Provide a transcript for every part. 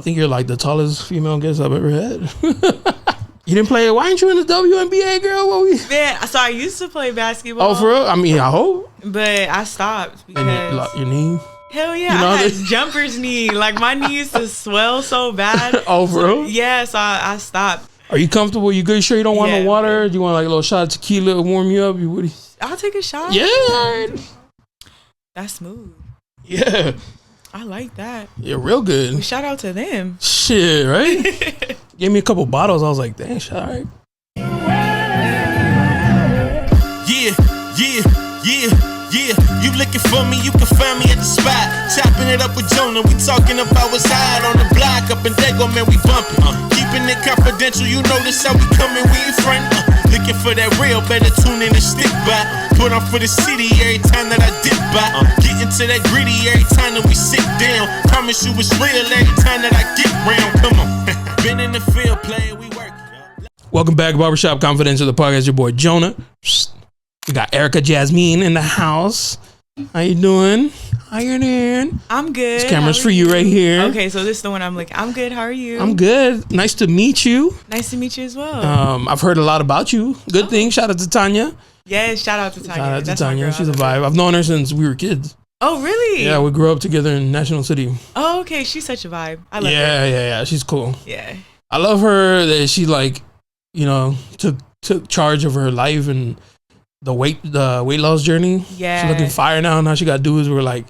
I think you're like the tallest female guest I've ever had. You didn't play it? Why ain't you in the WNBA, girl? Man, so I used to play basketball. Oh, for real? I mean, I hope. But I stopped because... And your knee? Hell yeah, I had jumper's knee. Like, my knee used to swell so bad. Oh, for real? Yeah, so I stopped. Are you comfortable? You good? Sure you don't want no water? Do you want like a little shot of tequila to warm you up? I'll take a shot. Yeah. That's smooth. Yeah. I like that. Yeah, real good. Well, shout out to them. Shit, right? Gave me a couple bottles. I was like, dang, shit, all right. Yeah. You looking for me, you can find me at the spot. Chopping it up with Jonah, we talking about what's hot on the block. Up in Dago, man, we bumping. Keeping it confidential, you notice how we coming, we in front. Looking for that real, better tune in and stick by. Put on for the city every time that I dip by. Getting to that gritty every time that we sit down. Promise you it's real every time that I get round. Come on. Been in the field playing, we work. Welcome back, Barbershop Confidential, the podcast. Your boy Jonah. We got Erica Jasmine in the house. How you doing? How you doing? I'm good. This camera's for you right here. Okay, so this is the one I'm looking. I'm good. How are you? I'm good. Nice to meet you. Nice to meet you as well. I've heard a lot about you. Good thing. Shout out to Tanya. Yes, shout out to Tanya. Shout out to Tanya. She's a vibe. I've known her since we were kids. Oh, really? Yeah, we grew up together in National City. Oh, okay. She's such a vibe. I love her. Yeah. She's cool. Yeah. I love her that she took charge of her life and the weight loss journey. Yeah. She's looking fire now. Now she got dudes. We're like,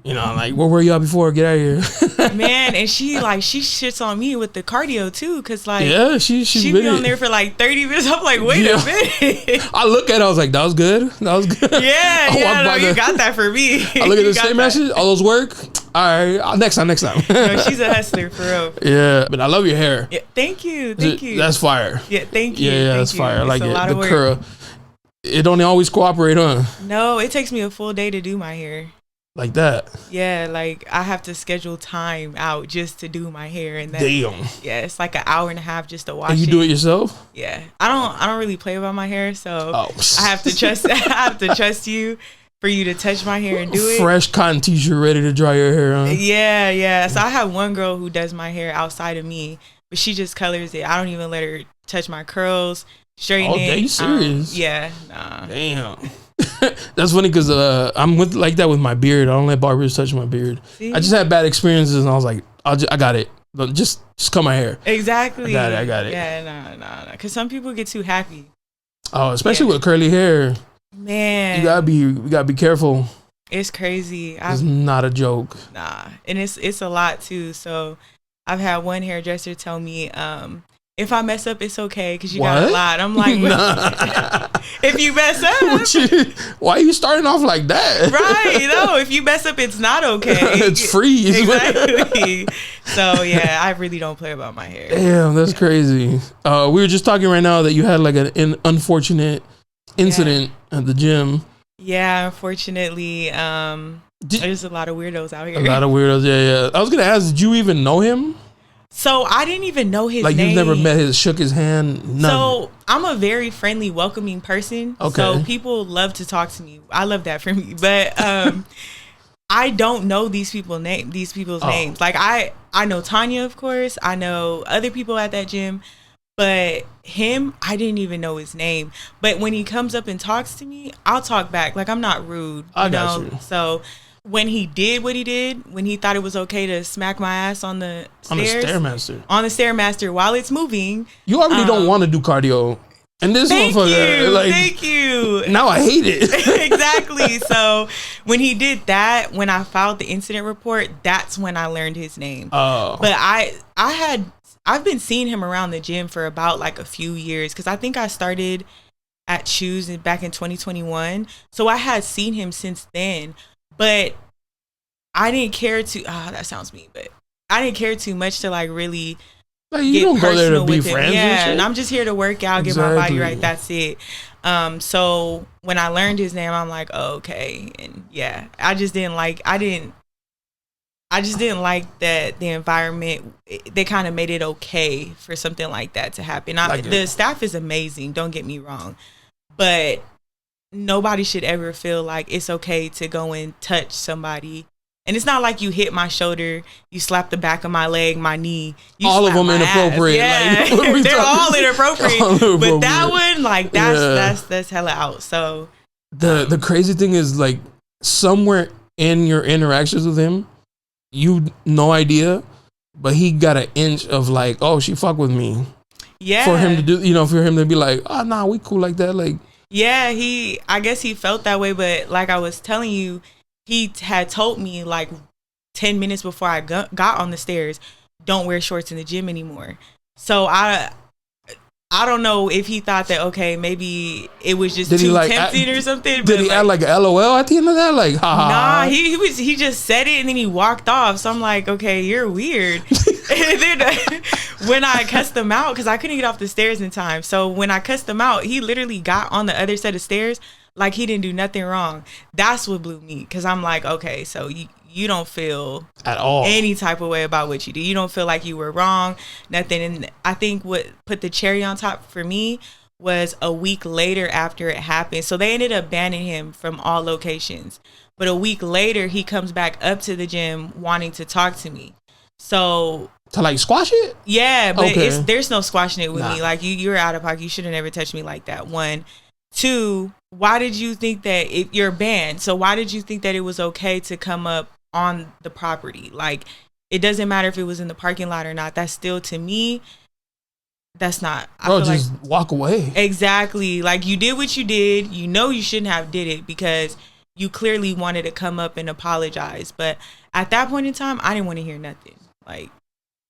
where were you at before? Get out of here. Man, and she shits on me with the cardio too, cause like she be on there for like 30 minutes. I'm like, wait a minute. I look at it, I was like, that was good. Yeah, you got that for me. I look at the same message. All those work. All right, next time. No, she's a hustler for real. Yeah, but I love your hair. Yeah, thank you. That's fire. Yeah, thank you. Yeah, that's fire. I like it. The curl. It don't always cooperate, huh? No, it takes me a full day to do my hair. Like that? Yeah, like I have to schedule time out just to do my hair, and then damn. Yeah, it's like an hour and a half just to wash. And you do it yourself? Yeah, I don't really play about my hair, so I have to trust. I have to trust you for you to touch my hair and do it. Fresh cotton t-shirt ready to dry your hair, huh? Yeah. So I have one girl who does my hair outside of me, but she just colors it. I don't even let her touch my curls, straighten it. Oh, you serious? Yeah, nah. Damn. That's funny because I'm like that with my beard. I don't let barbers touch my beard. See? I just had bad experiences and I was like, I got it. Just cut my hair. Exactly. I got it. Yeah, nah. Because some people get too happy. Oh, especially with curly hair. Man, we gotta be careful. It's crazy. It's not a joke. Nah, and it's a lot too. So I've had one hairdresser tell me, if I mess up, it's okay because you got a lot. I'm like, if you mess up, why are you starting off like that? Right? No, if you mess up, it's not okay. It's free. Exactly. So yeah, I really don't play about my hair. Damn, that's crazy. We were just talking right now that you had like an unfortunate incident at the gym. Yeah, unfortunately, there's a lot of weirdos out here. A lot of weirdos. Yeah. I was gonna ask, did you even know him? So I didn't even know his name. Like you've never met shook his hand? None. So I'm a very friendly, welcoming person. Okay. So people love to talk to me. I love that for me. But I don't know these people's names. Like I know Tanya, of course. I know other people at that gym. But him, I didn't even know his name. But when he comes up and talks to me, I'll talk back. Like I'm not rude. I got you. So when he did what he did, when he thought it was okay to smack my ass on the stairs, on the Stairmaster while it's moving, you already don't want to do cardio, and this motherfucker, thank you. Now I hate it. Exactly. So when he did that, when I filed the incident report, that's when I learned his name. Oh, but I've been seeing him around the gym for about like a few years because I think I started at Choose back in 2021, so I had seen him since then. But I didn't care that sounds mean, but I didn't care too much to like really you don't go there to be friends. Yeah, and I'm just here to work out, get my body right. That's it. So when I learned his name, I'm like, oh, okay. And yeah, I just didn't like that the environment, they kind of made it okay for something like that to happen. The staff is amazing, don't get me wrong, but nobody should ever feel like it's okay to go and touch somebody And it's not like you hit my shoulder, you slap the back of my leg, my knee. You all of them inappropriate. Yeah. Like, they're all inappropriate. But that one, like that's hella out. So the crazy thing is, like, somewhere in your interactions with him, you no idea, but he got an inch of like, oh, she fuck with me. Yeah. For him to do, for him to be like, oh, nah, we cool like that. Like, yeah, I guess he felt that way, but like I was telling you, he had told me like 10 minutes before I got on the stairs, don't wear shorts in the gym anymore. So I don't know if he thought that, okay, maybe it was just too tempting or something. Did he add like a LOL at the end of that? Like, haha. Nah, he just said it and then he walked off. So I'm like, okay, you're weird. And then when I cussed him out, because I couldn't get off the stairs in time. So when I cussed him out, he literally got on the other set of stairs like he didn't do nothing wrong. That's what blew me, because I'm like, okay, so you don't feel at all any type of way about what you do. You don't feel like you were wrong, nothing. And I think what put the cherry on top for me was a week later after it happened. So they ended up banning him from all locations. But a week later, he comes back up to the gym wanting to talk to me. So to like squash it? Yeah, but there's no squashing it with me. Like you're out of pocket. You should have never touched me like that. 1, 2, why did you think that you're banned? So why did you think that it was okay to come up on the property? Like, it doesn't matter if it was in the parking lot or not. That's still, to me, that's not. Bro, just walk away. Exactly. Like, you did what you did. You know you shouldn't have did it because you clearly wanted to come up and apologize. But at that point in time, I didn't want to hear nothing. Like,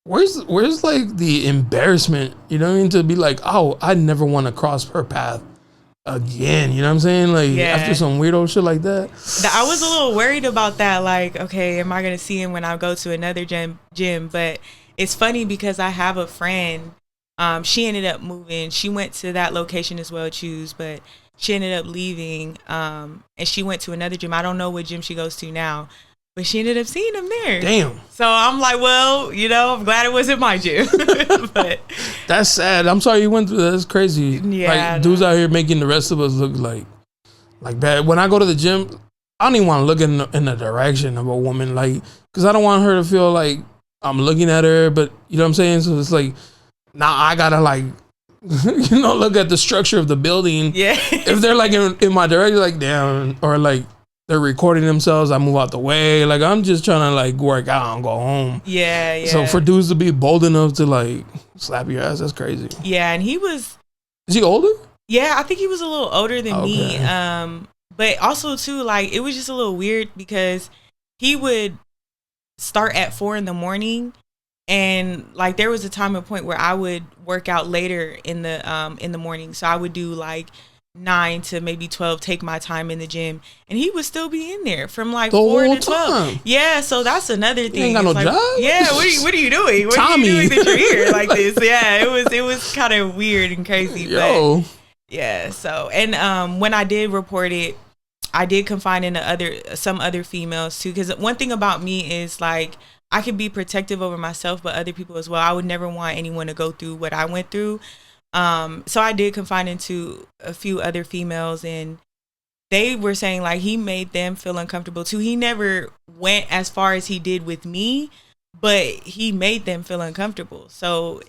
where's like the embarrassment? You know what I mean? To be like, oh, I never want to cross her path again. You know what I'm saying? Like, after some weirdo shit like that. I was a little worried about that. Like, okay, am I gonna see him when I go to another gym? But it's funny because I have a friend. She ended up moving. She went to that location as well, Choose, but she ended up leaving. And she went to another gym. I don't know what gym she goes to now, but she ended up seeing him there. Damn. So I'm like, well, I'm glad it wasn't my gym. But that's sad. I'm sorry you went through that. That's crazy. Yeah. Like, dudes out here making the rest of us look like bad. When I go to the gym, I don't even want to look in the direction of a woman, like, because I don't want her to feel like I'm looking at her. But you know what I'm saying? So it's like, now I gotta like, look at the structure of the building. Yeah. If they're like in my direction, like, damn, or like they're recording themselves, I move out the way. Like, I'm just trying to like work out and go home. Yeah. So for dudes to be bold enough to like slap your ass, that's crazy. Yeah, and is he older? Yeah, I think he was a little older than me. But also too, like, it was just a little weird because he would start at 4 a.m. and like there was a time and point where I would work out later in the morning. So I would do like 9 to maybe 12, take my time in the gym, and he would still be in there from like the 4 whole to 12. Time. Yeah, so that's another thing. You ain't got no like, job? Yeah, what are you doing? What Tommy. are you doing that you're here like this? Yeah, it was kind of weird and crazy. Yo. But yeah, so and when I did report it, I did confide in some other females too, because one thing about me is like I can be protective over myself, but other people as well. I would never want anyone to go through what I went through. So I did confide into a few other females, and they were saying like he made them feel uncomfortable too. He never went as far as he did with me, but he made them feel uncomfortable. So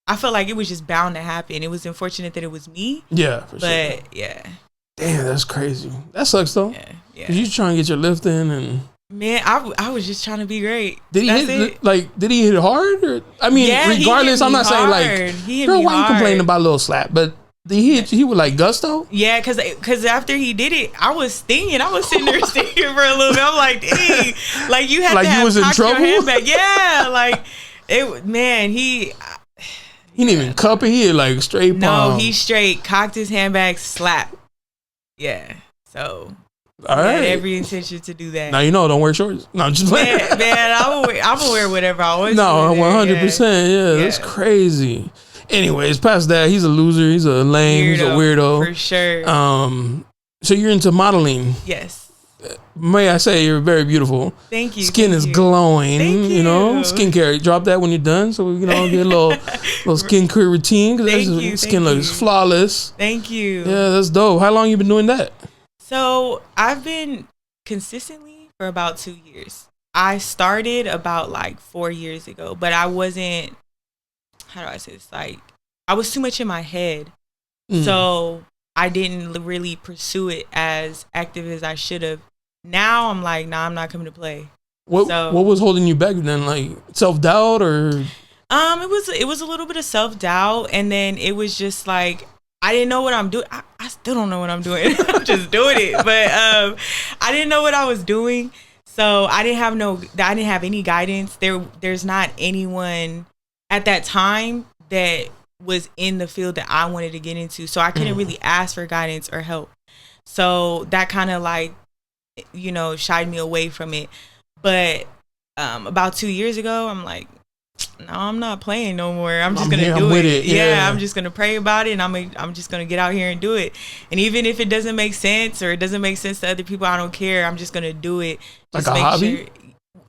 I felt like it was just bound to happen. It was unfortunate that it was me. Yeah, for but sure. Yeah. Damn, that's crazy. That sucks though. Yeah. 'Cause you trying to get your lift in and. Man, I was just trying to be great. Did he did he hit hard? Or, I mean, yeah, regardless, I'm not saying like, girl, why you complaining about a little slap? But he was like gusto? Yeah, because after he did it, I was stinging. I was sitting there stinging for a little bit. I'm like, dang, like you had like to have you was in trouble? your hand back. Yeah, like it. Man, he didn't even cup it. He had like straight palm. No, he straight cocked his hand back, slap. Yeah, so. All right. Had every intention to do that. Now you know, don't wear shorts. No, I'm just playing. Man, I'm gonna wear whatever I want. No, 100%. Yeah, that's crazy. Anyways, past that, he's a loser. He's a lame. He's a weirdo for sure. So you're into modeling? Yes. May I say you're very beautiful. Thank you. Skin is glowing. Thank you. You know, skincare. Drop that when you're done, so we can all get a little skincare routine. Because skin looks flawless. Thank you. Yeah, that's dope. How long you been doing that? So I've been consistently for about 2 years. I started about like 4 years ago, but I wasn't, how do I say this? Like, I was too much in my head. So I didn't really pursue it as active as I should have. Now I'm like, nah, I'm not coming to play. What was holding you back then? Like self-doubt or? It was a little bit of self-doubt, and then it was just like, I didn't know what I'm doing. I still don't know what I'm doing. I'm just doing it. But I didn't know what I was doing. So I didn't have any guidance. There's not anyone at that time that was in the field that I wanted to get into. So I couldn't really ask for guidance or help. So that kind of like, you know, shied me away from it. But about 2 years ago, I'm like, no, I'm not playing no more. I'm just gonna do it. Yeah, I'm just gonna pray about it, and I'm just gonna get out here and do it. And even if it doesn't make sense or it doesn't make sense to other people, I don't care. I'm just gonna do it. Just like a hobby?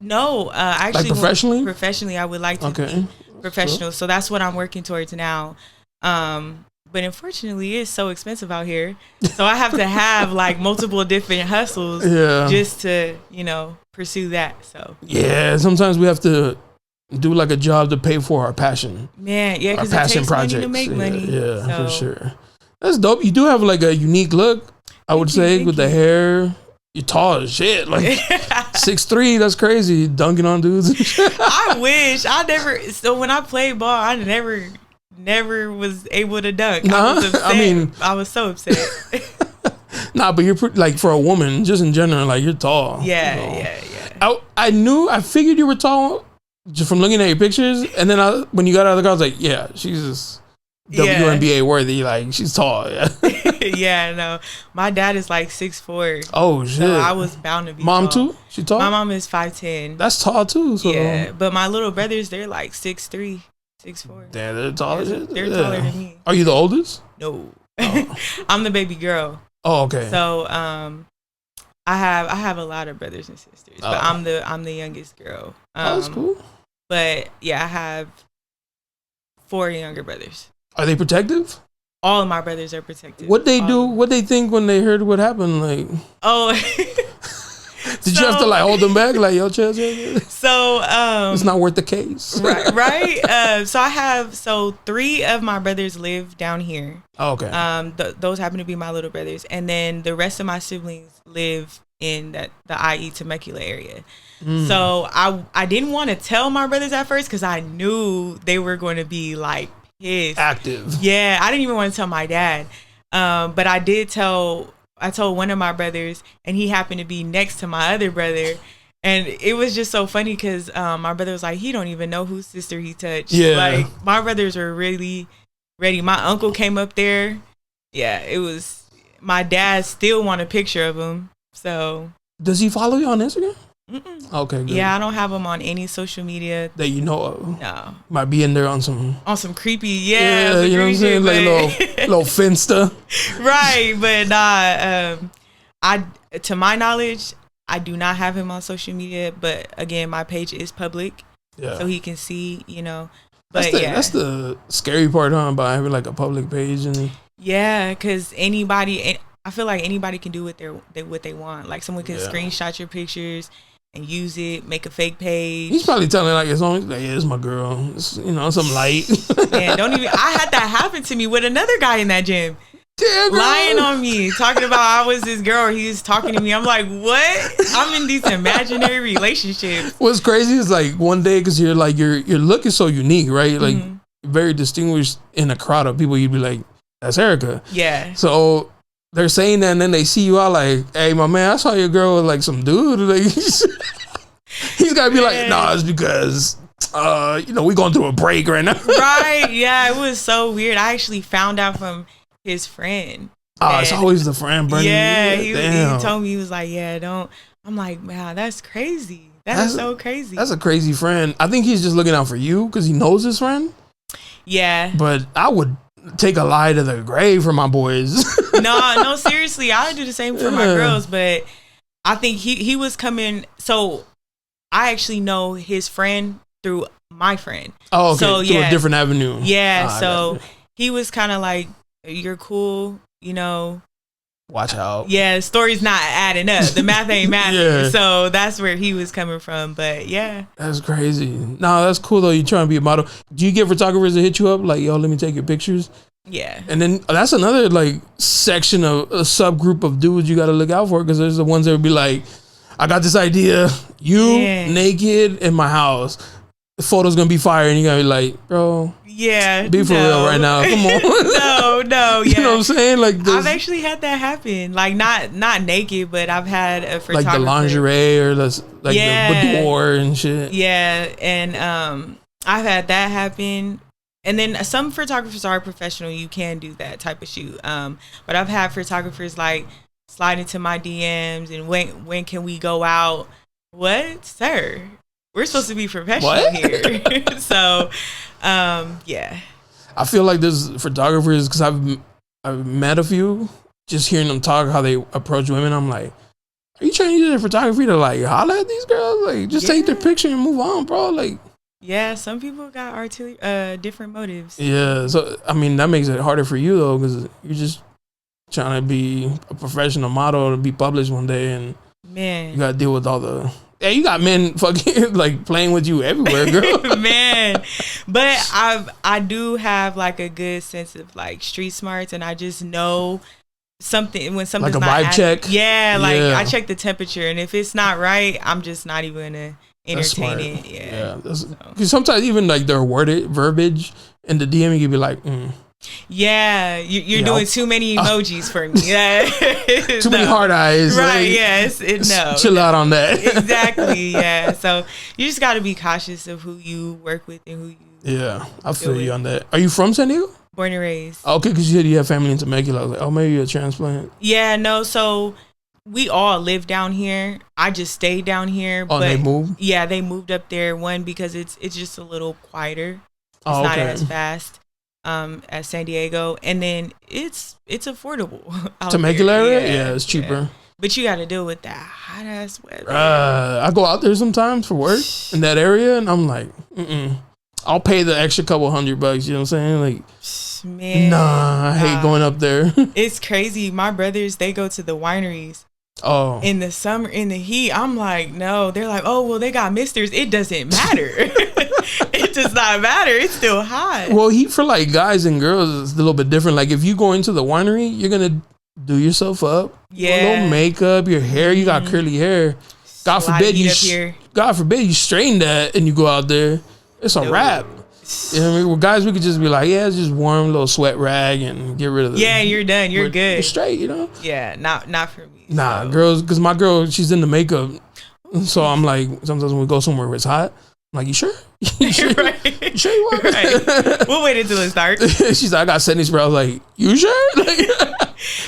No, actually, like professionally. Professionally, I would like to be professional. So that's what I'm working towards now. But unfortunately, it's so expensive out here. So I have to have like multiple different hustles just to, you know, pursue that. So yeah, sometimes we have to do like a job to pay for our passion. Man, yeah, because it takes money to make money. Yeah, so. For sure. That's dope. You do have like a unique look, I would say, with the hair. You're tall as shit, like 6'3". That's crazy, dunking on dudes. I wish. So when I played ball, I never was able to dunk. Nah, I was so upset. Nah, but you're like, for a woman, just in general, like, you're tall. Yeah. I figured you were tall just from looking at your pictures, and then when you got out of the car, I was like, yeah, she's just WNBA worthy. Like, she's tall. Yeah. Yeah, no. My dad is like 6'4". Oh shit! So I was bound to be Mom tall. too? She tall? My mom is 5'10". That's tall too. So. Yeah, but my little brothers, they're like 6'3", 6'4". Damn, they're taller. They're taller than me. Are you the oldest? No, I'm the baby girl. Oh, okay. So I have a lot of brothers and sisters, but I'm the youngest girl. That's cool. But yeah, I have 4 younger brothers. Are they protective? All of my brothers are protective. What they do? What they think when they heard what happened? Like, did you have to like hold them back? Like, yo, chill. So it's not worth the case. right. So 3 of my brothers live down here. Oh, okay. Those happen to be my little brothers, and then the rest of my siblings live in the IE Temecula area. So I didn't want to tell my brothers at first because I knew they were going to be like pissed. Active. Yeah, I didn't even want to tell my dad. But I told one of my brothers, and he happened to be next to my other brother. And it was just so funny because my brother was like, he don't even know whose sister he touched. Yeah. Like, my brothers were really ready. My uncle came up there. Yeah, it was, my dad still want a picture of him. So. Does he follow you on Instagram? Mm-mm. Okay, good. Yeah, I don't have him on any social media that you know of. No. Might be in there on some creepy, you know what I'm saying? Like little finsta. Right, but nah, to my knowledge, I do not have him on social media, but again, my page is public. Yeah. So he can see, you know. But that's the scary part, huh? About having like a public page and because I feel like anybody can do what they want. Like, someone can screenshot your pictures and use it, make a fake page. He's probably telling like it's only like, it's my girl. It's, you know, some light. Man, I had that happen to me with another guy in that gym. Damn, lying on me, talking about I was this girl. He was talking to me. I'm like, what? I'm in these imaginary relationships. What's crazy is like one day, because you're like your look is so unique, right? Like very distinguished in a crowd of people. You'd be like, that's Erica. Yeah. So they're saying that, and then they see you out like, hey, my man, I saw your girl with like some dude. Like, he's got to be like, nah, it's because, you know, we going through a break right now. Right. Yeah, it was so weird. I actually found out from his friend. Oh, it's always the friend, Bernie. Yeah, he told me, he was like, yeah, don't. I'm like, wow, that's crazy. That's so crazy. That's a crazy friend. I think he's just looking out for you because he knows his friend. Yeah. But I would take a lie to the grave for my boys. No, seriously, I would do the same for my girls, but I think he was coming. So I actually know his friend through my friend. Oh, okay. So, through a different avenue. Yeah. So he was kind of like, you're cool, you know, watch out. Yeah, the story's not adding up. The math ain't mathing. Yeah. So that's where he was coming from. But yeah. That's crazy. No, that's cool though. You trying to be a model. Do you get photographers to hit you up like, yo, let me take your pictures? Yeah. And then that's another like section of a subgroup of dudes you got to look out for, because there's the ones that would be like, I got this idea, you naked in my house, the photo's gonna be fire, and you gotta be like, bro, be for real right now, come on. no, you know what I'm saying? Like I've actually had that happen, like not naked, but I've had a photographer, like the lingerie or the boudoir and shit. Yeah, and I've had that happen. And then some photographers are professional. You can do that type of shoot. But I've had photographers like slide into my DMs and when can we go out? What, sir? We're supposed to be professional here. So, yeah. I feel like there's photographers, because I've met a few. Just hearing them talk how they approach women, I'm like, are you trying to use their photography to like holler at these girls? Like, just take their picture and move on, bro. Like. Yeah, some people got different motives. Yeah, so I mean that makes it harder for you though, because you're just trying to be a professional model to be published one day, and you got to deal with all the. Yeah, you got men fucking like playing with you everywhere, girl. Man, but I do have like a good sense of like street smarts, and I just know something when something's like a not vibe check. Yeah, like I check the temperature, and if it's not right, I'm just not even gonna entertain it. Yeah. Because sometimes even like their worded verbiage in the DM, you could be like, yeah, you're doing too many emojis for me. Yeah. Too many heart eyes. Right. Like, yes. No. Chill out on that. Exactly. Yeah. So you just got to be cautious of who you work with and who you. Yeah, I feel you on that. Are you from San Diego? Born and raised. Okay, because you said you have family in Temecula. I was like, oh, maybe you're a transplant. Yeah. No. So. We all live down here. I just stayed down here. Oh, but they moved? Yeah, they moved up there. One, because it's just a little quieter. It's not as fast as San Diego. And then it's affordable. Temecula area? Yeah, it's cheaper. Yeah. But you got to deal with that hot ass weather. I go out there sometimes for work in that area, and I'm like, I'll pay the extra couple $100. You know what I'm saying? Like, man, I hate going up there. It's crazy. My brothers, they go to the wineries. Oh, in the summer, in the heat, I'm like, no. They're like, oh, well, they got misters. It doesn't matter. It does not matter. It's still hot. Well, heat for like guys and girls is a little bit different. Like if you go into the winery, you're gonna do yourself up. Yeah, a little makeup, your hair. You got curly hair. God forbid you straighten that and you go out there. It's a wrap. You know what I mean? With guys, we could just be like, yeah, it's just warm, little sweat rag and get rid of it. Yeah, you're done. You're good. You're straight, you know? Yeah, not for me. Nah, girls, because my girl, she's into makeup. So I'm like, sometimes when we go somewhere where it's hot, I'm like, you sure? You sure? Right. You sure you want? Right. We'll wait until it starts. She's like, I got setting spray. I was like, you sure? Like,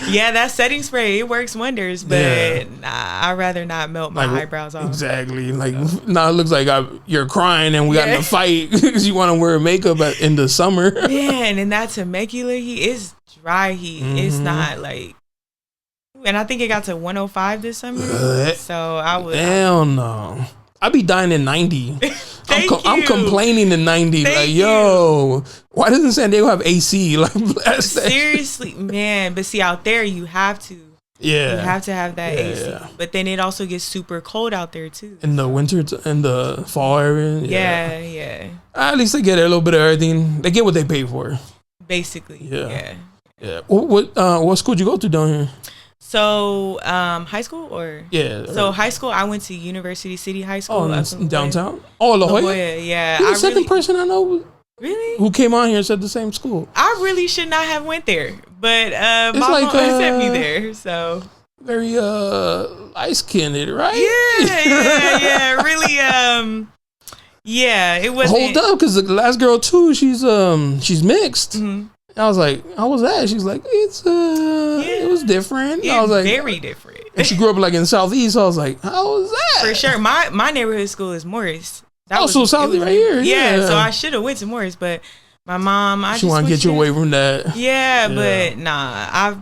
yeah, that setting spray, it works wonders, but I'd rather not melt my eyebrows off. Exactly. Like, now it looks like you're crying and we got in a fight because you want to wear makeup in the summer. Man, and that Temecula heat is dry heat. It's not like, and I think it got to 105 this summer. So I would. Hell no. I'd be dying in 90. I'm complaining in 90. Thank yo, why doesn't San Diego have AC? Like, seriously, man. But see, out there, you have to. Yeah. You have to have that AC. Yeah. But then it also gets super cold out there, too. In the winter, in the fall area. Yeah. At least they get a little bit of everything. They get what they pay for. Basically. Yeah. What school did you go to down here? So, high school or? Yeah. So, high school, I went to University City High School. Oh, downtown? Oh, La Jolla? Yeah. You're the second person I know who came on here and said the same school. I really should not have went there, but my mom sent me there, so. Very light-skinned, right? Yeah. Really, yeah, it was. Hold up, because the last girl, too, she's mixed. Mm-hmm. I was like, how was that? She's like, it was different. It's I was like, very different. And she grew up like in Southeast. So I was like, how was that? For sure. My neighborhood school is Morris. So Southeast right here. Yeah. So I should have went to Morris, but my mom, she want to get you away from that. Yeah, but nah.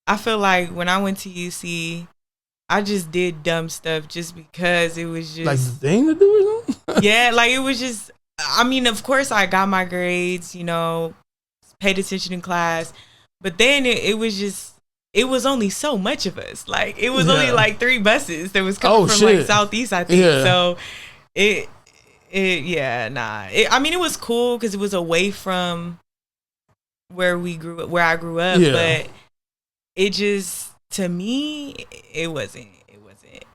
I feel like when I went to UC, I just did dumb stuff just because it was just like the thing to do or something. Yeah, like it was just. I mean, of course, I got my grades. You know. Paid attention in class, but then it was just it was only so much of us. Like, it was only like 3 buses that was coming from like Southeast, I think. Yeah. So it was cool because it was away from where I grew up, but it just, to me, it wasn't.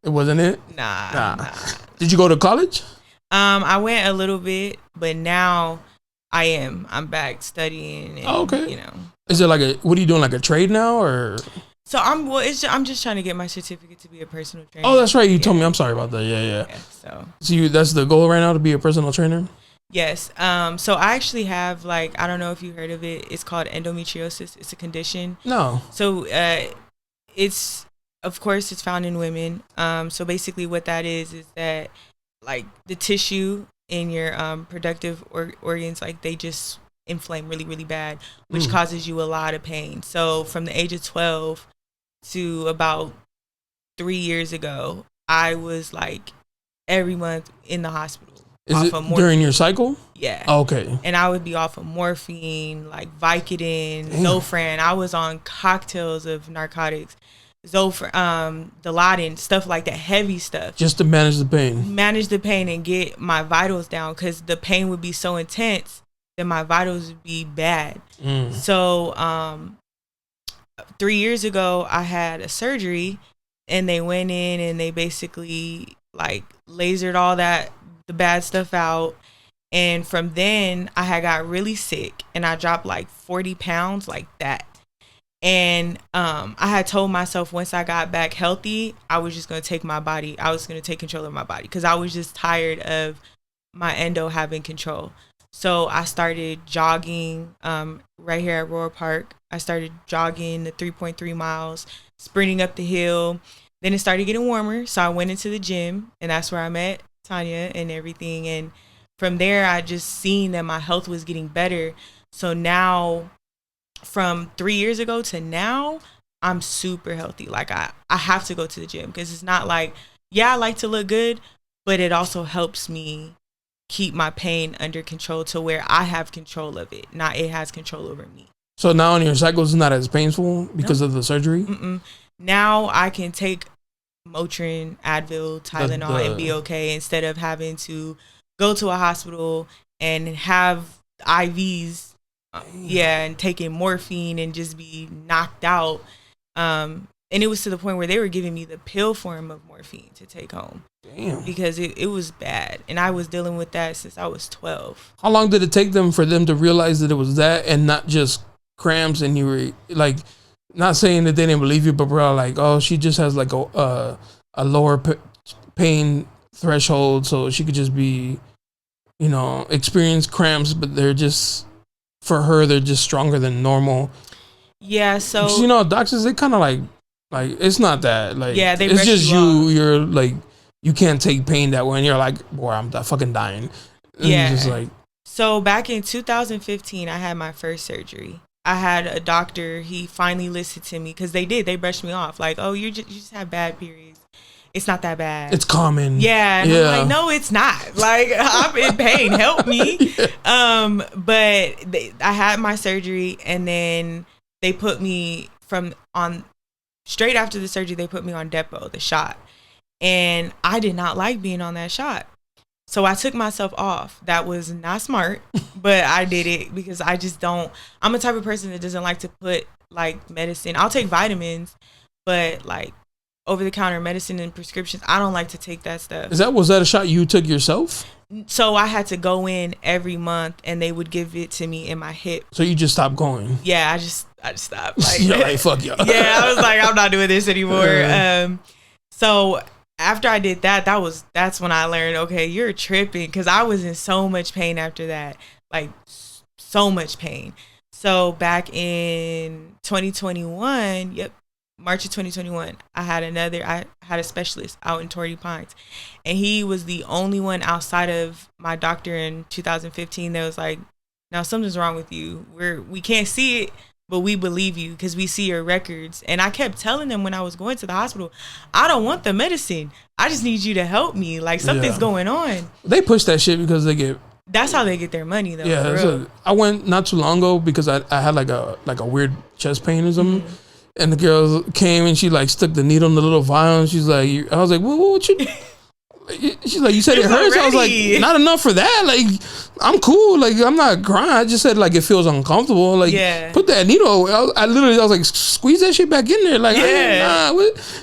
It wasn't it? Nah. Did you go to college? I went a little bit, but now I'm back studying. And, okay. You know. Is it like what are you doing, like a trade now, or? So I'm just trying to get my certificate to be a personal trainer. Oh, that's right. You told me. I'm sorry about that. Yeah. So that's the goal right now, to be a personal trainer? Yes. So I actually have, like, I don't know if you heard of it. It's called endometriosis. It's a condition. No. So it's, of course, it's found in women. So basically what that is that, like, the tissue in your productive organs, like, they just inflame really, really bad, which causes you a lot of pain. So from the age of 12 to about 3 years ago, I was like every month in the hospital. Is it during your cycle? Yeah. Okay. And I would be off of morphine, like Vicodin, Zofran. I was on cocktails of narcotics, Dilaudid, stuff like that, heavy stuff. Just to manage the pain. Manage the pain and get my vitals down, because the pain would be so intense that my vitals would be bad. So 3 years ago, I had a surgery, and they went in and they basically like lasered all the bad stuff out. And from then I had got really sick, and I dropped like 40 pounds like that. And I had told myself once I got back healthy, I was just going to take control of my body, because I was just tired of my endo having control. So I started jogging right here at Roar Park. I started jogging the 3.3 miles, sprinting up the hill. Then it started getting warmer, so I went into the gym, and that's where I met Tanya and everything. And from there, I just seen that my health was getting better. So now, from 3 years ago to now, I'm super healthy. Like, I have to go to the gym, because it's not like, I like to look good, but it also helps me keep my pain under control to where I have control of it, not it has control over me. So now on your cycles, it's not as painful because of the surgery? Now I can take Motrin, Advil, Tylenol and be okay, instead of having to go to a hospital and have IVs, and taking morphine and just be knocked out. And it was to the point where they were giving me the pill form of morphine to take home. Damn. Because it was bad. And I was dealing with that since I was 12. How long did it take for them to realize that it was that and not just cramps, and you were like, not saying that they didn't believe you, but bro, like, oh, she just has like a lower pain threshold, so she could just be, experience cramps, but they're just, for her, they're just stronger than normal. Yeah, so... Doctors, they kind of like it's not that. Like, yeah, it's just you're like, you can't take pain that way, and you're like, boy, I'm fucking dying. And just like... So back in 2015, I had my first surgery. I had a doctor, he finally listened to me, because they brushed me off. Like, oh, you just have bad periods. It's not that bad. It's common. Yeah. And I'm like, no, it's not. Like, I'm in pain. Help me. But I had my surgery, and then they put me straight after the surgery, they put me on Depo, the shot. And I did not like being on that shot. So I took myself off. That was not smart, but I did it because I just don't, I'm a type of person that doesn't like to put like medicine. I'll take vitamins, but like over-the-counter medicine and prescriptions, I don't like to take that stuff. Was that a shot you took yourself? So I had to go in every month, and they would give it to me in my hip. So you just stopped going? Yeah, I just stopped. Like, you're like, fuck y'all. Yeah, I was like, I'm not doing this anymore. So after I did that's when I learned, okay, you're tripping, because I was in so much pain after that, like so much pain. So back in 2021, March of 2021, I had a specialist out in Torrey Pines, and he was the only one outside of my doctor in 2015 that was like, now something's wrong with you. We can't see it, but we believe you because we see your records. And I kept telling them when I was going to the hospital, I don't want the medicine. I just need you to help me. Like, something's going on. They push that shit because they get... That's how they get their money, though. Yeah. I went not too long ago because I had like a weird chest pain or something. And the girl came and she like stuck the needle in the little vial. And she's like, I was like, what you? She's like, you said it hurts. I was like, not enough for that. Like, I'm cool. Like, I'm not crying. I just said like it feels uncomfortable. Like, put that needle. I was like, squeeze that shit back in there. Like,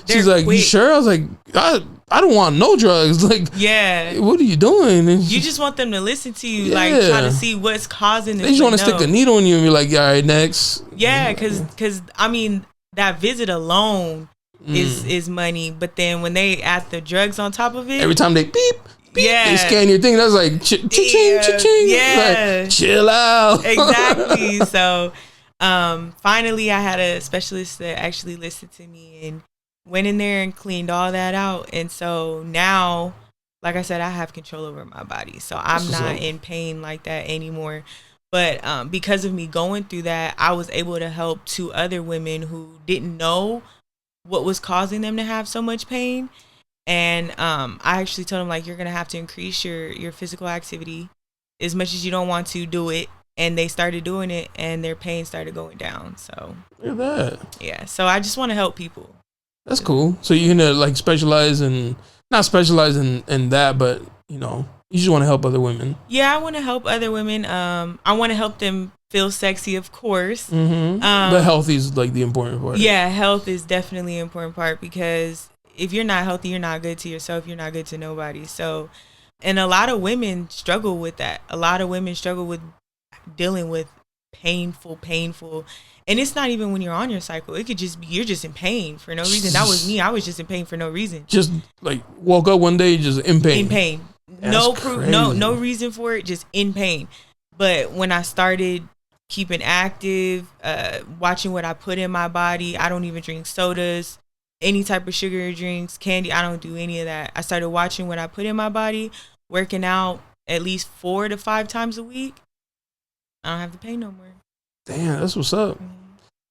she's like, quick. You sure? I was like, I don't want no drugs. Like, what are you doing? And you just want them to listen to you, like try to see what's causing this. They just want to stick a needle in you and be like, all right, next. Yeah, because I mean, that visit alone is money, but then when they add the drugs on top of it, every time they beep, they scan your thing. That's like cha-ching, cha-ching. Like, chill out. Exactly. So, finally, I had a specialist that actually listened to me and went in there and cleaned all that out. And so now, like I said, I have control over my body, so I'm not in pain like that anymore. But because of me going through that, I was able to help 2 other women who didn't know what was causing them to have so much pain. And I actually told them, like, you're going to have to increase your physical activity as much as you don't want to do it. And they started doing it and their pain started going down. So look at that. Yeah. So I just want to help people. That's cool. So you're going to like specialize in, not specialize in that, but you know, you just want to help other women. Yeah, I want to help other women. I want to help them feel sexy, of course. But health is like the important part. Yeah, health is definitely an important part, because if you're not healthy, you're not good to yourself. You're not good to nobody. So, and a lot of women struggle with that. A lot of women struggle with dealing with painful. And it's not even when you're on your cycle. It could just be you're just in pain for no reason. That was me. I was just in pain for no reason. Just like woke up one day just in pain. In pain. No proof, no reason for it, just in pain. But when I started keeping active, watching what I put in my body, I don't even drink sodas, any type of sugar drinks, candy. I don't do any of that. I started watching what I put in my body, working out at least 4 to 5 times a week. I don't have the pain no more. Damn, that's what's up.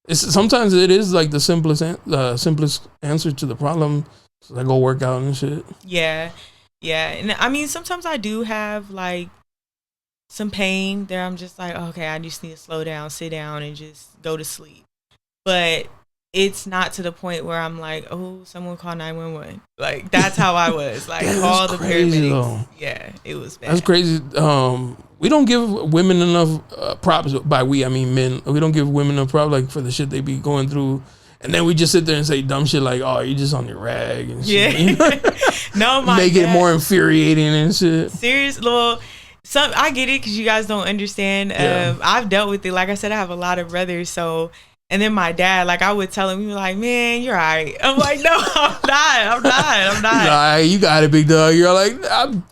Sometimes it is like the simplest answer to the problem. So I go work out and shit. Yeah. And I mean, sometimes I do have like some pain there. I'm just like, okay, I just need to slow down, sit down, and just go to sleep. But it's not to the point where I'm like, oh, someone call 911. Like, that's how I was. Like, call the paramedics. Though. Yeah, it was bad. That's crazy. We don't give women enough props. By we, I mean men. We don't give women enough props, like, for the shit they be going through. And then we just sit there and say dumb shit like, oh, you're just on your rag and shit. Yeah. No, Make it more infuriating and shit. Seriously, well, I get it because you guys don't understand. Yeah. I've dealt with it. Like I said, I have a lot of brothers. So, and then my dad, like I would tell him, he was like, man, you're all right. I'm like, no, I'm not. Nah, you got it, big dog. You're like,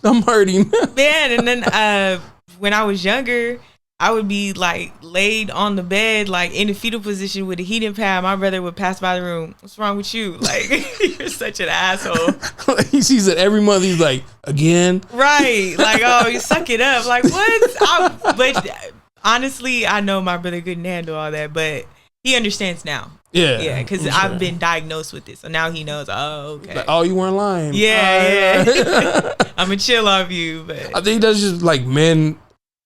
I'm hurting. Man, and then when I was younger, I would be like laid on the bed, like in a fetal position with a heating pad. My brother would pass by the room. What's wrong with you? Like, you're such an asshole. He sees it every month. He's like, again? Right. Like, oh, you suck it up. Like, what? But honestly, I know my brother couldn't handle all that, but he understands now. Yeah, because sure. I've been diagnosed with this, so now he knows. Oh, okay. Like, oh, you weren't lying. Yeah. I'm gonna chill off you, but I think that's just like men.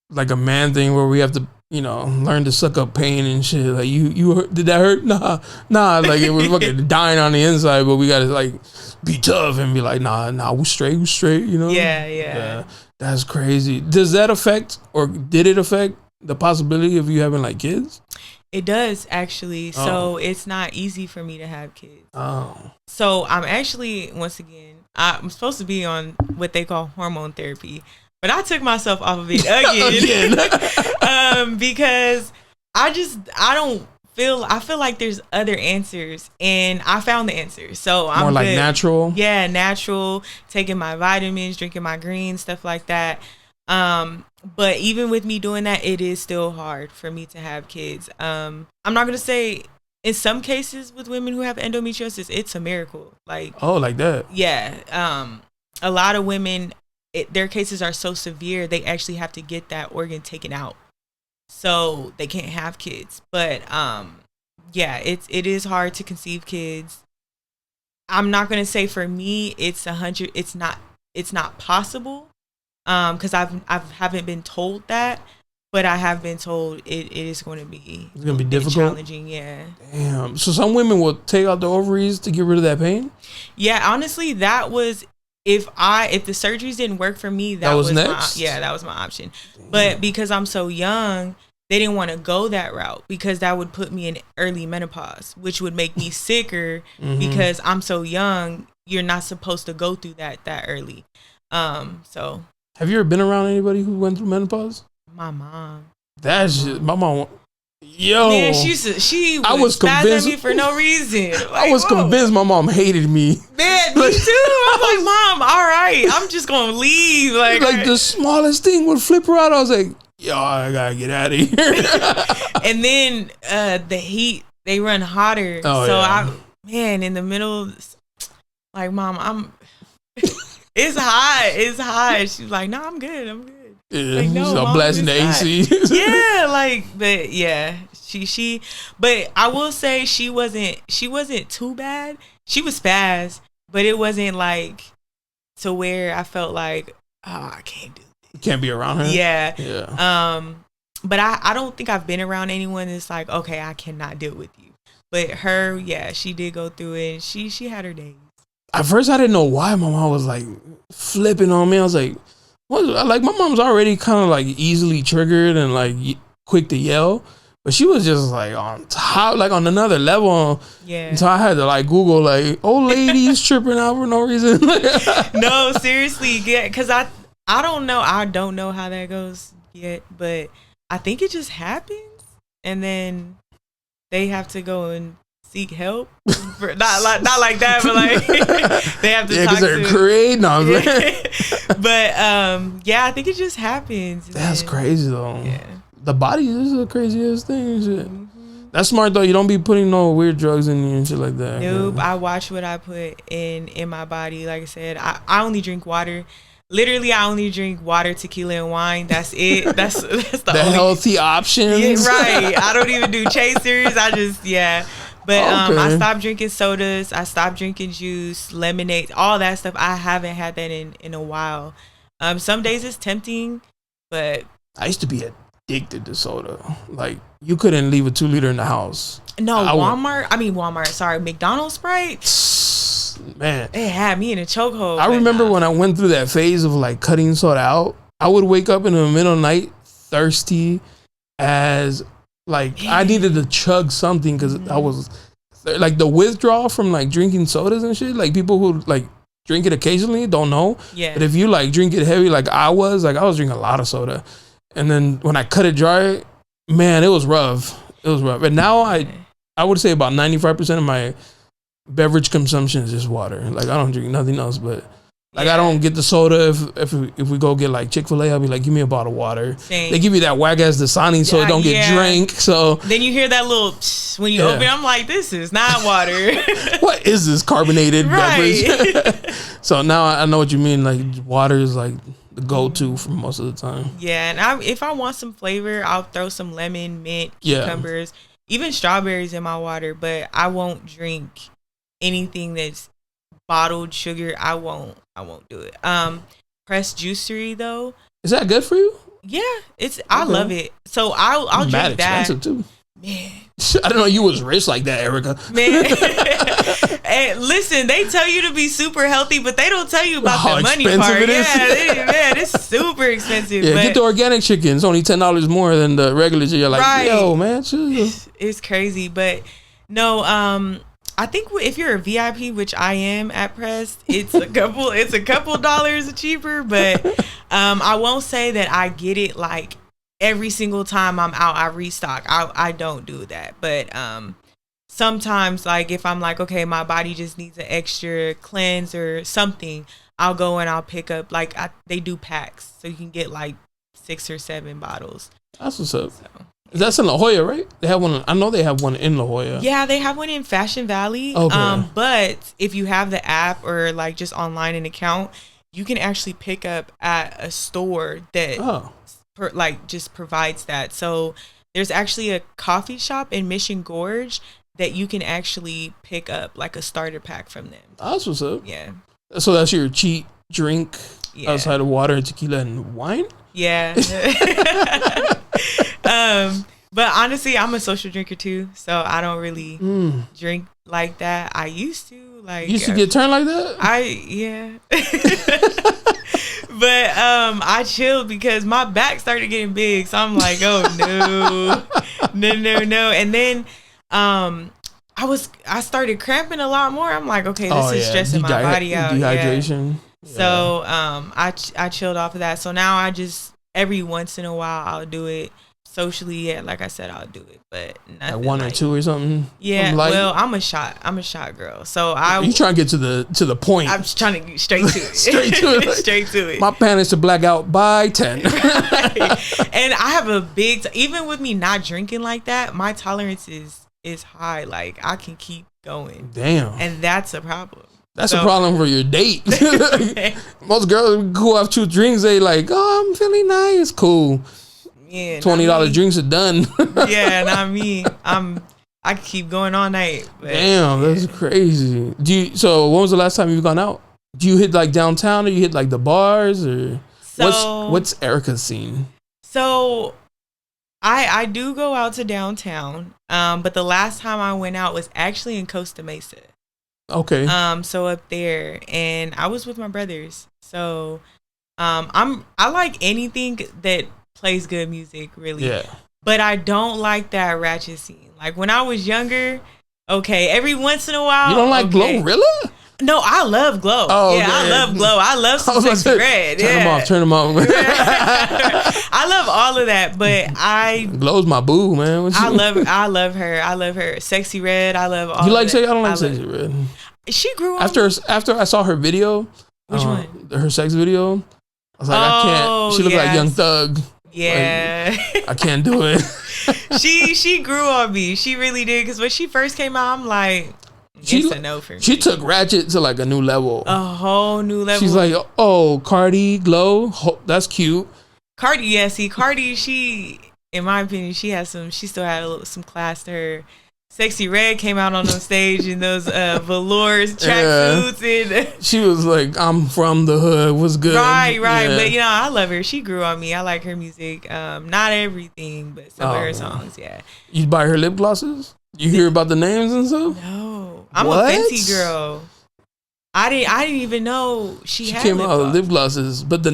Like a man thing where we have to, you know, learn to suck up pain and shit. Like you hurt, did that hurt? Nah. Like it was fucking dying on the inside, but we gotta like be tough and be like, nah, we straight, you know? Yeah. That's crazy. Does that affect, or did it affect the possibility of you having like kids? It does actually. Oh. So it's not easy for me to have kids. Oh. So I'm actually, once again, I'm supposed to be on what they call hormone therapy. But I took myself off of it again. Because I feel like there's other answers, and I found the answers. So I'm more like good. Natural. Yeah, natural, taking my vitamins, drinking my greens, stuff like that. But even with me doing that, it is still hard for me to have kids. I'm not going to say in some cases with women who have endometriosis, it's a miracle. Like, oh, like that. Yeah. A lot of women, their cases are so severe, they actually have to get that organ taken out, so they can't have kids. But yeah, it is hard to conceive kids. I'm not gonna say for me it's 100. It's not possible, because I haven't been told that. But I have been told it is going to be. It's going to be difficult. Challenging, yeah. Damn. So some women will take out the ovaries to get rid of that pain? Yeah, honestly, that was if the surgeries didn't work for me, that was next. That was my option. Damn. But because I'm so young, they didn't want to go that route because that would put me in early menopause, which would make me sicker because I'm so young. You're not supposed to go through that early. So have you ever been around anybody who went through menopause? My mom. That's just my mom. Yo, man, she I was convinced at me for no reason. Like, I was convinced my mom hated me. Man, me too. I'm like, Mom, all right, I'm just gonna leave. Like the smallest thing would flip her out. I was like, yo, I gotta get out of here. And then the heat, they run hotter. In the middle, like, Mom, it's hot. She's like, no, I'm good. Yeah, like, no, I'm blasting the AC. Yeah, but yeah, she. But I will say she wasn't too bad. She was fast, but it wasn't like to where I felt like, oh, I can't do this. You can't be around her. Yeah. But I don't think I've been around anyone that's like, okay, I cannot deal with you. But her, yeah, she did go through it. And she had her days. At first, I didn't know why my mom was like flipping on me. I was like. Like my mom's already kind of like easily triggered and like quick to yell, but she was just like on top, like on another level. Yeah. So I had to like Google like old ladies tripping out for no reason. No, seriously, yeah, because I don't know how that goes yet, but I think it just happens, and then they have to go and seek help. Not like that, but like they have to talk because they're crazy. No, but I think it just happens. That's crazy though. Yeah, the body is the craziest thing. Shit. That's smart though. You don't be putting no weird drugs in you and shit like that. Nope. I watch what I put in my body. Like I said, I only drink water. Literally, I only drink water, tequila, and wine. That's it. That's the only healthy options. Yeah, right. I don't even do chasers. I just But I stopped drinking sodas. I stopped drinking juice, lemonade, all that stuff. I haven't had that in a while. Some days it's tempting, but I used to be addicted to soda. Like you couldn't leave a 2-liter in the house. No, McDonald's Sprite. Man, it had me in a chokehold. I remember when I went through that phase of like cutting soda out. I would wake up in the middle of the night thirsty as. Like I needed to chug something because I was like the withdrawal from like drinking sodas and shit. Like people who like drink it occasionally don't know. Yeah. But if you like drink it heavy, like I was drinking a lot of soda, and then when I cut it dry, man, it was rough. And now I would say about 95% of my beverage consumption is just water. Like I don't drink nothing else, but. Like I don't get the soda if we go get like Chick-fil-A, I'll be like, give me a bottle of water. Same. They give you that whack ass Dasani so it don't get drank. So then you hear that little when you open it, I'm like, this is not water. What is this carbonated beverage? So now I know what you mean. Like water is like the go-to for most of the time. Yeah, and if I want some flavor, I'll throw some lemon, mint, cucumbers, even strawberries in my water. But I won't drink anything that's bottled sugar. I won't do it. Pressed juicery though. Is that good for you? Yeah, I love it. So I'll drink that. Expensive too. Man, I didn't know you was rich like that, Erica. Man, and listen, they tell you to be super healthy, but they don't tell you about the money part. Man, it's super expensive. Yeah, get the organic chicken. It's only $10 more than the regular chicken. You're like, yo, man, it's crazy, but no. I think if you're a VIP, which I am at Pressed, it's a couple dollars cheaper, but I won't say that I get it like every single time I'm out, I restock. I don't do that, but sometimes like if I'm like, okay, my body just needs an extra cleanse or something, I'll go and I'll pick up they do packs, so you can get like 6 or 7 bottles. That's what's up. So. That's in La Jolla, right? They have one. I know they have one in La Jolla. Yeah, they have one in Fashion Valley. Okay. But if you have the app or like just online an account, you can actually pick up at a store that just provides that. So there's actually a coffee shop in Mission Gorge that you can actually pick up like a starter pack from them. That's what's up. Yeah. So that's your cheat drink outside of water, tequila, and wine? Yeah. But honestly, I'm a social drinker too, so I don't really drink like that. I used to. Like, you used to get turned like that? But I chilled because my back started getting big, so I'm like, oh no. And then I started cramping a lot more. I'm like, okay, this is stressing my body out. Dehydration. Yeah. So I chilled off of that. So now I just every once in a while I'll do it. Socially, yeah, like I said, I'll do it, but nothing like one or two or something. Yeah, well, I'm a shot girl, so you trying to get to the point. I'm just trying to get straight to it, straight to it. My plan is to black out by 10. Right. And I have a big, even with me not drinking like that, my tolerance is high. Like I can keep going. Damn, and that's a problem. That's a problem for your date. Most girls who have 2 drinks, they like, oh, I'm feeling nice, cool. Yeah, $20 drinks are done. Yeah, not me. I can keep going all night. But, damn, that's crazy. So when was the last time you've gone out? Do you hit like downtown, or you hit like the bars, or what's Erica's scene? So I do go out to downtown, but the last time I went out was actually in Costa Mesa. Okay. So up there, and I was with my brothers. So I like anything that plays good music, really. Yeah. But I don't like that ratchet scene. Like when I was younger, okay, every once in a while. You don't like Glorilla? No, I love Glow. Oh, yeah, I love Glow. I love some Sexy Red. Turn them off. I love all of that, but Glow's my boo, man. I love her. Sexy Red. I love all. You like Sexy? I don't like Sexy Red. She grew on after I saw her video. Which one? Her sex video. I was like, I can't. She looked like Young Thug. Yeah, like, I can't do it. she grew on me. She really did. Because when she first came out, I'm like, it's a no for me. She took Ratchet to like a new level. A whole new level. She's like, oh, Cardi, Glow, that's cute. Cardi, she, in my opinion, she still had some class to her. Sexy Red came out on the stage in those velours tracksuits, and she was like, "I'm from the hood. What's good?" Right. Yeah. But I love her. She grew on me. I like her music. Not everything, but some of her songs. Yeah. You buy her lip glosses? You hear about the names and stuff? No, I'm a Fenty girl. I didn't even know she had came out with lip glosses, but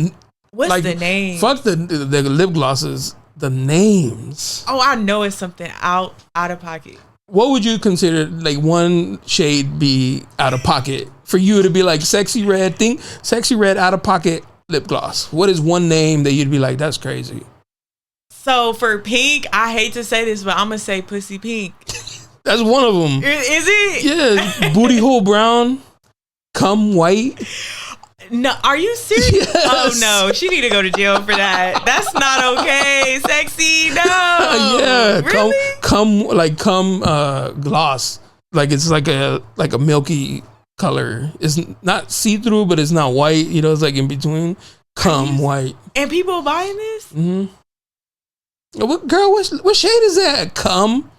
what's the name? Fuck the lip glosses. The names. Oh, I know it's something out of pocket. What would you consider like one shade be out of pocket for you to be like Sexy Red? Think Sexy Red out of pocket lip gloss. What is one name that you'd be like, that's crazy? So for pink, I hate to say this, but I'm gonna say Pussy Pink. That's one of them. Is it? Yeah. Booty hole brown. Come white. No, are you serious? Yes. Oh no, she need to go to jail for that. That's not okay. Sexy, no. Yeah, really? come gloss. Like it's like a milky color. It's not see through, but it's not white. It's like in between. Come white. And people buying this? Mm-hmm. What shade is that? Come.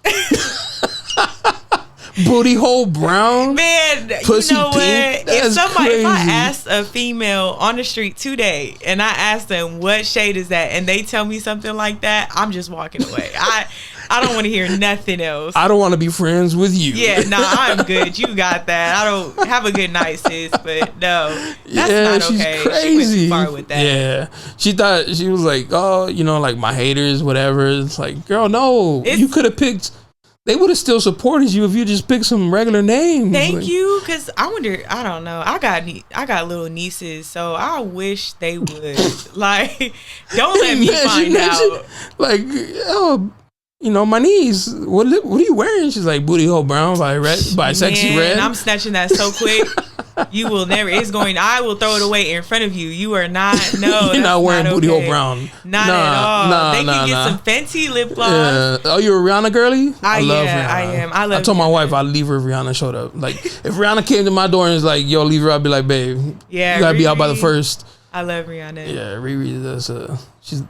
Booty hole brown, man. Pussy you know pink. What? If I asked a female on the street today and I asked them what shade is that, and they tell me something like that, I'm just walking away. I don't want to hear nothing else. I don't want to be friends with you. Yeah, I'm good. You got that. I don't have a good night, sis. But no, that's not okay. She's crazy. She went too far with that. Yeah, she thought she was like, oh, like my haters, whatever. It's like, girl, no, you could have picked. They would have still supported you if you just picked some regular names. Thank you, because I wonder. I don't know. I got little nieces, so I wish they would. Like, don't let me find out. Like, oh, my niece. What are you wearing? She's like Booty Hole Brown by Sexy Red. I'm snatching that so quick. You will never. I will throw it away in front of you. You are not. No, you're not wearing Booty Hole Brown. Not at all. They can get some Fenty lip gloss. Yeah. Oh, you're a Rihanna girly? I love Rihanna. I am. I told my wife I'd leave her if Rihanna showed up. Like, if Rihanna came to my door and was like, "Yo, leave her," I'd be like, "Babe, you gotta be out by the first." I love Rihanna. Yeah, Riri. She's.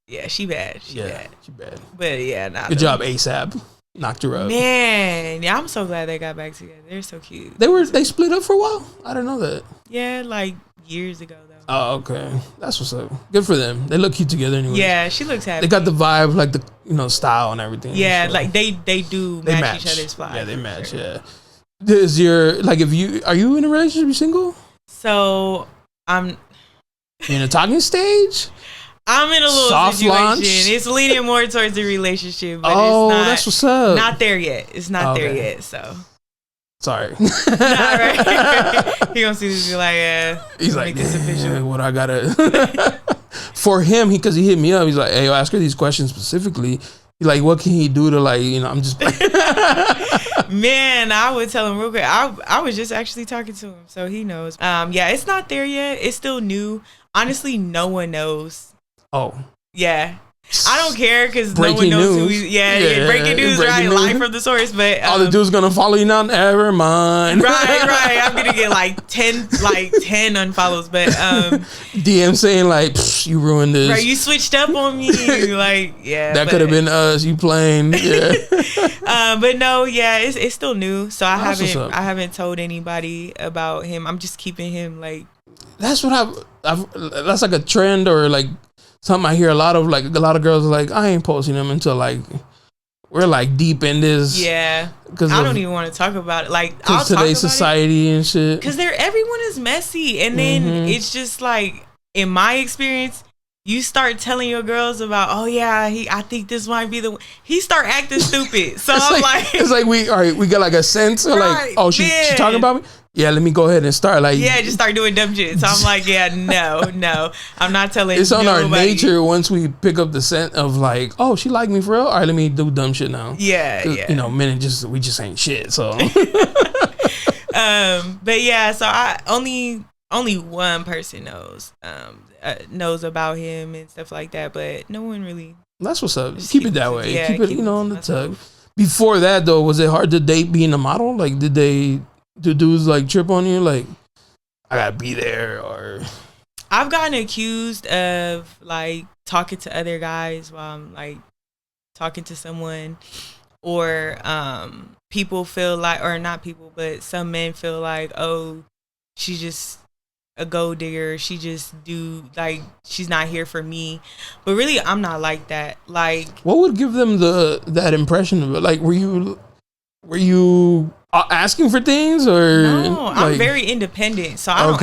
Yeah, she bad. She bad. She bad. But yeah, nah. Good job, ASAP. knocked her up. Man, yeah, I'm so glad they got back together. They're so cute. They split up for a while? I didn't know that. Yeah, like years ago though. Oh, okay. That's what's up. Good for them. They look cute together anyway. Yeah, she looks happy. They got the vibe, like the style and everything. Yeah, so. like they do match each other's vibe. Yeah, they match. Sure. Yeah. Are you in a relationship? You single? So I'm in a talking stage. I'm in a little soft situation. launch? It's leaning more towards the relationship, but it's not. That's what's up. Not there yet. It's not there yet. So. Sorry. Nah, right? He gonna see this and be like, he's like, this official. What I gotta for him, because he hit me up. He's like, hey, ask her these questions specifically. He's like, what can he do to I'm just man, I would tell him real quick. I was just actually talking to him, so he knows. Yeah, it's not there yet. It's still new. Honestly, no one knows. Oh. Yeah. I don't care because no one knows who he is. Yeah, breaking news, right? Live from the source. But all the dude's gonna follow you now. Never mind. Right. I'm gonna get like 10 unfollows. But DM saying like, you ruined this. Right, you switched up on me. Like, yeah. That could have been us. You playing. Yeah. But no, yeah, it's still new. So I haven't told anybody about him. I'm just keeping him like. That's what that's like a trend or like. Something I hear a lot of girls are like, I ain't posting them until like we're like deep in this. Yeah, because I don't even want to talk about it. Like, because today's society and shit. Because everyone is messy, and then it's just like, in my experience, you start telling your girls about, oh yeah, I think this might be the one. He start acting stupid. So I'm like, it's like we got like a sense of like, oh, she talking about me. Yeah, let me go ahead and start just start doing dumb shit. So I'm like, yeah, no, I'm not telling. It's on our nature once we pick up the scent of like, oh, she like me for real. All right, let me do dumb shit now. Yeah. Men we just ain't shit. So. But yeah, so I only one person knows about him and stuff like that, but no one really. That's what's up. Keep it that way. Yeah, keep it, on the tug. Before that though, was it hard to date being a model? Like, do dudes like trip on you? Like, I gotta be there, or I've gotten accused of like talking to other guys while I'm like talking to someone, or people feel like, or not people, but some men feel like, oh, she's just a gold digger. She just she's not here for me. But really, I'm not like that. Like, what would give them that impression of it? Like, were you asking for things, or no? I'm very independent, so I don't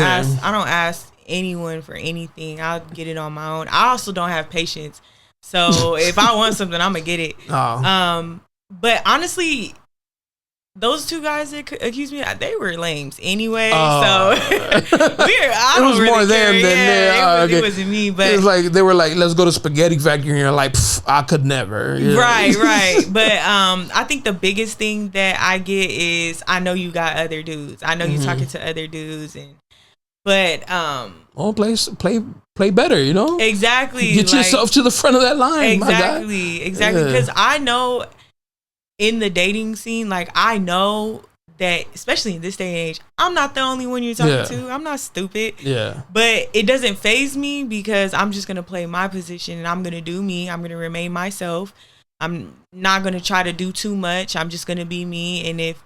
ask anyone for anything. I'll get it on my own. I also don't have patience, so if I want something, I'm gonna get it. But honestly, those two guys that accused me, they were lames anyway. So I don't really more care. them than them. It wasn't me, but it was like they were like, let's go to Spaghetti Factory, and you're like, I could never. Yeah. Right. But I think the biggest thing that I get is, I know you got other dudes. I know you're talking to other dudes, but play better, you know? Exactly. Get yourself to the front of that line. Exactly. Because I know in the dating scene, like, I know that, especially in this day and age, I'm not the only one you're talking to. I'm not stupid. Yeah. But it doesn't faze me, because I'm just going to play my position, and I'm going to do me. I'm going to remain myself. I'm not going to try to do too much. I'm just going to be me. And if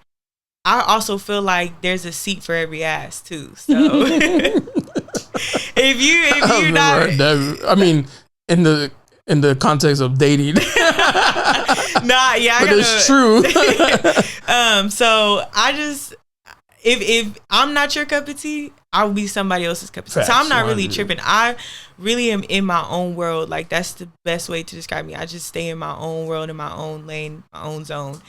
I also feel like there's a seat for every ass too. So if you not, I mean, in the context of dating. But it's true. So I just, if I'm not your cup of tea, I'll be somebody else's cup of tea. So I'm not really tripping. I really am in my own world. Like, that's the best way to describe me. I just stay in my own world, in my own lane, my own zone.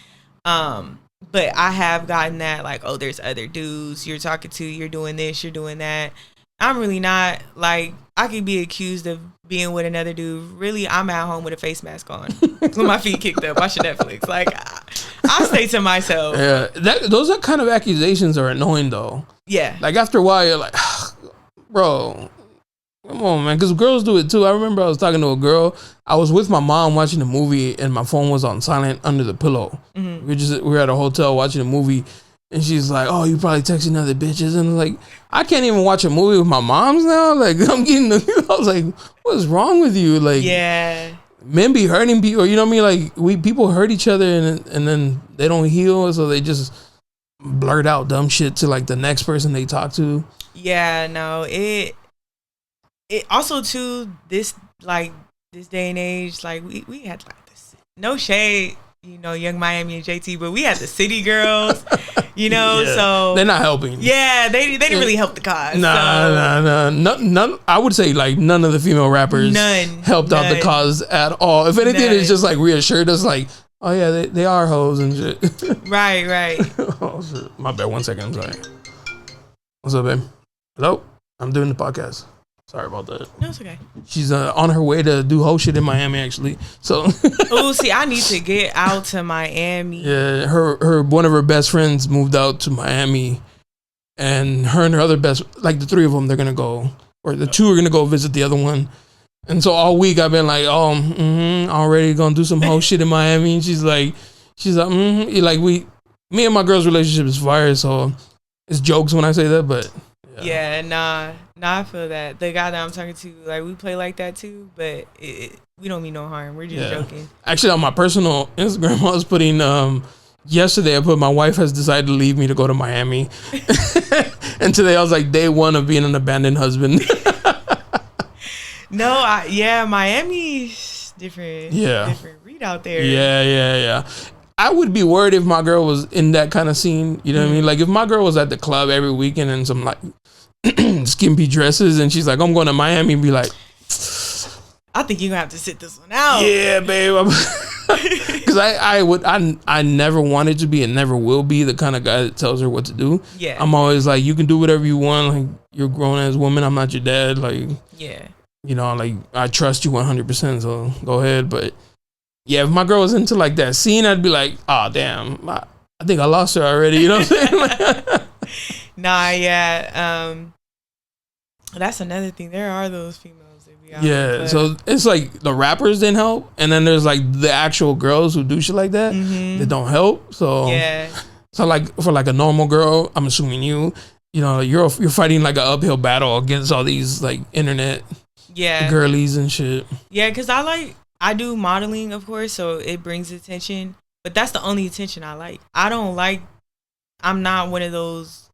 But I have gotten that, like, oh, there's other dudes you're talking to, you're doing this, you're doing that. I'm really not. Like, I could be accused of being with another dude. Really, I'm at home with a face mask on, with my feet kicked up, watching Netflix. Like, I stay to myself. Yeah, those are kind of accusations are annoying though. Yeah. Like, after a while, you're like, bro, come on, man, because girls do it too. I remember I was talking to a girl. I was with my mom watching a movie, and my phone was on silent under the pillow. Mm-hmm. We were at a hotel watching a movie. And she's like, oh, you probably texting other bitches. And I'm like, I can't even watch a movie with my moms now. Like, I was like, what's wrong with you? Like, yeah. men be hurting people. You know what I mean? Like people hurt each other and then they don't heal, so they just blurt out dumb shit to like the next person they talk to. Yeah, no, it also too this day and age, like we had like this, no shade, you know, Young Miami and JT, but we had the city girls, you know, so they're not helping. Yeah, they didn't really help the cause. Nah. None. I would say like none of the female rappers helped out the cause at all. If anything, it's just like reassured us, like, oh yeah, they are hoes and shit. Right. Oh shit. My bad. 1 second. I'm sorry. What's up, babe? Hello. I'm doing the podcast. Sorry about that. No, it's okay. She's on her way to do whole shit in Miami, actually. So. Oh, see, I need to get out to Miami. Yeah, her one of her best friends moved out to Miami, and her other best, like the three of them, they're gonna go, or the two are gonna go visit the other one. And so all week I've been like, already gonna do some whole shit in Miami. And she's like, like me and my girl's relationship is fire, so it's jokes when I say that, but. Yeah, nah, I feel that. The guy that I'm talking to, like, we play like that too, but we don't mean no harm. We're just joking. Actually, on my personal Instagram, I was putting, yesterday I put, my wife has decided to leave me to go to Miami. And today I was like, day one of being an abandoned husband. No, Miami's different. Yeah. Different read out there. Yeah. I would be worried if my girl was in that kind of scene. You know what I mean? Like if my girl was at the club every weekend in some like skimpy dresses and she's like, I'm going to Miami, and be like, I think you're gonna have to sit this one out. Yeah, babe. Because I never wanted to be and never will be the kind of guy that tells her what to do. Yeah. I'm always like, you can do whatever you want. Like you're a grown ass woman. I'm not your dad. Like, yeah. You know, like I trust you 100%. So go ahead. But yeah, if my girl was into like that scene, I'd be like, oh damn, I think I lost her already. You know what I'm saying? Nah, yeah. That's another thing. There are those females that be out. Yeah, so it's like the rappers didn't help, and then there's like the actual girls who do shit like that that don't help. So yeah. So like for like a normal girl, I'm assuming you know, you're fighting like an uphill battle against all these like internet girlies and shit. Yeah, because I do modeling, of course, so it brings attention, but that's the only attention I like. I'm not one of those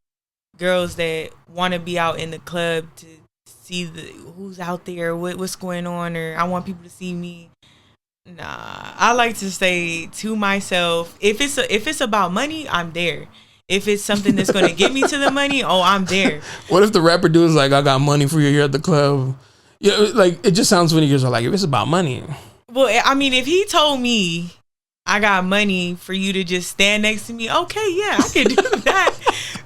girls that want to be out in the club to see who's out there, what's going on, or I want people to see me. Nah, I like to stay to myself. If it's about money, I'm there. If it's something that's going to get me to the money, I'm there. What if the rapper dude is like, I got money for you here at the club? Yeah, like it just sounds funny because like if it's about money. Well, I mean, if he told me I got money for you to just stand next to me, okay, yeah, I can do that.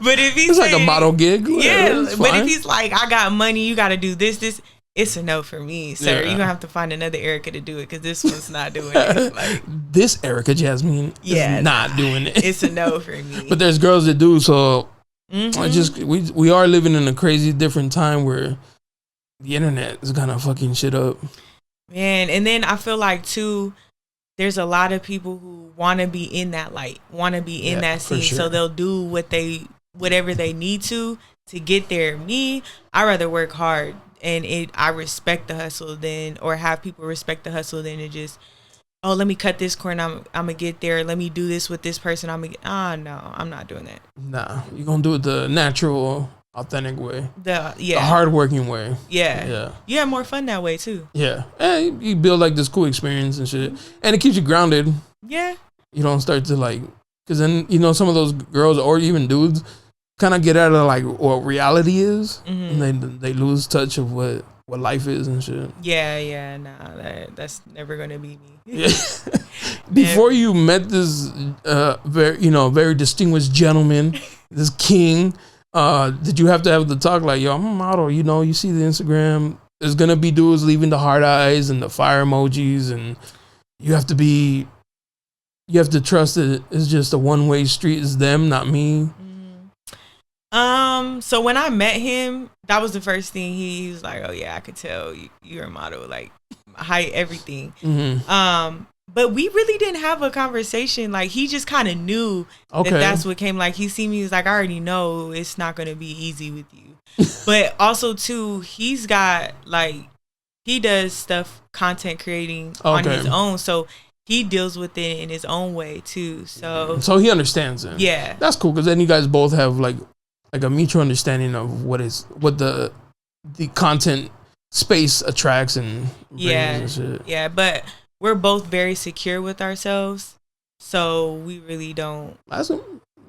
But if he's like a model gig, but if he's like, I got money, you got to do this, it's a no for me, sir. You're gonna have to find another Erica to do it because this one's not doing it. Like, this Erica Jasmine is not doing it. It's a no for me. But there's girls that do. So we are living in a crazy different time where the internet is gonna fucking shit up. Man, and then I feel like too, there's a lot of people who want to be in that light, want to be in that scene, so they'll do whatever they need to get there. Me, I rather work hard, and I respect the hustle or have people respect the hustle than to just, let me cut this corner, I'm gonna get there, let me do this with this person, no, I'm not doing that. Nah, you're gonna do it the natural, authentic way, the hardworking way. Yeah, you have more fun that way too. Yeah, and you build like this cool experience and shit, and it keeps you grounded. Yeah, you don't start to like, because then you know some of those girls or even dudes kind of get out of like what reality is, and they lose touch of what life is and shit. Yeah, nah, that's never gonna be me. Yeah. Before you met this very distinguished gentleman, this king, did you have to have the talk like, yo, I'm a model, you see the Instagram, there's gonna be dudes leaving the heart eyes and the fire emojis, and you have to trust that it's just a one-way street, it's them, not me. So when I met him, that was the first thing he was like, oh yeah, I could tell you're a model, like height, everything. But we really didn't have a conversation. Like he just kind of knew that's what came. Like he seen me, he was like, I already know it's not going to be easy with you. But also too, he's got he does stuff, content creating on his own. So he deals with it in his own way too. So he understands it. Yeah, that's cool because then you guys both have like a mutual understanding of what the content space attracts and brings and shit. Yeah, but we're both very secure with ourselves, so we really don't.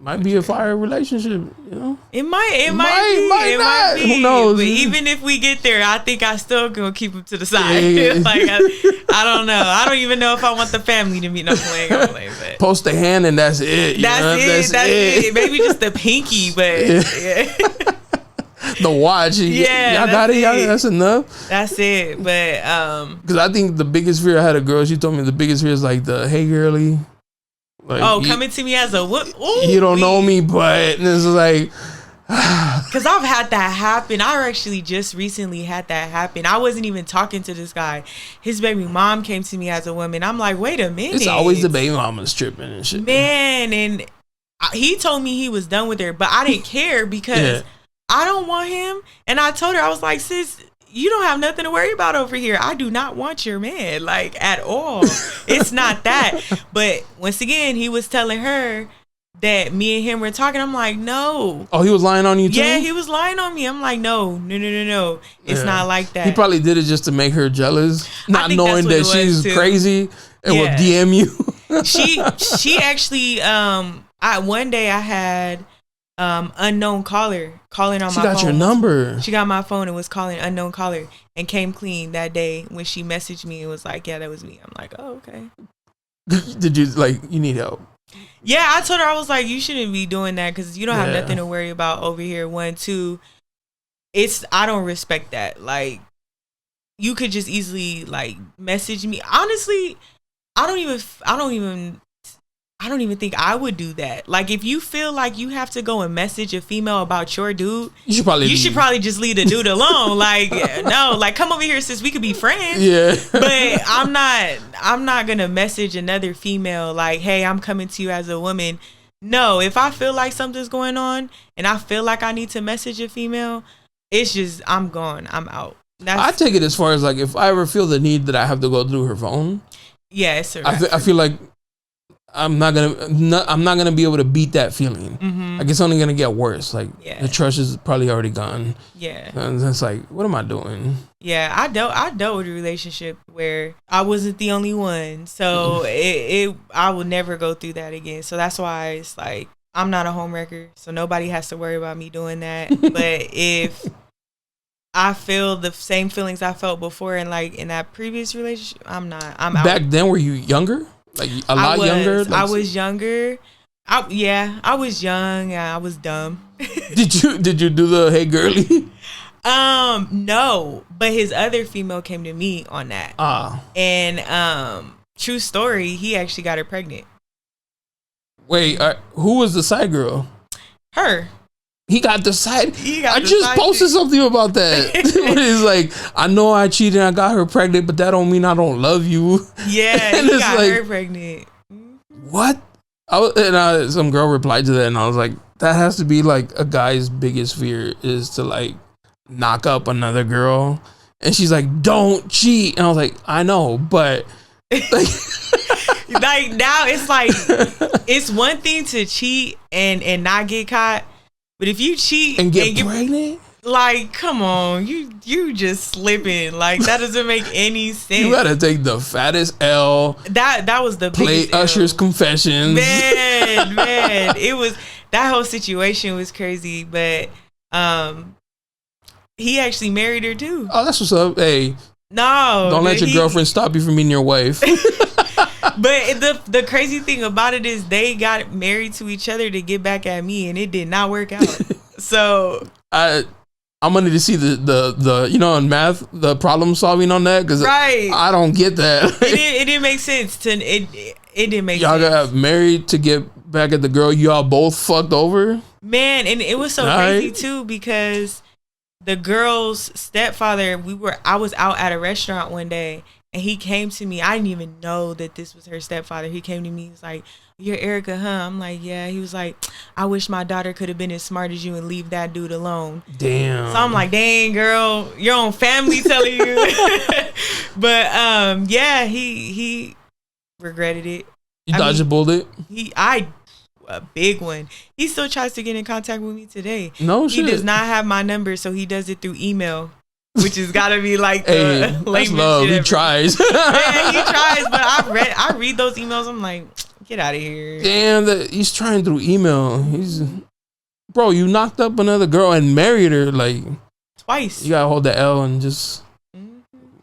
Might be a fire relationship, you know. It might not. Who knows? But even if we get there, I think I still gonna keep him to the side. Like I don't know. I don't even know if I want the family to meet. No playing. But post a hand and that's it. That's it. Maybe just the pinky, but the watch. Y'all got it. That's enough. That's it. But because I think the biggest fear I had a girl. She told me the biggest fear is like the hey girly. Like, coming to me as a whoop. You don't know me, but it's like. Because I've had that happen. I actually just recently had that happen. I wasn't even talking to this guy. His baby mom came to me as a woman. I'm like, wait a minute. It's always the baby mama's tripping and shit. Man, and he told me he was done with her, but I didn't care because I don't want him. And I told her, I was like, sis, you don't have nothing to worry about over here. I do not want your man, like, at all. It's not that. But once again, he was telling her that me and him were talking. I'm like, no. Oh, he was lying on you too? Yeah, he was lying on me. I'm like, no. It's not like that. He probably did it just to make her jealous, not knowing that she's crazy and will DM you. She actually, one day I had unknown caller calling on my phone. She got your number. She got my phone and was calling unknown caller and came clean that day when she messaged me and was like, yeah, that was me. I'm like, oh, okay. Did you you need help? Yeah, I told her, I was like, you shouldn't be doing that because you don't have nothing to worry about over here. 1, 2, I don't respect that. Like, you could just easily like message me. Honestly, I don't even think I would do that. Like, if you feel like you have to go and message a female about your dude, you should probably just leave the dude alone. Like, no, like, come over here, sis, we could be friends. Yeah. But I'm not gonna message another female like, hey, I'm coming to you as a woman. No, if I feel like something's going on and I feel like I need to message a female, it's just, I'm gone. I'm out. I take it as far as like, if I ever feel the need that I have to go through her phone. Yes, I feel like I'm not gonna be able to beat that feeling. Mm-hmm. Like, it's only gonna get worse. Like, the trust is probably already gone. Yeah, and it's like, what am I doing? Yeah, I dealt with a relationship where I wasn't the only one, so I will never go through that again. So that's why it's like, I'm not a homewrecker, so nobody has to worry about me doing that. But if I feel the same feelings I felt before, and like in that previous relationship, I'm out. Back then, were you younger? Like a lot younger? I was younger. I was young. I was dumb. Did you do the hey girly? No, but his other female came to me on that. And true story, he actually got her pregnant. Wait, who was the side girl? Her. He got the side. I just posted something about that. It's like, I know I cheated and I got her pregnant, but that don't mean I don't love you. Yeah, and he got her pregnant. What? Some girl replied to that, and I was like, that has to be like a guy's biggest fear, is to like knock up another girl. And she's like, don't cheat. And I was like, I know, but like now it's like, it's one thing to cheat and not get caught. But if you cheat and get pregnant, like, come on, you just slipping. Like, that doesn't make any sense. You gotta take the fattest L. That was the play biggest Usher's L. Confessions. Man, it was, that whole situation was crazy. But he actually married her too. Oh, that's what's up. Hey, no, don't let your girlfriend stop you from meeting your wife. But the crazy thing about it is they got married to each other to get back at me, and it did not work out. So I'm gonna need to see the in math, the problem solving on that, because I don't get that. It didn't make sense to it didn't make y'all sense. got married to get back at the girl y'all both fucked over. Man, and it was so crazy too, because the girl's stepfather, I was out at a restaurant one day, And he came to me. I didn't even know that this was her stepfather. He came to me. He was like, "You're Erica, huh?" I'm like, "Yeah." He was like, "I wish my daughter could have been as smart as you and leave that dude alone." Damn. So I'm like, "Dang, girl, your own family telling you." But yeah, he regretted it. You dodged a bullet? A big one. He still tries to get in contact with me today. No shit. He does not have my number, so he does it through email. Which has got to be like the that's love. He tries. Yeah, he tries, but I read those emails. I'm like, get out of here. Damn, he's trying through email. Bro, you knocked up another girl and married her like twice. You gotta hold the L and just.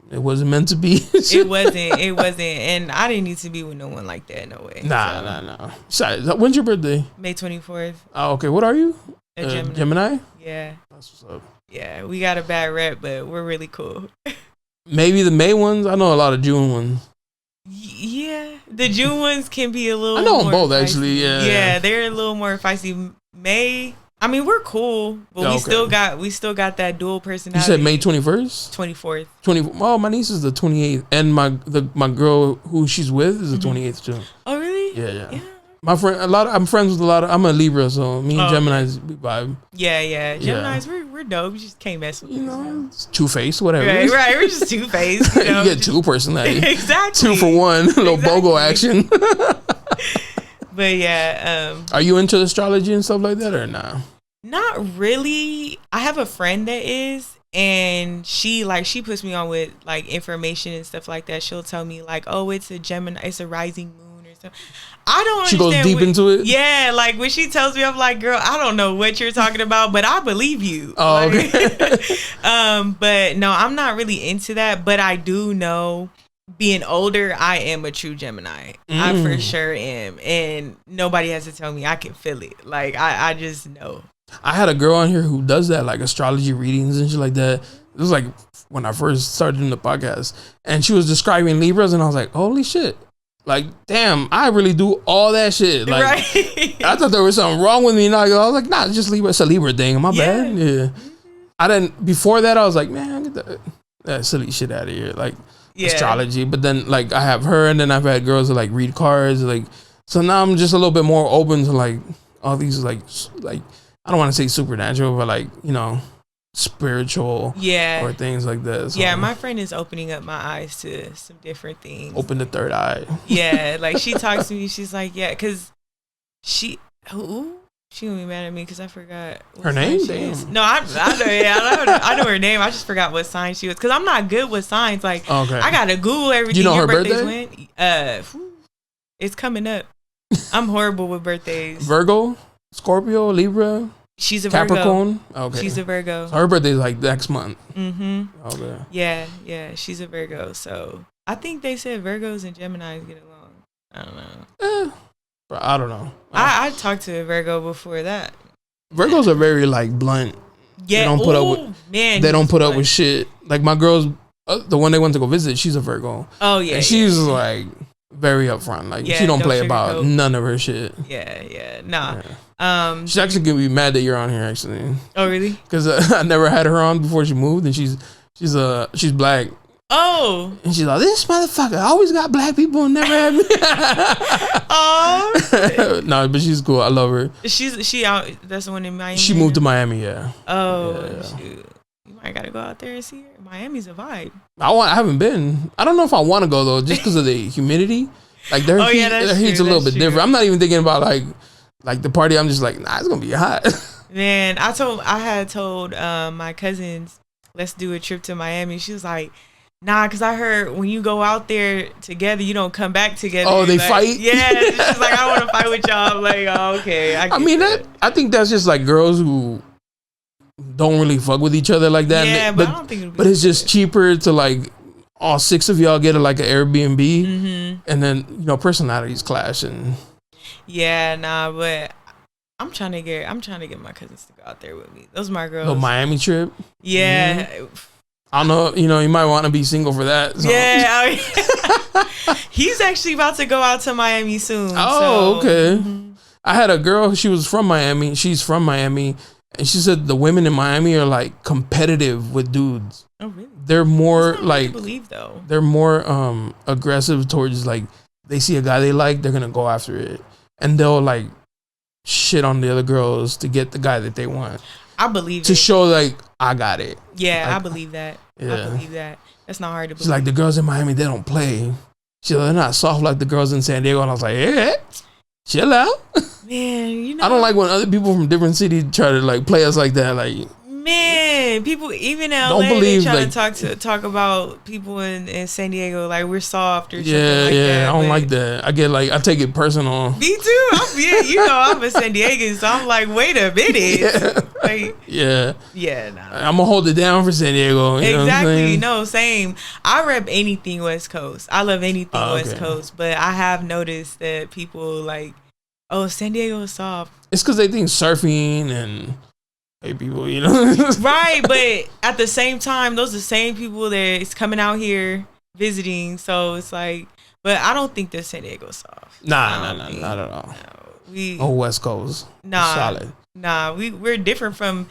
It wasn't meant to be. It wasn't, and I didn't need to be with no one like that. No way. Nah. Sorry, when's your birthday? May 24th. Oh, okay. What are you? A Gemini. Gemini? Yeah. That's what's up. Yeah, we got a bad rep, but we're really cool. Maybe the May ones. I know a lot of June ones. Yeah, the June ones can be a little. I know them both feisty. actually. Yeah, they're a little more feisty. May. I mean, we're cool, but we still got that dual personality. You said May 21st? 24th. 20. Oh, my niece is the 28th, and my girl who she's with is the 28th too. Oh, really? Yeah. My friend, I'm friends with a lot of. I'm a Libra, so me and Gemini's we vibe. Yeah. Gemini's, we're dope. We just can't mess with them. It's two-faced, whatever. Right. We're just two-faced. You get two personalities. Exactly. 2 for 1. A little BOGO action. But yeah. Are you into astrology and stuff like that or nah? Not really. I have a friend that is, and she puts me on with like information and stuff like that. She'll tell me like, "Oh, it's a Gemini, it's a rising moon or something." I don't. She goes deep into it. Yeah, like when she tells me, I'm like, "Girl, I don't know what you're talking about, but I believe you." Oh, okay. But no, I'm not really into that. But I do know, being older, I am a true Gemini. I for sure am, and nobody has to tell me. I can feel it. Like I just know. I had a girl on here who does that, like astrology readings and shit like that. It was like when I first started doing the podcast, and she was describing Libras, and I was like, "Holy shit!" Like, damn, I really do all that shit. Like, right. I thought there was something wrong with me. Now I was like, "Nah, it's just Libra. It's a Libra thing. My bad." Yeah. I didn't. Before that, I was like, "Man, get that silly shit out of here." Like astrology, but then like I have her, and then I've had girls that like read cards, like. So now I'm just a little bit more open to like all these like. I don't want to say supernatural, but like, you know, spiritual or things like that. So, yeah, my friend is opening up my eyes to some different things. Open the third eye. Yeah, like she talks to me. She's like, yeah, because she gonna be mad at me because I forgot her name. Damn. No, I know her name. I just forgot what sign she was because I'm not good with signs. Like, I gotta Google everything. You know her birthday's birthday? It's coming up. I'm horrible with birthdays. Virgo, Scorpio, Libra. She's a Capricorn. Virgo. Okay. She's a Virgo. So her birthday's like next month. Mm-hmm. Okay. Yeah. She's a Virgo. So I think they said Virgos and Geminis get along. I don't know. But I don't know. I talked to a Virgo before that. Virgos are very like blunt. Yeah. They don't put up with. They don't put up with shit. Like my girl's, the one they went to go visit. She's a Virgo. Oh yeah. And she's like very upfront. Like she don't play about none of her shit. Yeah. Nah. Yeah. She's actually gonna be mad that you're on here. Actually. Oh really? Because I never had her on before she moved, and she's black. Oh. And she's like, this motherfucker always got black people and never had me. Oh. No, but she's cool. I love her. She out. That's the one in Miami. She moved to Miami. Yeah. Oh shoot. I gotta go out there and see her. Miami's a vibe. I haven't been. I don't know if I want to go though, just because of the humidity. Like their heat's a little bit different. I'm not even thinking about like the party. I'm just like, nah, it's gonna be hot. Man, I had told my cousins, let's do a trip to Miami. She was like, nah, because I heard when you go out there together, you don't come back together. Oh, they like, fight? Yeah. She's like, I want to fight with y'all. I'm like, oh, okay. I mean, I think that's just like girls who don't really fuck with each other like that. Yeah, but I don't think but it's just cheaper to like all 6 of y'all get like an Airbnb, and then personalities clash and. Yeah, nah, but I'm trying to get my cousins to go out there with me. Those are my girls. The Miami trip. Yeah. I don't know. You might want to be single for that. So. Yeah. He's actually about to go out to Miami soon. Oh, okay. I had a girl. She was from Miami. She's from Miami. And she said the women in Miami are like competitive with dudes. Oh, really? They're more That's not like hard to believe though. they're more aggressive towards like they see a guy they like, they're gonna go after it, and they'll like shit on the other girls to get the guy that they want. I believe to it. show like I got it. Yeah, like, I believe that. Yeah. I believe that. That's not hard to believe. She's like, the girls in Miami, they don't play. She's like, they're not soft like the girls in San Diego. And I was like, yeah, chill out. Man, you know, I don't like when other people from different cities try to like play us like that. Like, man, people even in LA, Don't believe, they try like- to talk about people in San Diego like we're soft or something yeah, like yeah, that. I don't but- like that. I get like, I take it personal. Me too. I'm a San Diegan, so I'm like, wait a minute. Yeah. Like, Yeah, nah. I'm gonna hold it down for San Diego. You know what I'm Exactly. saying? No, same. I rep anything West Coast. I love anything West okay. Coast, but I have noticed that people like, oh, San Diego is soft. It's because they think surfing and hey people, you know. Right, but at the same time, those are the same people that is coming out here visiting. So it's like, but I don't think that San Diego's soft. Nah, not at all. No, West Coast. Nah. Solid. We're different from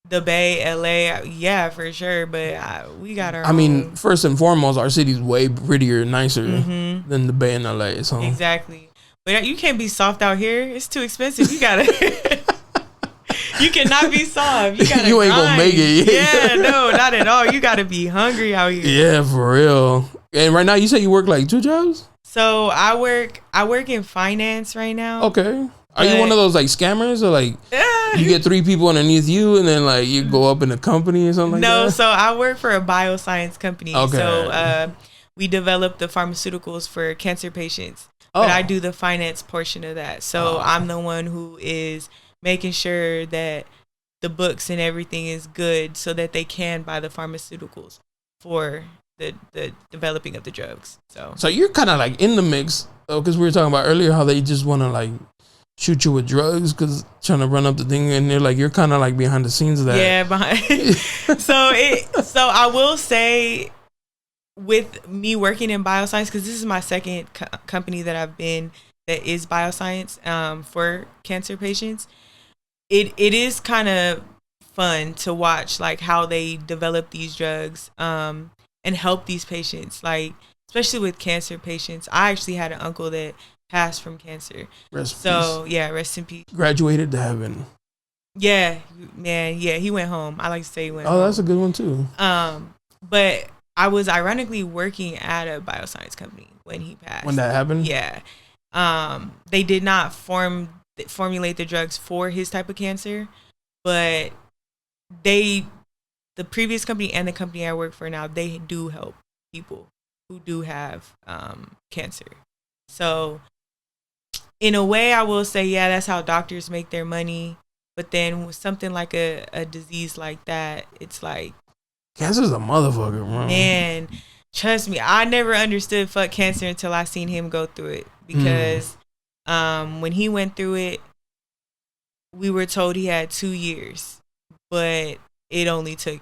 the Bay, LA. Yeah, for sure. But we got our. I mean, own. first and foremost, our city's way prettier, nicer Mhm. than the Bay in LA. So Exactly. But you can't be soft out here. It's too expensive. You gotta. You cannot be soft. You gotta. You ain't gonna make it. Yeah, no, not at all. You gotta be hungry out here. yeah, for real. And right now, you say you work like 2 jobs? So I work in finance right now. Okay. Are you But- one of those like scammers or like you get 3 people underneath you and then like you go up in a company or something like No, that? so I work for a bioscience company. Okay. So we develop the pharmaceuticals for cancer patients. But Oh. I do the finance portion of that. So I'm the one who is making sure that the books and everything is good so that they can buy the pharmaceuticals for the developing of the drugs. So So you're kind of like in the mix because we were talking about earlier how they just want to like shoot you with drugs because trying to run up the thing and they're like you're kind of like behind the scenes of that. yeah, behind. So I will say, with me working in bioscience, because this is my second company that I've been that is bioscience for cancer patients, it is kind of fun to watch like how they develop these drugs and help these patients, like especially with cancer patients. I actually had an uncle that passed from cancer. Rest in So yeah, rest in peace. peace. Graduated to heaven. Yeah, man. Yeah, he went home. I like to say he went home. Oh, that's a good one too. But I was ironically working at a bioscience company when he passed. When that happened? Yeah. They did not formulate the drugs for his type of cancer, but the previous company and the company I work for now, they do help people who do have cancer. So in a way, I will say, yeah, that's how doctors make their money. But then with something like a disease like that, it's like, Cancer's a motherfucker, bro. man, trust me, I never understood fuck cancer until I seen him go through it. Because when he went through it, we were told he had 2 years, but it only took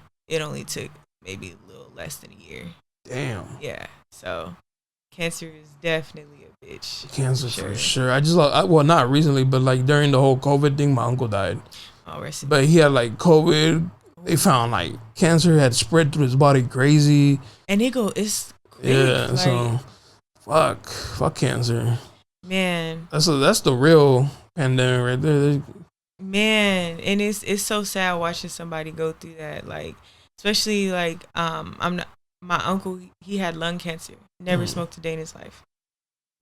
maybe a little less than a year. Damn. Yeah, so cancer is definitely a bitch. Cancer for sure. I just well, not recently, but like during the whole COVID thing, my uncle died. Oh, rest in But he had like COVID. They found like cancer had spread through his body crazy. and it's quick, Yeah, like, so fuck cancer. man, That's the real pandemic right there. man, and it's so sad watching somebody go through that, like especially like my uncle, he had lung cancer, never smoked a day in his life,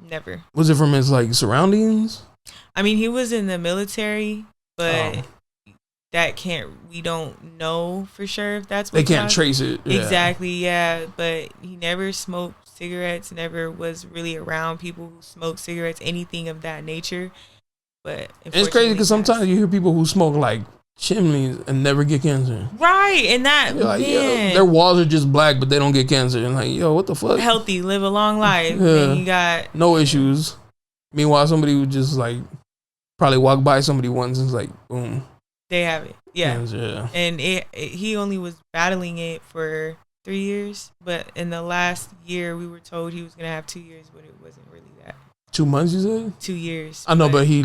never. Was it from his like surroundings? I mean, he was in the military, but we don't know for sure if that's what They can't caused- trace it. Yeah. Exactly, yeah, but he never smoked cigarettes, never was really around people who smoke cigarettes, anything of that nature. But It's crazy because sometimes you hear people who smoke like chimneys and never get cancer. right, and that You're like, yo, man, their walls are just black, but they don't get cancer. And like, yo, what the fuck? healthy, live a long life. Yeah. And you got No issues. Meanwhile, somebody would just like probably walk by somebody once and it's like, boom, they have it, yeah. cancer. Yeah. And he only was battling it for 3 years, but in the last year we were told he was gonna have 2 years, but it wasn't really that. 2 months, you said? 2 years. I know, but he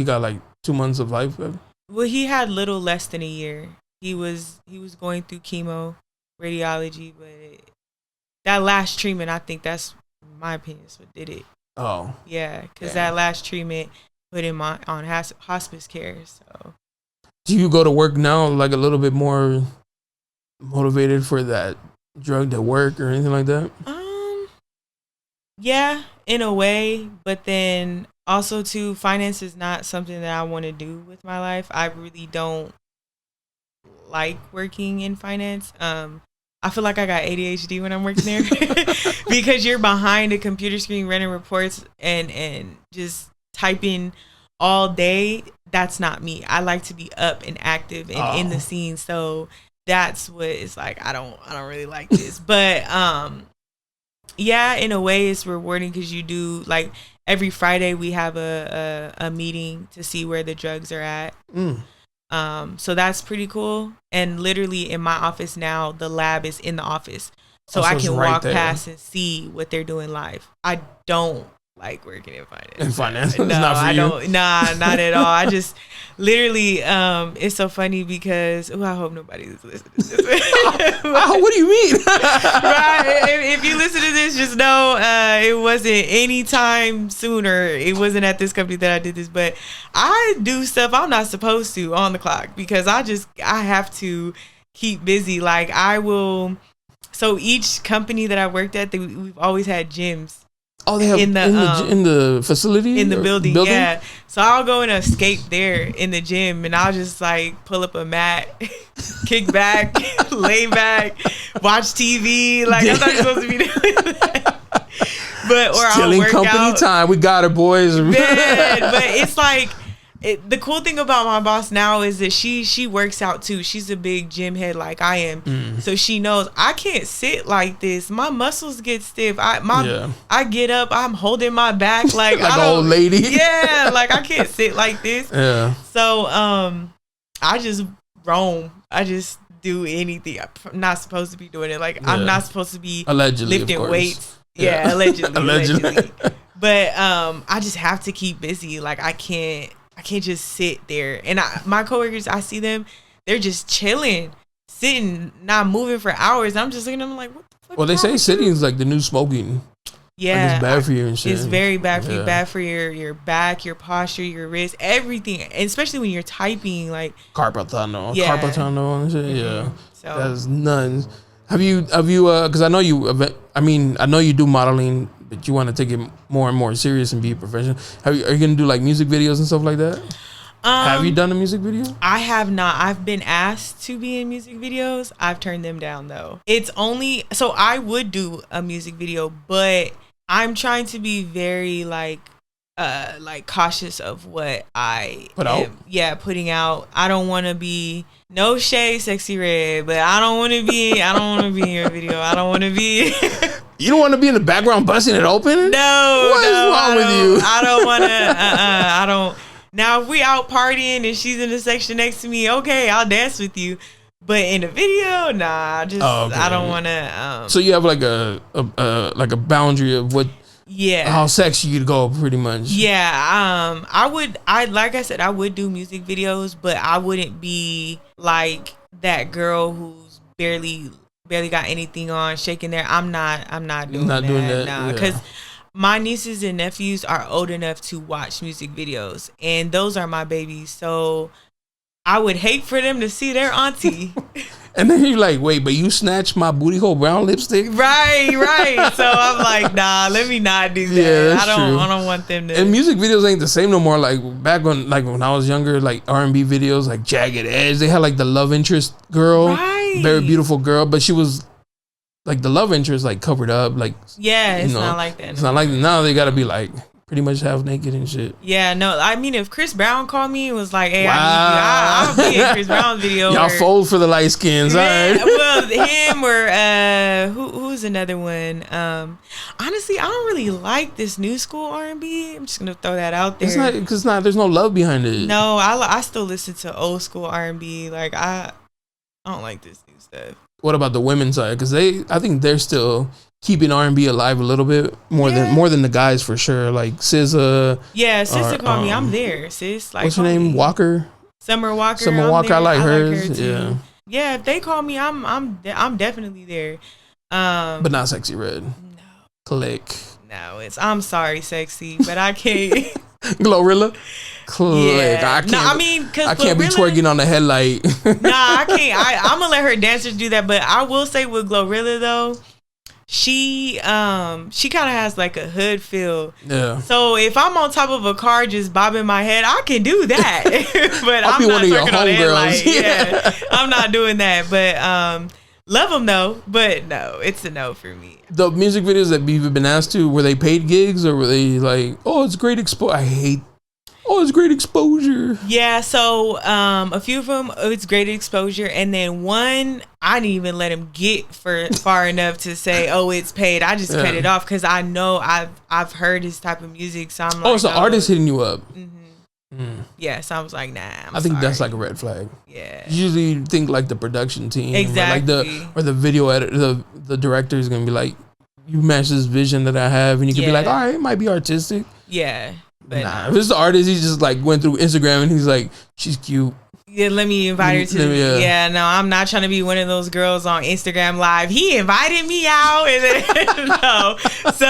got like 2 months of life. Well, he had little less than a year. He was going through chemo, radiology, but that last treatment, I think that's my opinion, is what did it. Oh. Yeah, because that last treatment put him on hospice care. So. Do you go to work now like a little bit more motivated for that drug to work or anything like that? Yeah, in a way, but then also too, finance is not something that I want to do with my life. I really don't like working in finance. I feel like I got ADHD when I'm working there because you're behind a computer screen running reports and just typing all day. That's not me. I like to be up and active and in the scene. So that's what it's like. I don't really like this, but yeah, in a way it's rewarding because you do, like, every Friday we have a meeting to see where the drugs are at. So that's pretty cool. And literally in my office now, the lab is in the office. So I can walk past and see what they're doing live. I don't like working in finance. In finance? No, not for I you? don't. Nah, not at all. I just literally, it's so funny because, I hope nobody's listening to this. What do you mean? Right. If you listen to this, just know it wasn't any time sooner. It wasn't at this company that I did this, but I do stuff I'm not supposed to on the clock because I have to keep busy. Like so each company that I worked at, we've always had gyms. Oh, they have in the facility? In the building, yeah. So I'll go and escape there in the gym and I'll just like pull up a mat, kick back, lay back, watch TV. Like I'm not supposed to be doing that. But Stealing I'll work company out. time. We got it, boys. Man, but it's like the cool thing about my boss now is that she works out too. She's a big gym head like I am. So she knows I can't sit like this. My muscles get stiff. I get up, I'm holding my back like an old lady. Yeah, like I can't sit like this. Yeah. So I just roam. I just do anything. I'm not supposed to be doing it. Like I'm not supposed to be allegedly lifting weights. Yeah, allegedly. But I just have to keep busy. Like I can't just sit there. And my coworkers, I see them, they're just chilling, sitting, not moving for hours. I'm just looking at them like, what the fuck? Well, they say sitting is like the new smoking. Yeah. Like it's bad for you and shit. It's very bad for you. Bad for your back, your posture, your wrist, everything. And especially when you're typing, like carpal tunnel and shit. Yeah. So that's nuts. Have you because I know you do modeling, but you want to take it more and more serious and be a professional. Are you gonna do like music videos and stuff like that? Have you done a music video? I have not. I've been asked to be in music videos. I've turned them down though. It's only so I would do a music video, but I'm trying to be very like cautious of what I out. Yeah, putting out. I don't want to be no shade, Sexy Red, but I don't want to be in your video. I don't want to be. You don't want to be in the background busting it open? No. What is wrong with you? I don't want to. I don't. Now, if we out partying and she's in the section next to me, okay, I'll dance with you. But in the video, nah. I don't want to. So you have like a boundary of what. Yeah. How sexy you'd go, pretty much. Yeah. Like I said, I would do music videos, but I wouldn't be like that girl who's barely got anything on, shaking there. I'm not doing that. Nah, because my nieces and nephews are old enough to watch music videos, and those are my babies. So I would hate for them to see their auntie. And then you're like, wait, but you snatched my booty hole brown lipstick? Right. So I'm like, nah, let me not do that. Yeah, that's true. I don't want them to. And music videos ain't the same no more. Like back when I was younger, like R&B videos, like Jagged Edge, they had like the love interest girl, very beautiful girl, but she was like the love interest like covered up, like it's not like that. It's not like that. Now they gotta be like pretty much half naked and shit. Yeah, no, I mean, if Chris Brown called me and was like, hey, I'll be in Chris Brown's video. Y'all fold for the light skins, all right? Well, him or who's another one? Honestly, I don't really like this new school R&B. I'm just going to throw that out there. It's not, because there's no love behind it. No, I still listen to old school R&B. Like, I don't like this new stuff. What about the women's side? Because I think they're still keeping R&B alive a little bit more than the guys for sure. Like SZA. Yeah, SZA called me. I'm there, sis. Like, what's her name? Walker. Summer Walker. Summer Walker, I like her hers. too. Yeah. Yeah, if they call me, I'm definitely there. But not Sexy Red. No. Click. No, I'm sorry, Sexy, but I can't. Glorilla. Click. Yeah. I can't. No, I mean, cause I can't be Glorilla, twerking on the headlight. Nah, I can't. I'm gonna let her dancers do that, but I will say with Glorilla though, she kind of has like a hood feel. Yeah. So if I'm on top of a car just bobbing my head, I can do that. But I'll I'm be not one of your twerking on the headlight. homegirls. Yeah, I'm not doing that. But love them though. But no, it's a no for me. The music videos that you've been asked to, were they paid gigs or were they like, oh, it's great it's great exposure. Yeah, so a few of them, it's great exposure, and then one, I didn't even let him get far enough to say, oh, it's paid. I just cut it off because I know I've heard his type of music, so I'm like, It's the artist hitting you up. Yeah, so I was like, nah. I think that's like a red flag. Yeah. Usually think like the production team, Exactly. or the video editor, the director is gonna be like, you match this vision that I have, and you can be like, all right, it might be artistic. Yeah. But nah, if it's the artist, he just like went through Instagram and he's like, she's cute. Yeah, let me invite her to. Yeah, no, I'm not trying to be one of those girls on Instagram Live. He invited me out, and then, no. So,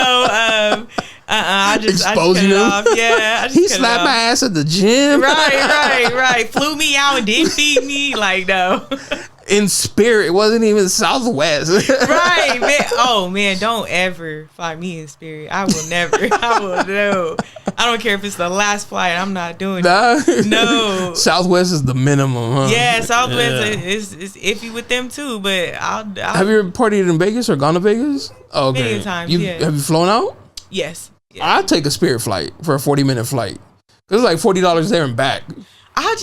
I just cut it off. Yeah, he slapped my ass at the gym. Right. Flew me out and didn't feed me. Like, no. In Spirit, it wasn't even Southwest. Right, man. Oh man, don't ever fly me in Spirit. I will never. I will no. I don't care if it's the last flight. I'm not doing it. No. Southwest is the minimum, huh? Yeah, Southwest is iffy with them too. But I'll have you ever partied in Vegas or gone to Vegas? Oh, okay. Many times. Have you flown out? Yes. I'd take a Spirit flight for a 40-minute flight. It's like $40 there and back. I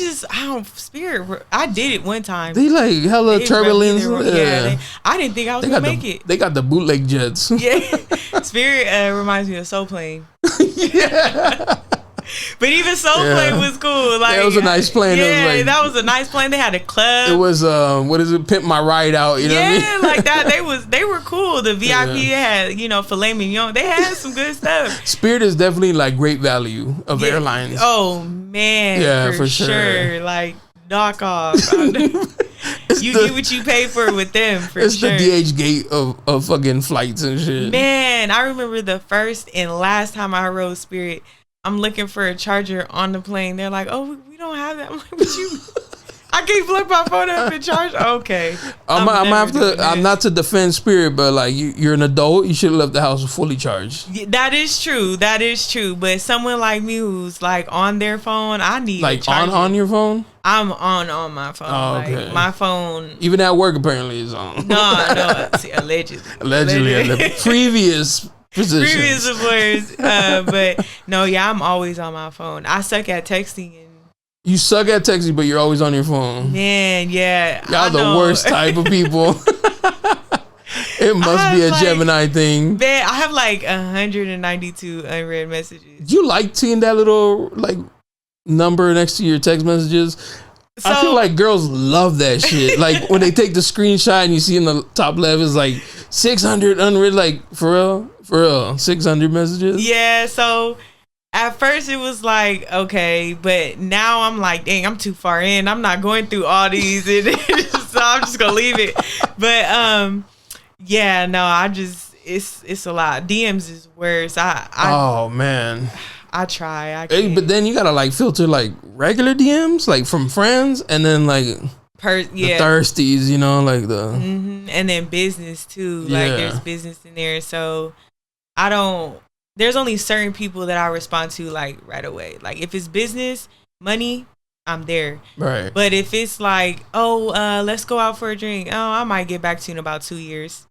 Spirit. I did it one time. They like hella turbulence. I didn't think I was gonna make it. They got the bootleg jets. Yeah, Spirit reminds me of Soul Plane. Yeah. But even Soul Plane was cool. Like, it was a nice plane. Yeah, that was a nice plane. They had a club. It was what is it? Pimp My Ride Out. You know what I mean? Like that. They were cool. The VIP had filet mignon. They had some good stuff. Spirit is definitely like great value of airlines. Oh man, yeah, for sure. Like knock off. You get what you pay for with them. It's the DH gate of fucking flights and shit. Man, I remember the first and last time I rode Spirit. I'm looking for a charger on the plane. They're like, "Oh, we don't have that." I'm like, "But you, I can't plug my phone up and charge." Okay, I'm not to defend Spirit, but like you're an adult. You should have left the house fully charged. Yeah, that is true. But someone like me who's like on their phone, I need like on your phone. I'm on my phone. Oh, okay. Like, my phone, even at work, apparently is on. No, allegedly. The previous. Previous employers, but no, I'm always on my phone. I suck at texting. You suck at texting, but you're always on your phone. Man, yeah, y'all the worst type of people. It must be a Gemini thing. Man, I have like 192 unread messages. You like seeing that little like number next to your text messages? So, I feel like girls love that shit. Like when they take the screenshot and you see in the top left is like 600 unread. Like for real, 600 messages. Yeah. So at first it was like okay, but now I'm like, dang, I'm too far in. I'm not going through all these, and so I'm just gonna leave it. But yeah, no, it's a lot. DMs is worse. Oh man. I try. Hey, but then you gotta like filter like regular DMs, like from friends, and then like the thirsties, like the and then business too. Like there's business in there, so I don't. There's only certain people that I respond to like right away. Like if it's business, money, I'm there. Right. But if it's like, let's go out for a drink. Oh, I might get back to you in about 2 years.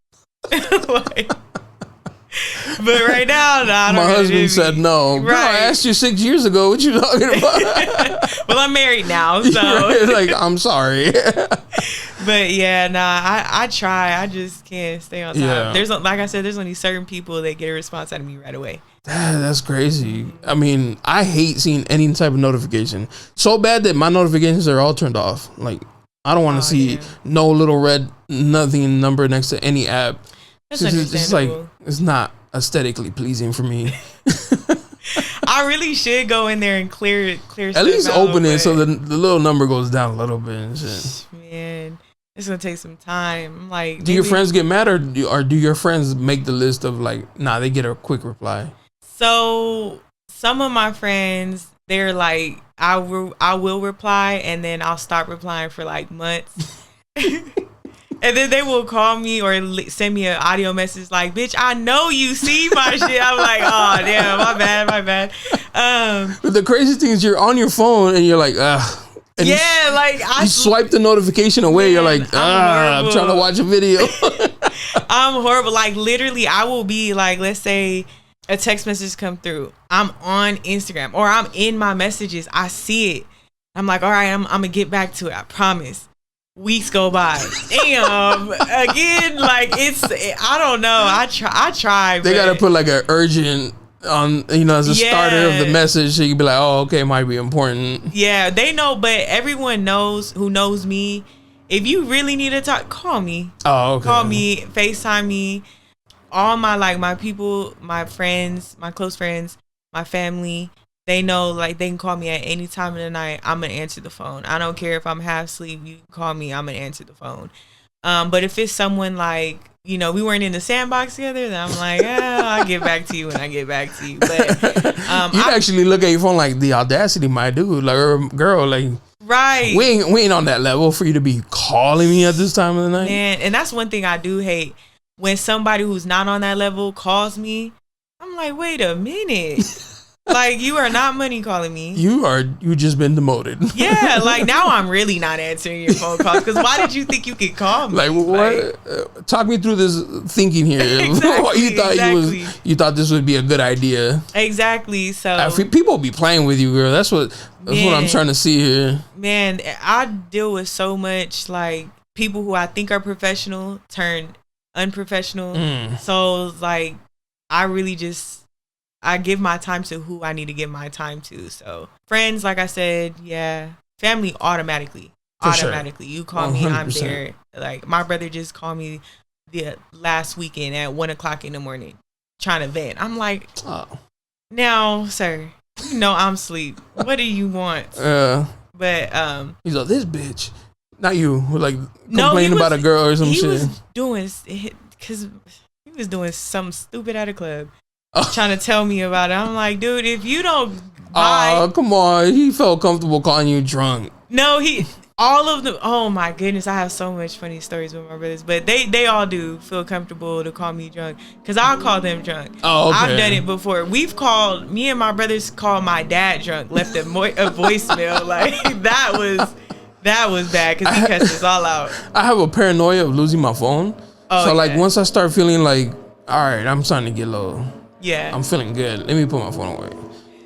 But right now, I don't. My husband said no. Right. Girl, I asked you 6 years ago. What you talking about? Well, I'm married now, so like I'm sorry. But yeah, I try. I just can't stay on top. Yeah. There's like I said, there's only certain people that get a response out of me right away. That's crazy. I mean, I hate seeing any type of notification. So bad that my notifications are all turned off. Like I don't want to see no little red nothing number next to any app. That's understandable. It's like it's not aesthetically pleasing for me. I really should go in there and clear. At least open it so the little number goes down a little bit and shit. Man, it's gonna take some time. I'm like, do your friends get mad or do your friends make the list of like, nah, they get a quick reply? So some of my friends, they're like, I will reply and then I'll stop replying for like months. And then they will call me or send me an audio message like, bitch, I know you see my shit. I'm like, oh, damn, my bad. But the crazy thing is you're on your phone and you're like, ugh. And yeah, like you swipe the notification away. Man, you're like, I'm trying to watch a video. I'm horrible. Like literally, I will be like, let's say a text message come through. I'm on Instagram or I'm in my messages. I see it. I'm like, all right, I'm gonna get back to it. I promise. Weeks go by. Damn. Again, like I don't know. I try. They gotta put like an urgent on, as a starter of the message, so you can be like, oh, okay, it might be important. Yeah, they know, but everyone knows who knows me. If you really need to talk, call me. Oh, okay. Call me, FaceTime me. All my people, my friends, my close friends, my family, they know, like, they can call me at any time of the night. I'm going to answer the phone. I don't care if I'm half asleep. You can call me. I'm going to answer the phone. But if it's someone like, we weren't in the sandbox together, then I'm like, I'll get back to you when I get back to you. But you'd actually look at your phone like the audacity, my dude, like, or girl, like, right. We ain't on that level for you to be calling me at this time of the night. Man, and that's one thing I do hate. When somebody who's not on that level calls me, I'm like, wait a minute. Like, you are not money calling me. You just been demoted. Yeah, like now I'm really not answering your phone calls because why did you think you could call me? Like what? Talk me through this thinking here. Exactly, you thought this would be a good idea. Exactly. So people be playing with you, girl. That's what I'm trying to see here. Man, I deal with so much like people who I think are professional turn unprofessional. So like I really I give my time to who I need to give my time to. So friends, like I said, yeah. Family automatically. Sure. You call 100%. Me, I'm there. Like my brother just called me the last weekend at 1:00 in the morning trying to vent. I'm like, now, sir, I'm asleep. What do you want? But he's like, this bitch. Not you. Like complaining about a girl or some shit. He was doing, because he was doing something stupid at a club. Trying to tell me about it. I'm like, dude, if you don't buy... Oh, come on. He felt comfortable calling you drunk. No, all of them... Oh, my goodness. I have so much funny stories with my brothers. But they all do feel comfortable to call me drunk. Because I'll call them drunk. Oh, okay. I've done it before. Me and my brothers called my dad drunk. Left a voicemail. Like, that was bad. Because he cussed us all out. I have a paranoia of losing my phone. Oh, so, like, once I start feeling like, all right, I'm starting to get low. Yeah. I'm feeling good. Let me put my phone away.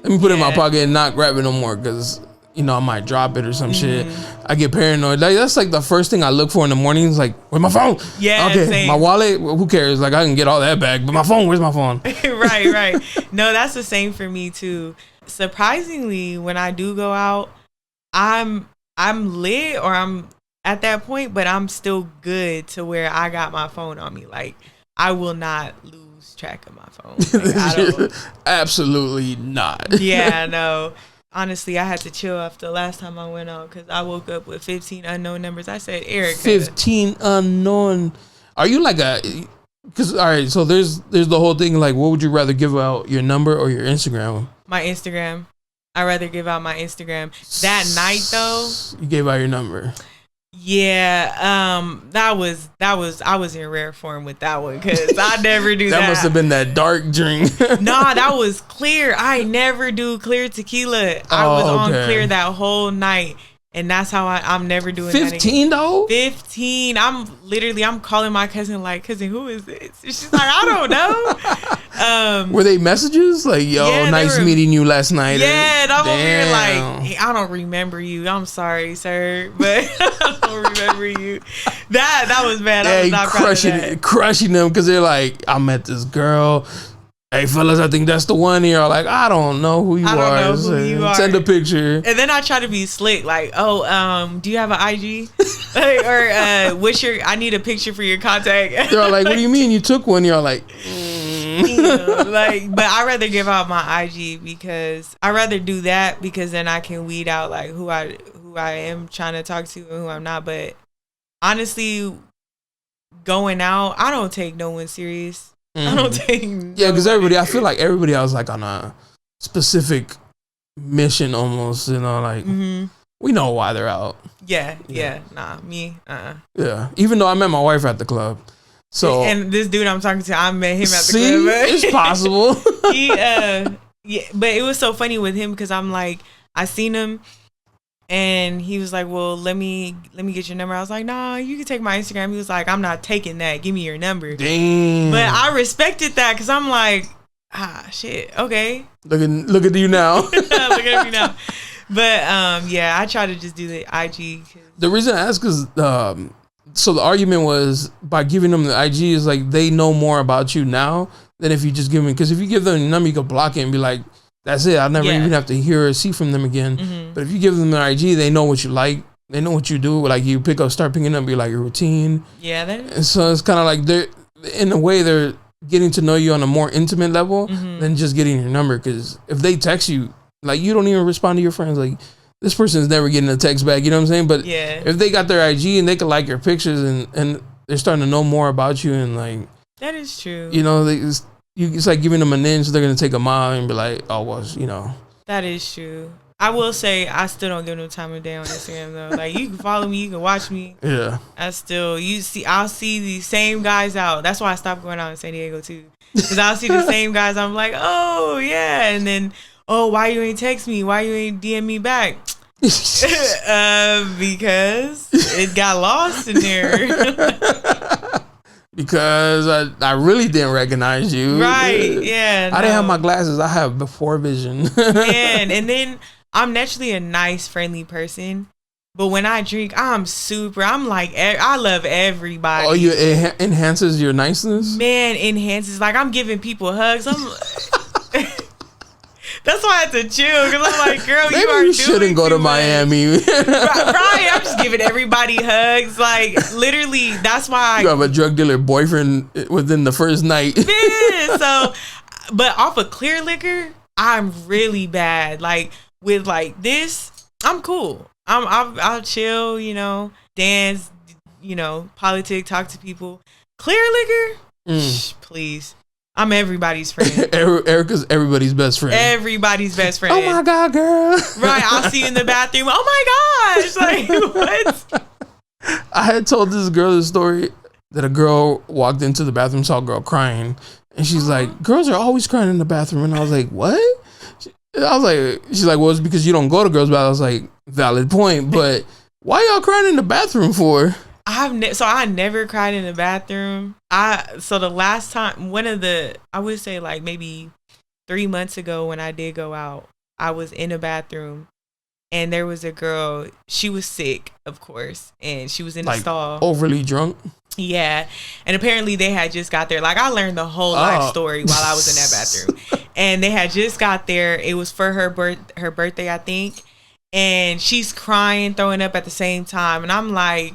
Let me put it in my pocket and not grab it no more because, I might drop it or some shit. I get paranoid. Like, that's like the first thing I look for in the mornings. Like, where's my phone? Yeah, okay, same. My wallet, who cares? Like, I can get all that back. But my phone, where's my phone? Right. No, that's the same for me too. Surprisingly, when I do go out, I'm lit or I'm at that point, but I'm still good to where I got my phone on me. Like, I will not lose track of my phone. Like, absolutely not. Yeah, no. Honestly, I had to chill after the last time I went out because I woke up with 15 unknown numbers. I said, Erica. 15 unknown. Are you like because, all right, so there's the whole thing, like, what would you rather give out, your number or your Instagram? My Instagram. I'd rather give out my Instagram. That night, though. You gave out your number. Yeah, I was in rare form with that one because I never do that. That must have been that dark drink. Nah, that was clear. I never do clear tequila. I was on clear that whole night. And that's how I'm never doing 15 that again. though? 15. I'm calling my cousin like, cousin, who is this? And she's like, I don't know. Were they messages? Like, yo, nice meeting you last night. Yeah, and I'm over here like, hey, I don't remember you. I'm sorry, sir, but I don't remember you. That was bad. I was not proud of that. Crushing them because they're like, I met this girl. Hey fellas, I think that's the one here. Like, I don't know who you are. Send a picture. And then I try to be slick, like, do you have an IG? or I need a picture for your contact. They're like, what do you mean you took one? You're like, Like, but I rather give out my IG because I rather do that because then I can weed out like who I am trying to talk to and who I'm not. But honestly, going out, I don't take no one serious. I don't take because I feel like everybody else like on a specific mission almost, you know, like we know why they're out. Nah, me yeah, even though I met my wife at the club, so and this dude I'm talking to, I met him at the club. It's possible. But it was so funny with him because I'm like, I seen him and he was like, well, let me get your number. I was like, nah, you can take my Instagram. He was like, I'm not taking that, give me your number. Damn. But I respected that because I'm like, shit, okay, look at you now. Look at me now. But I try to just do the IG. The reason I ask is so the argument was by giving them the IG is like they know more about you now than if you just give them, because if you give them the number, you can block it and be like, that's it, I'll never even have to hear or see from them again. But if you give them their IG, they know what you like, they know what you do, like you start picking up, be like your routine. And so it's kind of like they're in a way they're getting to know you on a more intimate level than just getting your number. Because if they text you, like you don't even respond to your friends, like this person is never getting a text back, you know what I'm saying? But if they got their IG and they can like your pictures and they're starting to know more about you, and like that is true, you know, it's like giving them an inch, they're gonna take a mile and be like, oh well, you know. That is true. I will say I still don't give no time of day on Instagram though. Like you can follow me, you can watch me. Yeah. I'll see these same guys out. That's why I stopped going out in San Diego too. Because I'll see the same guys. I'm like, oh yeah, and then why you ain't text me? Why you ain't DM me back? Because it got lost in there. Because I really didn't recognize you. Right, yeah. I didn't have my glasses. I have before vision. And then I'm naturally a nice, friendly person. But when I drink, I'm like, I love everybody. Oh, it enhances your niceness? Man, enhances. Like, I'm giving people hugs. That's why I had to chill, because I'm like, girl, maybe you shouldn't go to Miami. Right, I'm just giving everybody hugs. Like, literally, that's why you have a drug dealer boyfriend within the first night. Yeah, so, but off of clear liquor, I'm really bad. Like, with like this, I'm cool. I'll chill, you know, dance, you know, politic, talk to people. Clear liquor, please. I'm everybody's friend. Erica's everybody's best friend. Everybody's best friend. Oh my God, girl. Right, I'll see you in the bathroom. Oh my gosh, like what? I had told this girl the story that a girl walked into the bathroom, saw a girl crying, and she's like, girls are always crying in the bathroom. And I was like, what? She's like, well, it's because you don't go to girls' bathroom. I was like, valid point, but why y'all crying in the bathroom for? I never cried in the bathroom. So the last time, I would say like maybe 3 months ago when I did go out, I was in a bathroom and there was a girl, she was sick, of course, and she was in the stall. Overly drunk? Yeah. And apparently they had just got there. Like I learned the whole life story while I was in that bathroom. And they had just got there. It was for her birthday, I think. And she's crying, throwing up at the same time. And I'm like,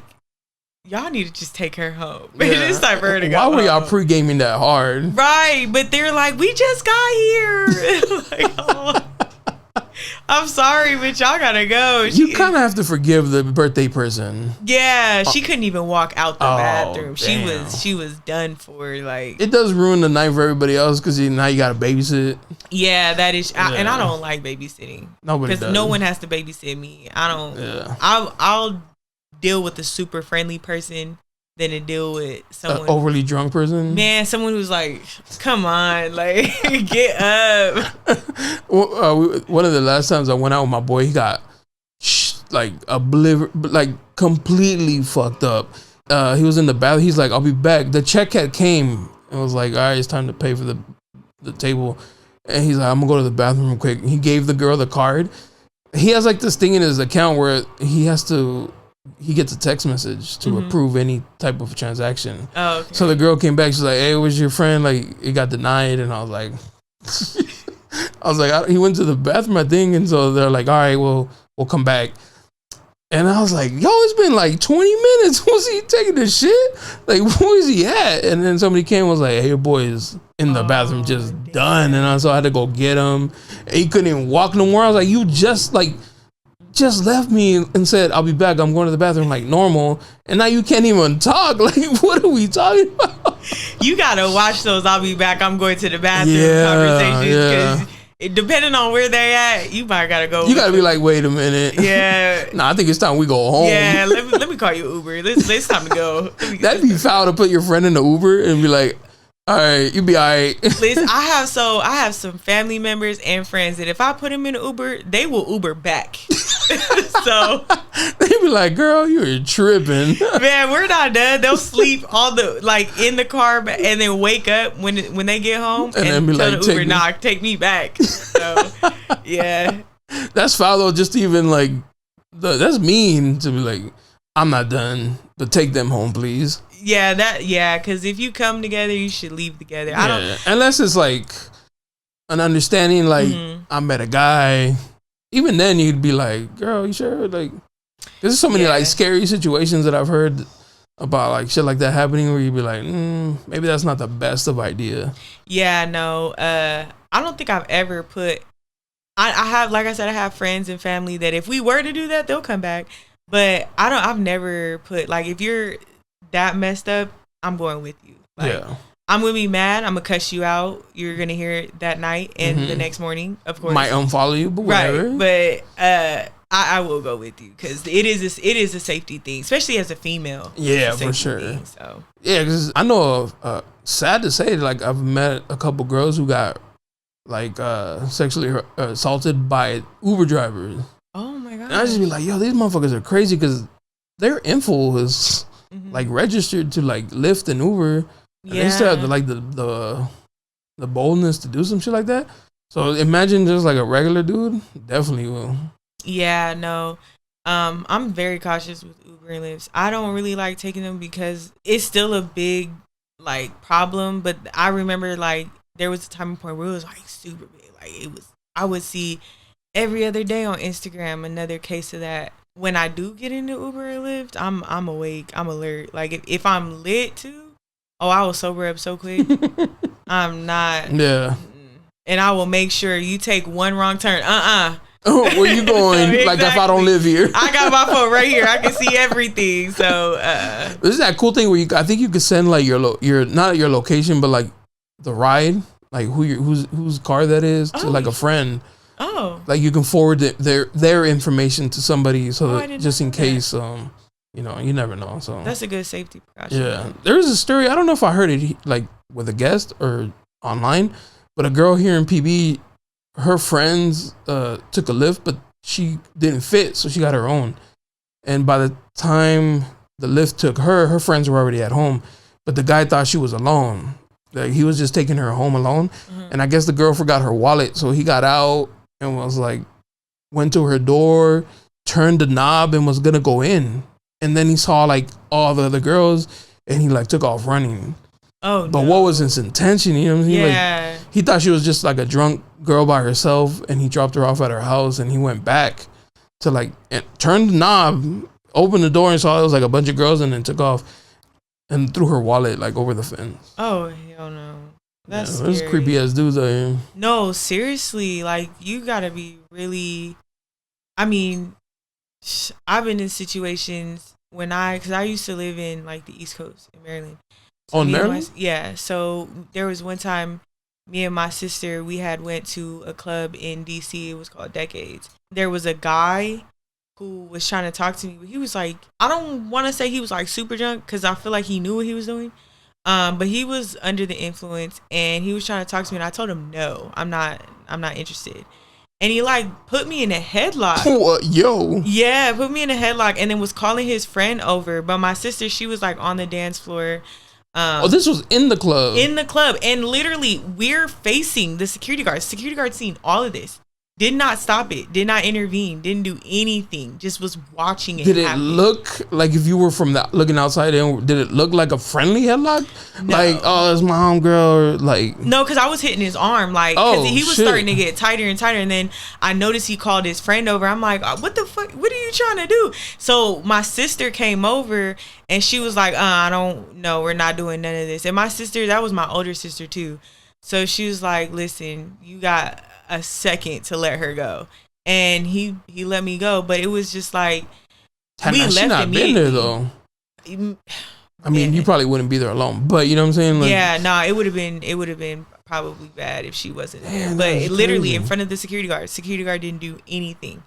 y'all need to just take her home. Yeah. It's time for her to go home. Why were y'all home. pre-gaming that hard? Right. But they're like, we just got here. Like, oh, I'm sorry, but y'all gotta go. You kind of have to forgive the birthday person. Yeah, she couldn't even walk out the bathroom. Damn. She was done for. Like, it does ruin the night for everybody else because now you gotta babysit. Yeah, that is. And I don't like babysitting. Nobody does. Because no one has to babysit me. I don't. Yeah. I'll deal with a super friendly person than to deal with someone overly drunk person. Man, someone who's like, come on, like get up. One of the last times I went out with my boy, he got completely fucked up. He was in the bathroom. He's like, I'll be back. The check had came and was like, all right, it's time to pay for the table. And he's like, I'm gonna go to the bathroom real quick. He gave the girl the card. He has like this thing in his account where he gets a text message to approve any type of transaction. Oh, okay. So the girl came back. She's like, hey, was your friend? Like, it got denied. And I was like, he went to the bathroom, I think. And so they're like, all right, well, we'll come back. And I was like, yo, it's been like 20 minutes. Was he taking the shit? Like, where is he at? And then somebody came and was like, hey, your boy is in the bathroom just done. And so I had to go get him. And he couldn't even walk no more. I was like, you just left me and said, I'll be back. I'm going to the bathroom like normal. And now you can't even talk. Like, what are we talking about? You got to watch those I'll be back, I'm going to the bathroom conversations. Because depending on where they're at, you might gotta go. You gotta be like, wait a minute. Yeah. Nah, I think it's time we go home. Yeah, let me call you Uber. It's time to go. That'd be foul to put your friend in the Uber and be like, all right, you be all right. Listen, I have some family members and friends that if I put them in an Uber, they will Uber back. So they be like, girl, you're tripping. Man, we're not done. They'll sleep in the car and then wake up when they get home and then tell like, the Uber, nah, take me back. So yeah. That's foul though, just even like that's mean to be like, I'm not done, but take them home, please. Yeah, because if you come together, you should leave together. I don't unless it's like an understanding, like I met a guy. Even then, you'd be like, "Girl, you sure?" Like, there's so many like scary situations that I've heard about, like shit like that happening, where you'd be like, maybe that's not the best of idea. Yeah, no. I don't think I've ever put. I have, like I said, I have friends and family that if we were to do that, they'll come back. But I've never put like if you're that messed up, I'm going with you. Like, I'm gonna be mad. I'm gonna cuss you out. You're gonna hear it that night and the next morning, of course. Might unfollow you, but whatever. Right, but I will go with you because it is a safety thing, especially as a female. Yeah, for sure. Thing, so because I know, sad to say, like I've met a couple girls who got like sexually assaulted by Uber drivers. Oh my god! And I just be like, yo, these motherfuckers are crazy because their info is like registered to like Lyft and Uber. And they still have like the boldness to do some shit like that. So imagine just like a regular dude, definitely will. Yeah, no. I'm very cautious with Uber and Lyft. I don't really like taking them because it's still a big like problem. But I remember like there was a time point where it was like super big. Like it was, I would see every other day on Instagram another case of that. When I do get into Uber or Lyft, I'm awake, I'm alert. Like if I'm lit too. Oh, I will sober up so quick. I'm not. Yeah. And I will make sure you take one wrong turn. Where you going? Exactly. Like if I don't live here. I got my phone right here. I can see everything. So this is that cool thing where I think you could send like your not your location, but like the ride, like whose car that is to like a friend. Oh. Like you can forward their information to somebody so that just in case you know, you never know. So that's a good safety precaution. Yeah, there was a story. I don't know if I heard it like with a guest or online, but a girl here in PB, her friends took a Lyft, but she didn't fit, so she got her own. And by the time the Lyft took her, her friends were already at home, but the guy thought she was alone. Like he was just taking her home alone, and I guess the girl forgot her wallet, so he got out and was like, went to her door, turned the knob, and was gonna go in. And then he saw like all the other girls and he like took off running. Oh, but what was his intention? You know what I mean? Yeah. Like, he thought she was just like a drunk girl by herself and he dropped her off at her house and he went back to like turn the knob, opened the door and saw it was like a bunch of girls and then took off and threw her wallet like over the fence. Oh, hell no. That's those creepy ass dudes out here. No, seriously. Like you gotta be really, I mean, I've been in situations because I used to live in like the East Coast in Maryland. So in Maryland? Yeah. So there was one time me and my sister, we had went to a club in DC. It was called Decades. There was a guy who was trying to talk to me. But he was like, I don't want to say he was like super drunk because I feel like he knew what he was doing. But he was under the influence and he was trying to talk to me. And I told him, no, I'm not interested. And he like put me in a headlock. What? Yo. Yeah, put me in a headlock and then was calling his friend over. But my sister, she was like on the dance floor. This was in the club. In the club. And literally we're facing the security guards. Security guards seen all of this. Did not stop it. Did not intervene. Didn't do anything. Just was watching it. Did it look like, if you were from the looking outside in, did it look like a friendly headlock? No. Like, oh, it's my homegirl, or like? No, because I was hitting his arm, like, because he was starting to get tighter and tighter, and then I noticed he called his friend over. I'm like, what the fuck? What are you trying to do? So my sister came over, and she was like, I don't know, we're not doing none of this. And my sister, that was my older sister too, so she was like, listen, you got a second to let her go, and he let me go, but it was just like, we left she not been there though. I mean, you probably wouldn't be there alone, but you know what I'm saying? Like, yeah, no, it would have been probably bad if she wasn't there. But it literally crazy. In front of the security guard didn't do anything,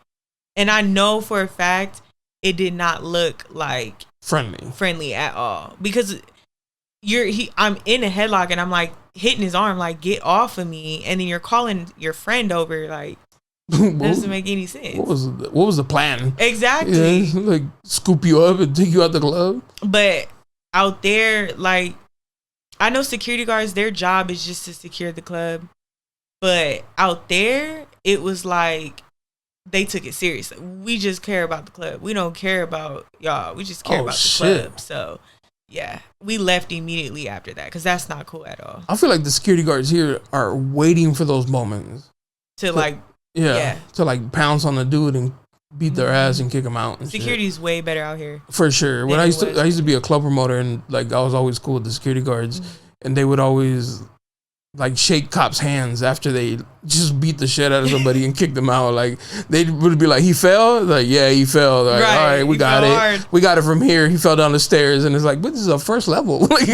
and I know for a fact it did not look like friendly at all, because I'm in a headlock and I'm like hitting his arm, like, get off of me, and then you're calling your friend over, like, that doesn't make any sense. What was the plan? Exactly. Yeah, like scoop you up and take you out the club. But out there, like, I know security guards, their job is just to secure the club, but out there it was like they took it serious. We just care about the club. We don't care about y'all. We just care about the club. So yeah, we left immediately after that, because that's not cool at all. I feel like the security guards here are waiting for those moments to like, to like pounce on the dude and beat their ass and kick them out. Security's way better out here for sure. When I used to be a club promoter, and like I was always cool with the security guards, and they would always like shake cops' hands after they just beat the shit out of somebody and kick them out. Like, they would be like, he fell? Like, yeah, he fell. Like, right, all right, we got it. Hard. We got it from here. He fell down the stairs, and it's like, but this is a first level. Like,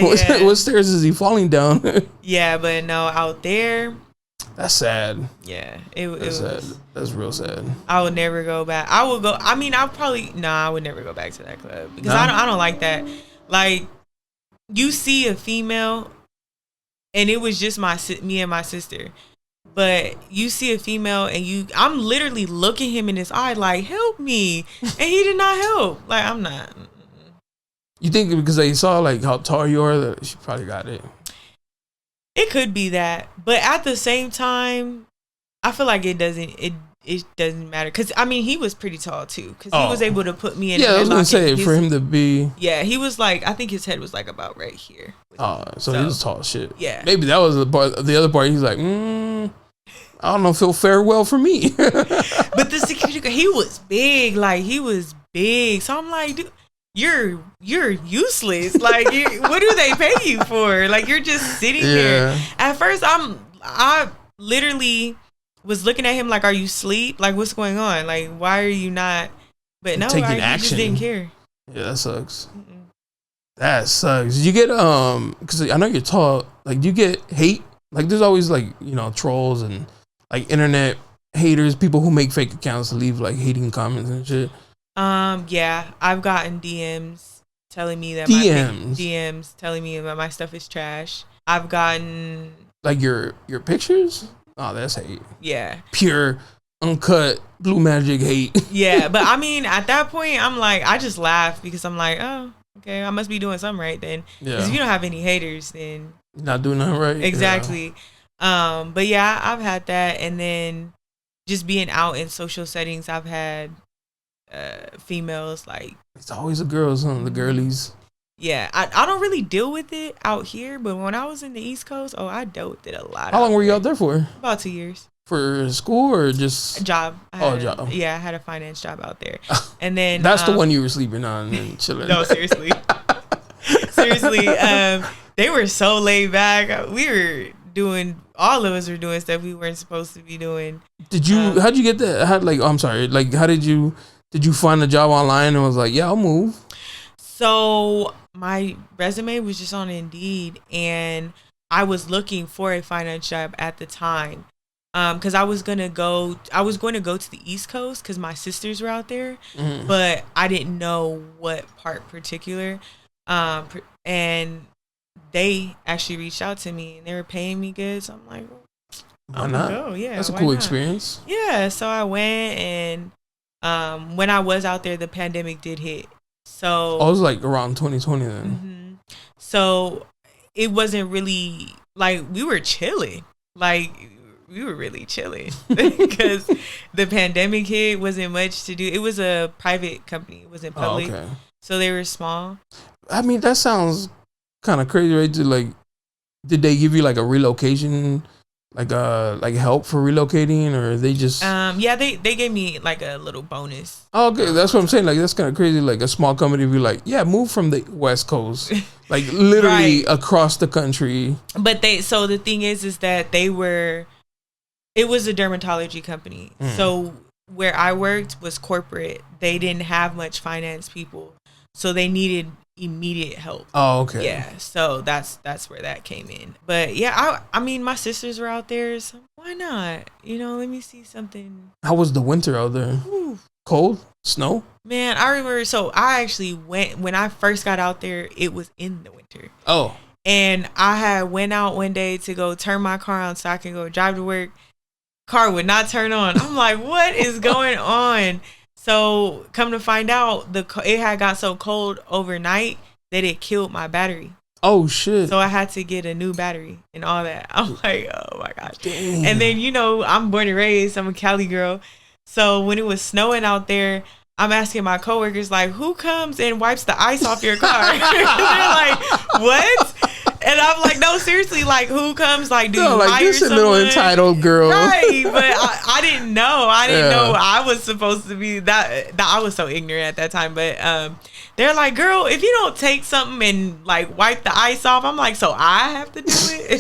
what stairs is he falling down? Yeah, but no, out there. That's sad. Yeah, that's sad. That's real sad. I would never go back. I would go. I mean, I would never go back to that club, because I don't like that. Like, you see a female, and it was just me and my sister, but you see a female, and I'm literally looking him in his eye like, help me, and he did not help. Like, I'm not. You think because they saw like how tall you are that she probably got it? It could be that, but at the same time, I feel like it doesn't matter, because I mean, he was pretty tall too, because he was able to put me in. Yeah, I was gonna say, for him to be. Yeah, he was like, I think his head was like about right here. So he was tall as shit. Yeah, maybe that was the other part. He's like, I don't know if it'll fare well for me. But the security guard, he was big. Like, he was big. So I'm like, dude, you're useless. Like, what do they pay you for? Like, you're just sitting there. At first, I literally was looking at him like, are you asleep? Like, what's going on? Like, why are you not? But no, I just didn't care. Yeah, that sucks. That sucks. Did you get because I know you're tall, like, do you get hate? Like, there's always like, you know, trolls and like internet haters, people who make fake accounts to leave like hating comments and shit. Yeah, I've gotten DMs telling me that DMs telling me that my stuff is trash. I've gotten like your pictures. Oh, that's hate. Yeah, pure, uncut, blue magic hate. Yeah, but I mean, at that point, I'm like, I just laugh, because I'm like, oh, okay, I must be doing something right then. Because if you don't have any haters, then you're not doing nothing right. Exactly. Yeah. But yeah, I've had that, and then just being out in social settings, I've had females like. It's always the girls, huh? The girlies. Yeah, I don't really deal with it out here, but when I was in the East Coast, I dealt with it a lot. How long were you out there for? About 2 years. For school or just a job? A job. Yeah, I had a finance job out there, and then that's the one you were sleeping on and chilling. No, seriously, they were so laid back. All of us were doing stuff we weren't supposed to be doing. How'd you get that? How did you find a job online and was like, yeah, I'll move? So my resume was just on Indeed, and I was looking for a finance job at the time, because I was going to go to the East Coast because my sisters were out there, but I didn't know what part particular, and they actually reached out to me and they were paying me good, so I'm like, why not? Go. Yeah, that's a cool experience. Yeah, so I went, and when I was out there, the pandemic did hit. So it was like around 2020 then. Mm-hmm. So it wasn't really like we were chilling. Like were really chilling because the pandemic hit. Wasn't much to do. It was a private company. It wasn't public. Okay. So they were small. I mean, that sounds kind of crazy, right? Did they give you like a relocation, like help for relocating, or they just? Yeah, they gave me like a little bonus. Oh, okay, that's what I'm saying. Like, that's kind of crazy. Like a small company be like, yeah, move from the West Coast, like literally across the country. But so the thing is that it was a dermatology company. So where I worked was corporate. They didn't have much finance people, so they needed immediate help. Oh, okay. Yeah, so that's where that came in. But yeah, I mean, my sisters were out there, so why not? Let me see something. How was the winter out there? Ooh. Cold? Snow? Man, I remember. So I actually went when I first got out there. It was in the winter. Oh. And I had went out one day to go turn my car on so I can go drive to work. Car would not turn on. I'm like, what is going on? So come to find out, it had got so cold overnight that it killed my battery. Oh shit! So I had to get a new battery and all that. I'm like, oh my gosh. Damn. And then I'm born and raised. I'm a Cali girl. So when it was snowing out there, I'm asking my coworkers like, who comes and wipes the ice off your car? They're like, what? And I'm like, no, seriously, like, who comes? Like, do you hire this someone? Little entitled girl, right? But I didn't know. I didn't know I was supposed to be that. I was so ignorant at that time. But they're like, girl, if you don't take something and like wipe the ice off, I'm like, so I have to do it.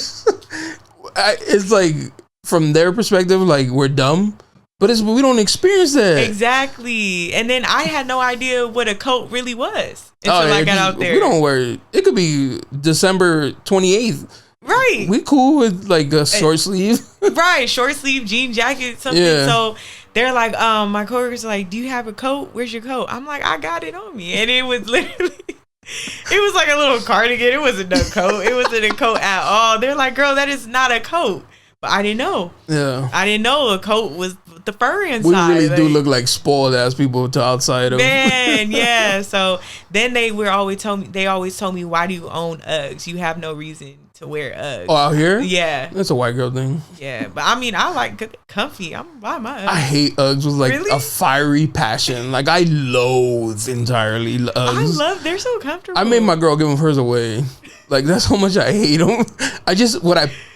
It's like from their perspective, like we're dumb. But we don't experience that. Exactly. And then I had no idea what a coat really was until I got out there. We don't wear it. It could be December 28th. Right. We cool with like a short sleeve. Right. Short sleeve, jean jacket, something. Yeah. So they're like, my coworkers are like, do you have a coat? Where's your coat? I'm like, I got it on me. And it was literally, it was like a little cardigan. It wasn't no coat. It wasn't a coat at all. They're like, girl, that is not a coat. But I didn't know. Yeah. I didn't know a coat was the fur inside. We really do look like spoiled ass people to outside of. Man, yeah. So then they always told me, why do you own Uggs? You have no reason to wear Uggs. Oh, out here? Yeah. That's a white girl thing. Yeah. But I mean, I like comfy. I'm buying my Uggs. I hate Uggs with like a fiery passion. Like I loathe entirely Uggs. They're so comfortable. I made my girl give them hers away. Like that's how much I hate them.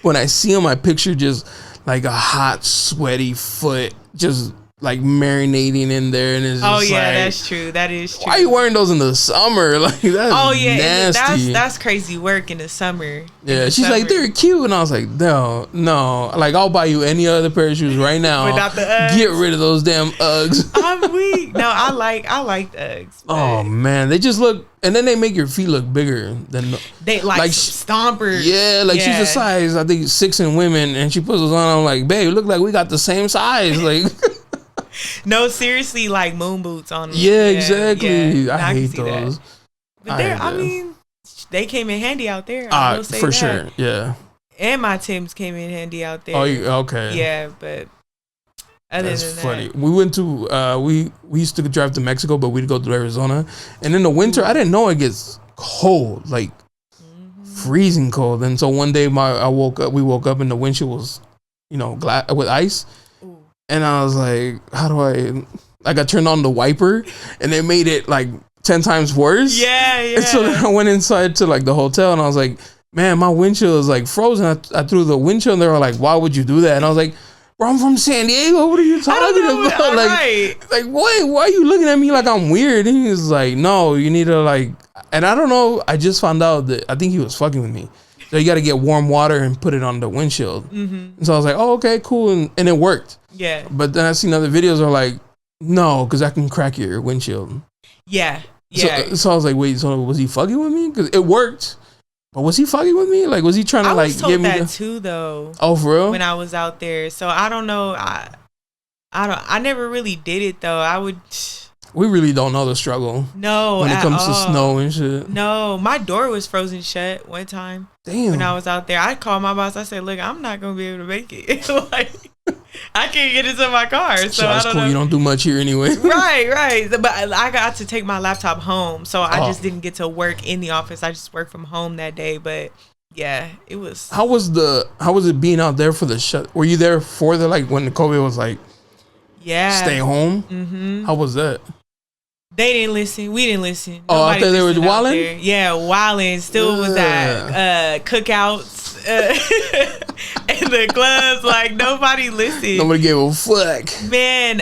When I see them, I picture just like a hot, sweaty foot, just like marinating in there, and it's just that's true. That is true. Why are you wearing those in the summer? Like that's nasty. That's crazy work in the summer. Yeah, she's like, they're cute, and I was like, no, like I'll buy you any other pair of shoes right now. Without the Uggs. Get rid of those damn Uggs. I'm weak. No, I like the Uggs. Oh man, they just look, and then they make your feet look bigger than they like stompers. Yeah, like she's a size I think 6 in women, and she puts those on. I'm like, babe, look like we got the same size. Like, no, seriously, like moon boots on them. Yeah, exactly. Yeah. I hate those. That. But I mean, they came in handy out there. I will say for that. Sure. Yeah. And my Timbs came in handy out there. Oh, okay. Yeah, but that's funny. We went to we used to drive to Mexico, but we'd go to Arizona, and in the winter, I didn't know it gets cold, like freezing cold. And so one day, we woke up, and the windshield was, with ice, and I was like, how do I got turned on the wiper, and it made it like 10 times worse. Yeah. And so then I went inside to like the hotel, and I was like, man, my windshield is like frozen. I threw the windshield, and they were like, why would you do that? And I was like, bro, I'm from San Diego. What are you talking about? Like, wait, why are you looking at me like I'm weird? And he was like, no, you need to like, and I don't know. I just found out that I think he was fucking with me. So you got to get warm water and put it on the windshield. Mm-hmm. And so I was like, oh, okay, cool. And it worked. Yeah. But then I seen other videos are like, no, because I can crack your windshield. Yeah. Yeah. So I was like, wait, so was he fucking with me? Because it worked. But was he fucking with me? Like, was he trying to like give me that too though? Oh, for real? When I was out there, so I don't know. I never really did it though. We really don't know the struggle. No, when it comes to snow and shit. No, my door was frozen shut one time. Damn. When I was out there, I called my boss. I said, "Look, I'm not gonna be able to make it. Like, I can't get into my car." So I don't know. You don't do much here anyway. Right. But I got to take my laptop home, so I just didn't get to work in the office. I just worked from home that day. But Yeah, it was. How was it being out there for the shut? Were you there for the like when the COVID was like, stay home? Mm-hmm. How was that? They didn't listen. We didn't listen. Oh, I thought they were wilding? Yeah, wilding. Still was at cookouts and the clubs. Like, nobody listened. Nobody gave a fuck. Man,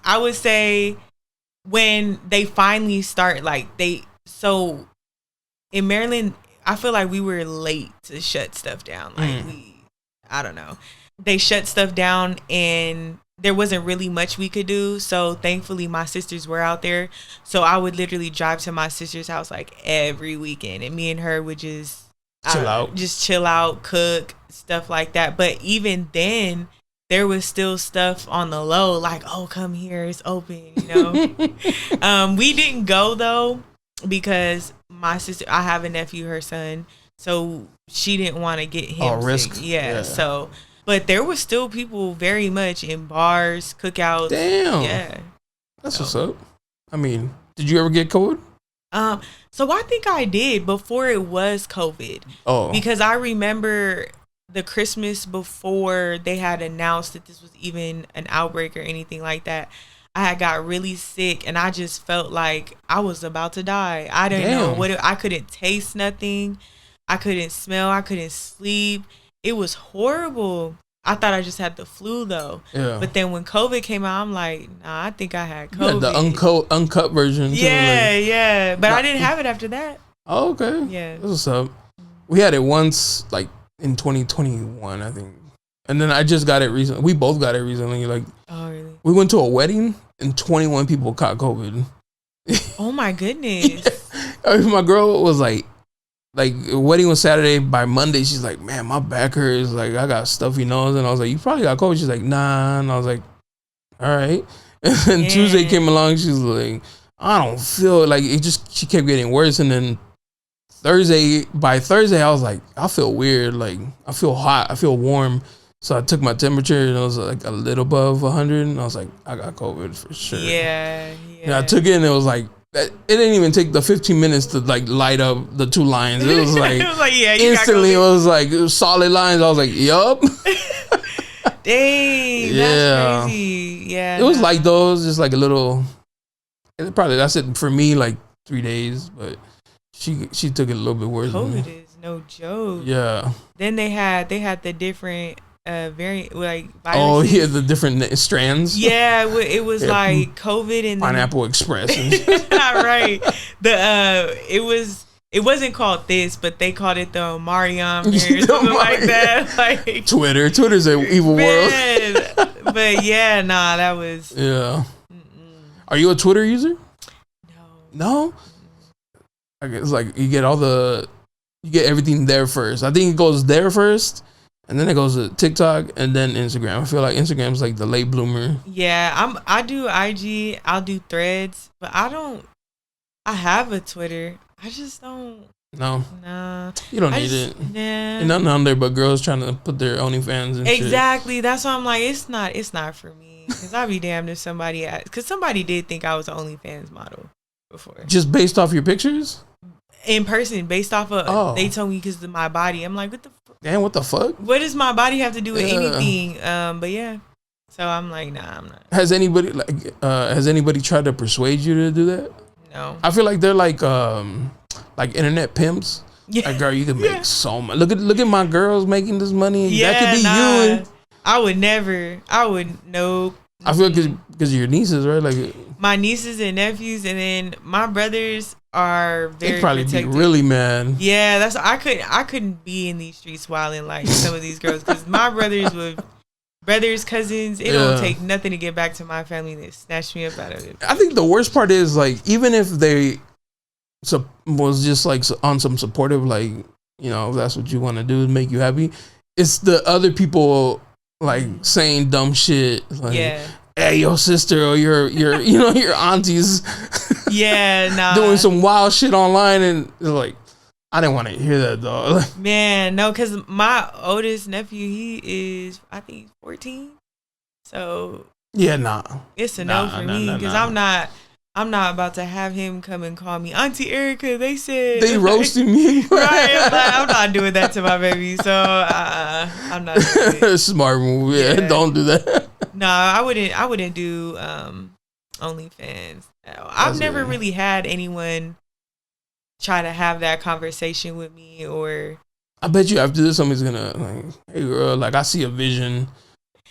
I would say when they finally start, so in Maryland, I feel like we were late to shut stuff down. Like, I don't know. They shut stuff down and there wasn't really much we could do. So thankfully my sisters were out there. So I would literally drive to my sister's house like every weekend, and me and her would just chill out, cook, stuff like that. But even then there was still stuff on the low, like, oh, come here, it's open, you know. We didn't go though because my sister, I have a nephew, her son, so she didn't want to get him sick. Risk. Yeah. So but there was still people very much in bars, cookouts. Damn. Yeah. That's what's up. I mean, did you ever get COVID? So I think I did before it was COVID. Oh. Because I remember the Christmas before they had announced that this was even an outbreak or anything like that. I had got really sick and I just felt like I was about to die. I didn't know I couldn't taste nothing. I couldn't smell. I couldn't sleep. It was horrible. I thought I just had the flu though. Yeah. But then when COVID came out, I'm like, nah, I think I had COVID. You had the uncut version. Yeah. But I didn't have it after that. Oh, okay. Yeah. That's what's up. We had it once, like in 2021, I think. And then I just got it recently. We both got it recently. Like, oh, really? We went to a wedding and 21 people caught COVID. Oh my goodness. Yeah. My girl was like, wedding was Saturday. By Monday, she's like, man, my back hurts. Like, I got stuffy nose. And I was like, you probably got COVID. She's like, nah. And I was like, all right. And then Tuesday came along. She's like, I don't feel it. Like, she kept getting worse. And then by Thursday, I was like, I feel weird. Like, I feel hot. I feel warm. So I took my temperature and it was like a little above 100. And I was like, I got COVID for sure. Yeah. And I took it and it was like, it didn't even take the 15 minutes to like light up the two lines. It was like, instantly it was like solid lines. I was like, yup. Dang, that's crazy. Yeah. It was like those, just like a little, that's it for me, like 3 days, but she took it a little bit worse. COVID is no joke. Yeah. Then they had the different variant, like viruses. Oh yeah, the different strands. Yeah, it was like COVID and Pineapple Express. Right. It wasn't called this, but they called it the Mariam or something like that. Like Twitter's an evil world. But yeah, nah, that was. Yeah. Are you a Twitter user? No. I guess like you get everything there first. I think it goes there first. And then it goes to TikTok and then Instagram. I feel like Instagram's like the late bloomer. Yeah, I do IG, I'll do Threads, but I have a Twitter. I just don't. No. Nah. You don't need it. Nah. You're nothing on there but girls trying to put their OnlyFans and exactly. Shit. That's why I'm like, it's not for me. Because I'd be damned if somebody did think I was an OnlyFans model before. Just based off your pictures? In person, based off of, they told me because of my body. I'm like, what the fuck? Damn, what the fuck? What does my body have to do with anything? But yeah. So I'm like, nah, I'm not. Has anybody tried to persuade you to do that? No. I feel like they're like internet pimps. Yeah. Like, girl, you can make so much. Look at my girls making this money. Yeah, that could be you. I would never. Nope. I feel because of your nieces, right? Like my nieces and nephews, and then my brothers are very they'd probably protected. be really mad. Yeah, that's I couldn't be in these streets wilding like some of these girls because my brothers, cousins, it don't take nothing to get back to my family to snatch me up out of it. I think the worst part is like even if they was just like on some supportive, like, you know, if that's what you want to do to make you happy, it's the other people like saying dumb shit like, hey, your sister or your you know, your aunties doing some wild shit online, and it's like I didn't want to hear that though. Man, no, because my oldest nephew, he is, I think, 14. So yeah, nah, it's a no for me because I'm not I'm not about to have him come and call me Auntie Erica. They said they roasting me. Right, I'm not doing that to my baby. So I'm not doing it. Smart move. Yeah, don't do that. No, I wouldn't do OnlyFans. I've never really had anyone try to have that conversation with me, or I bet you after this somebody's gonna like, hey girl, like I see a vision.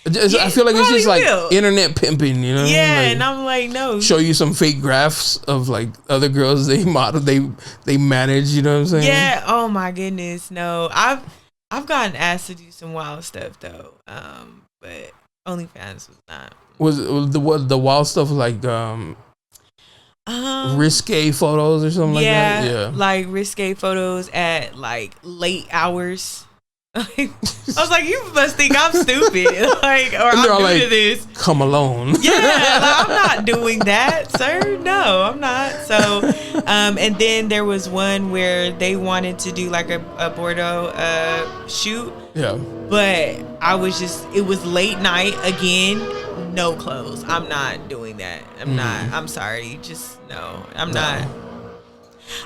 I feel like it's just like internet pimping, you know? Yeah, like, and I'm like, no. Show you some fake graphs of like other girls they model, they manage, you know what I'm saying? Yeah. Oh my goodness, no. I've gotten asked to do some wild stuff though, but OnlyFans was not. Was the wild stuff like risque photos or something like that? Yeah, like risque photos at like late hours. I was like, you must think I'm stupid, like, or I'm new to this. Come alone. Yeah, like, I'm not doing that, sir. No, I'm not. So, and then there was one where they wanted to do like a Bordeaux shoot. Yeah. But it was late night again, no clothes. I'm not doing that. I'm not. I'm sorry. Just no. I'm not.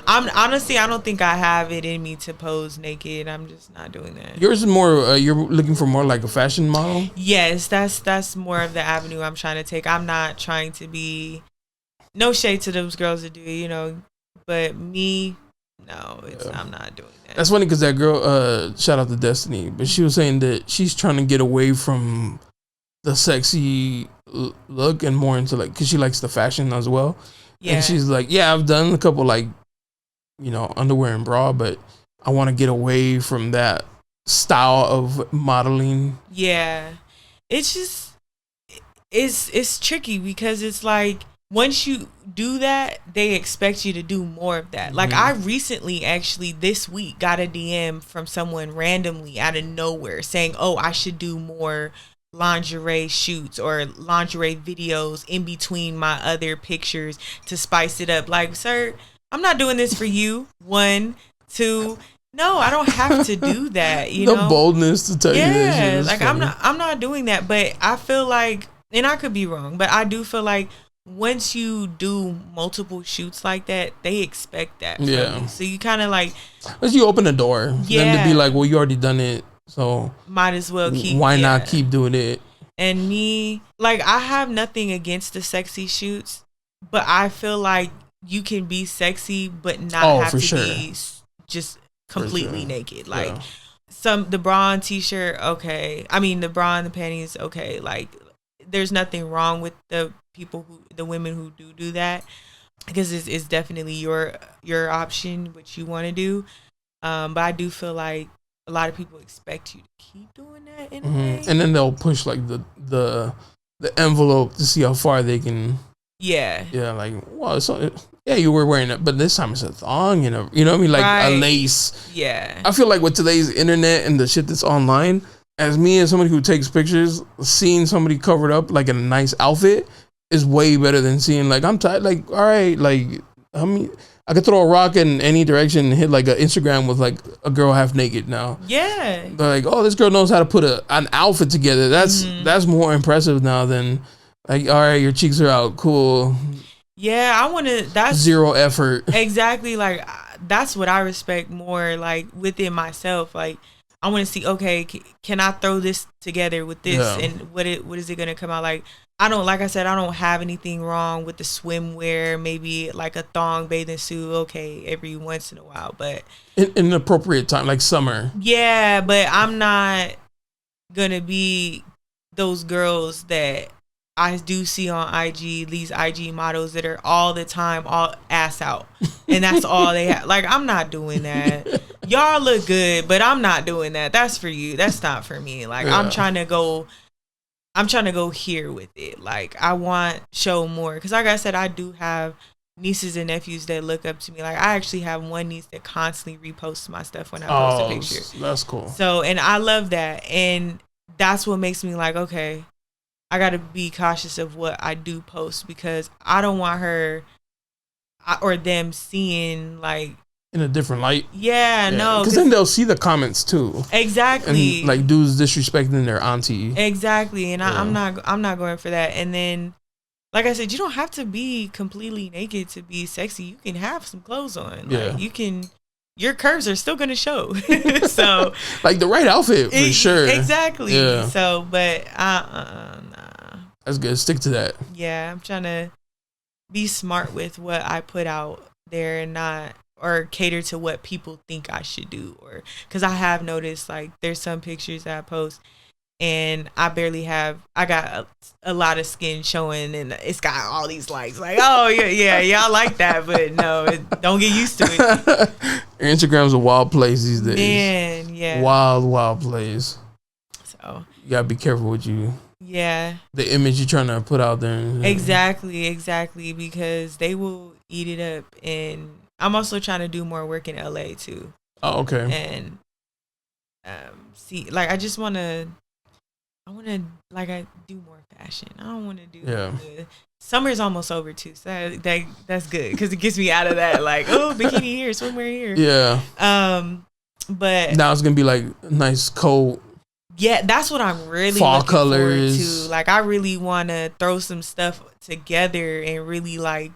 I'm honestly, I don't think I have it in me to pose naked. I'm just not doing that. Yours is more. You're looking for more like a fashion model. Yes, that's more of the avenue I'm trying to take. I'm not trying to be. No shade to those girls that do it, you know, but me, no, I'm not doing that. That's funny because that girl, shout out to Destiny, but she was saying that she's trying to get away from the sexy look and more into like, because she likes the fashion as well. Yeah. And she's like, yeah, I've done a couple like, you know, underwear and bra, but I want to get away from that style of modeling. Yeah. It's just, it's tricky because it's like, once you do that, they expect you to do more of that. Like I recently actually this week got a DM from someone randomly out of nowhere saying, oh, I should do more lingerie shoots or lingerie videos in between my other pictures to spice it up. Like, sir, I'm not doing this for you. 1, 2. No, I don't have to do that. You know, the boldness to tell you that shit is like funny. I'm not doing that. But I feel like, and I could be wrong, but I do feel like once you do multiple shoots like that, they expect that from you. So you kind of like, as you open the door, them to be like, well, you already done it, so might as well keep. Why not keep doing it? And me, like, I have nothing against the sexy shoots, but I feel like you can be sexy but not have to be just completely naked. Like the bra and t-shirt, okay. I mean the bra and the panties, okay. Like there's nothing wrong with the women who do that, because it's definitely your option, what you want to do. But I do feel like a lot of people expect you to keep doing that in a way. And then they'll push like the envelope to see how far they can. Yeah, like, well, you were wearing it, but this time it's a thong and you know what I mean, like a lace. Yeah, I feel like with today's internet and the shit that's online, as somebody who takes pictures, seeing somebody covered up like in a nice outfit is way better than seeing like, I'm tired. Like, all right, like I could throw a rock in any direction and hit like an Instagram with like a girl half naked now. Yeah, they're like, oh, this girl knows how to put an outfit together. That's more impressive now than like, all right, your cheeks are out, cool. Yeah, I want to. That's zero effort. Exactly, like that's what I respect more, like within myself. Like I want to see, okay, can I throw this together with this, and what is it gonna come out like? Like I said, I don't have anything wrong with the swimwear, maybe like a thong bathing suit, okay, every once in a while, but in an appropriate time, like summer. Yeah, but I'm not gonna be those girls that I do see on IG, these IG models that are all the time, all ass out. And that's all they have. Like, I'm not doing that. Y'all look good, but I'm not doing that. That's for you. That's not for me. Like, I'm trying to go here with it. Like, I want show more. Because like I said, I do have nieces and nephews that look up to me. Like, I actually have one niece that constantly reposts my stuff when I post a picture. That's cool. So, and I love that. And that's what makes me like, okay, I got to be cautious of what I do post, because I don't want her or them seeing like in a different light. Yeah, no, because then they'll see the comments too. Exactly. And like dudes disrespecting their auntie. Exactly, and I'm not going for that. And then like I said, you don't have to be completely naked to be sexy. You can have some clothes on. Yeah. Like, you can, your curves are still going to show. So, like the right outfit for sure. Exactly. Yeah. So, but, nah. That's good. Stick to that. Yeah. I'm trying to be smart with what I put out there and not, or cater to what people think I should do. Or, because I have noticed, like, there's some pictures that I post and I got a lot of skin showing and it's got all these likes. Like, oh, yeah, y'all like that. But no, don't get used to it. Your Instagram's a wild place these days. Man, yeah. Wild place. So. You got to be careful with you. Yeah. The image you're trying to put out there. Exactly. Because they will eat it up. And I'm also trying to do more work in LA too. Oh, okay. And see, like, I do more fashion. I don't want to do. Yeah. Summer's almost over too, so that's good because it gets me out of that. Like, oh, bikini here, swimwear here. Yeah. But now it's gonna be like nice cold. Yeah, that's what I'm really fall looking colors forward to. Like, I really want to throw some stuff together and really like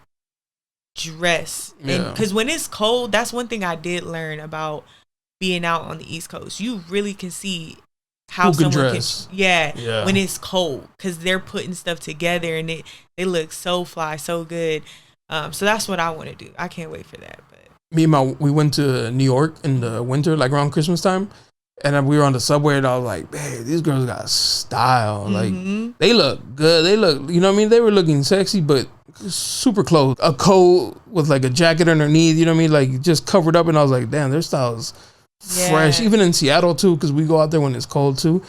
dress. Yeah. Because when it's cold, that's one thing I did learn about being out on the East Coast. You really can see how someone dress. Can when it's cold, because they're putting stuff together and they look so fly, so good. So that's what I want to do. I can't wait for that. But we went to New York in the winter, like around Christmas time, and we were on the subway and I was like, man, these girls got style. Like, they look good. They look, you know what I mean? They were looking sexy, but super clothes. A coat with like a jacket underneath, you know what I mean? Like, just covered up, and I was like, damn, their style is fresh. Even in Seattle too, because we go out there when it's cold too,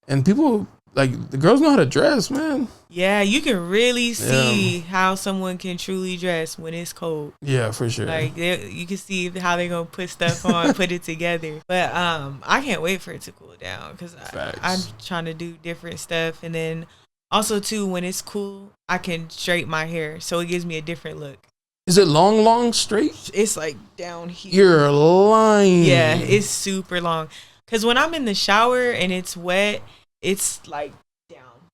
and people, like, the girls know how to dress, man. Yeah, you can really see how someone can truly dress when it's cold. Yeah, for sure. Like, you can see how they're gonna put stuff on, put it together. But I can't wait for it to cool down because I'm trying to do different stuff, and then also too, when it's cool, I can straighten my hair, so it gives me a different look. Is it long, straight? It's like down here. You're lying. Yeah, it's super long. Because when I'm in the shower and it's wet, it's like down,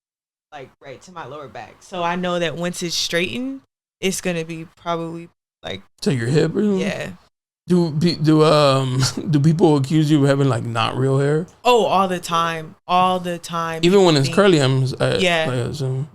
like right to my lower back. So I know that once it's straightened, it's going to be probably like... to your hip or something? Yeah. Do people accuse you of having like not real hair? Oh, all the time. Even when it's curly,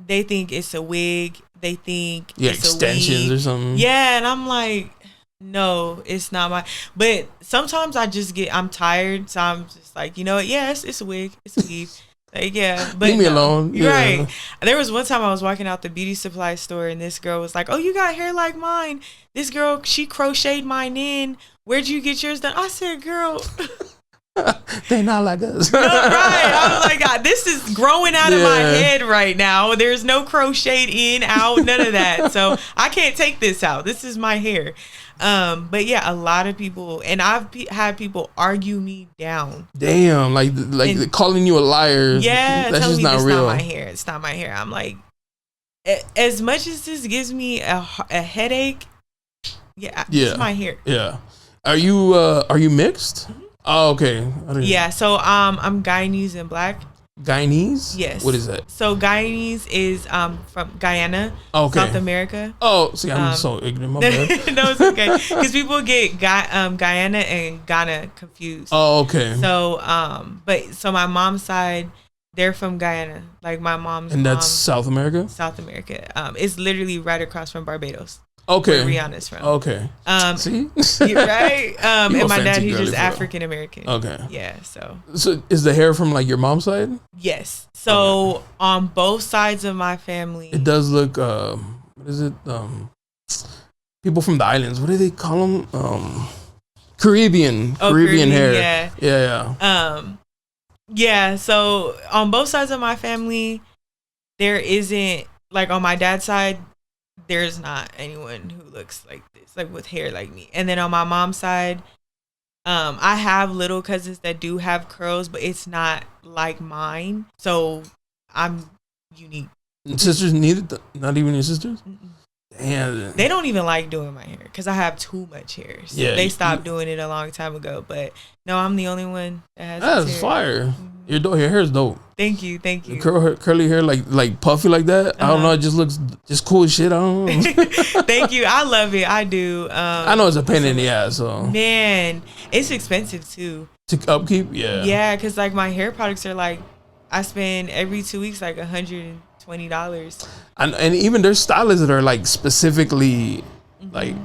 they think it's a wig. They think it's extensions or something. Yeah, and I'm like, no, it's not my. But sometimes I'm tired, so I'm just like, you know what? Yeah, it's a wig. It's a weave. Like, yeah, but leave me alone. Yeah. Right. There was one time I was walking out the beauty supply store, and this girl was like, "Oh, you got hair like mine." This girl, she crocheted mine in. Where'd you get yours done? I said, "Girl." They not like us. No, right. I was like, God, this is growing out of my head right now. There's no crochet in, out, none of that. So I can't take this out. This is my hair. But yeah, a lot of people, and I've had people argue me down. Damn, like calling you a liar. Yeah, that's just not real. Not my hair. It's not my hair. I'm like, as much as this gives me a headache, it's my hair. Yeah. Are you mixed? Oh, okay. Yeah, so I'm Guyanese and black. Guyanese? Yes. What is that? So Guyanese is from Guyana, South America. Oh, see, I'm so ignorant. My bad. No, it's okay. Because people get Guyana and Ghana confused. Oh, okay. So, so my mom's side, they're from Guyana. Like my mom's and that's South America? South America. It's literally right across from Barbados. Okay. Where Rihanna's from. Okay. See? You're right. And my dad, he's just African American. Okay. Yeah, so is the hair from like your mom's side? Yes. So on both sides of my family, it does look what is it? People from the islands. What do they call them? Caribbean hair. Yeah. Yeah, so on both sides of my family, there isn't, like on my dad's side, there's not anyone who looks like this, like with hair like me. And then on my mom's side, I have little cousins that do have curls, but it's not like mine. So I'm unique. Sisters needed not even your sisters? Mm-mm. And they don't even like doing my hair because I have too much hair. So they stopped doing it a long time ago. But no, I'm the only one that has. That's fire. Your hair is dope. Thank you. Curly hair, like puffy like that. I don't know. It just looks just cool as shit. I don't know. Thank you. I love it. I do. I know it's a pain in the ass. So man, it's expensive too to upkeep. Yeah. Yeah, because like my hair products are like, I spend every 2 weeks like $120. And even there's stylists that are like specifically like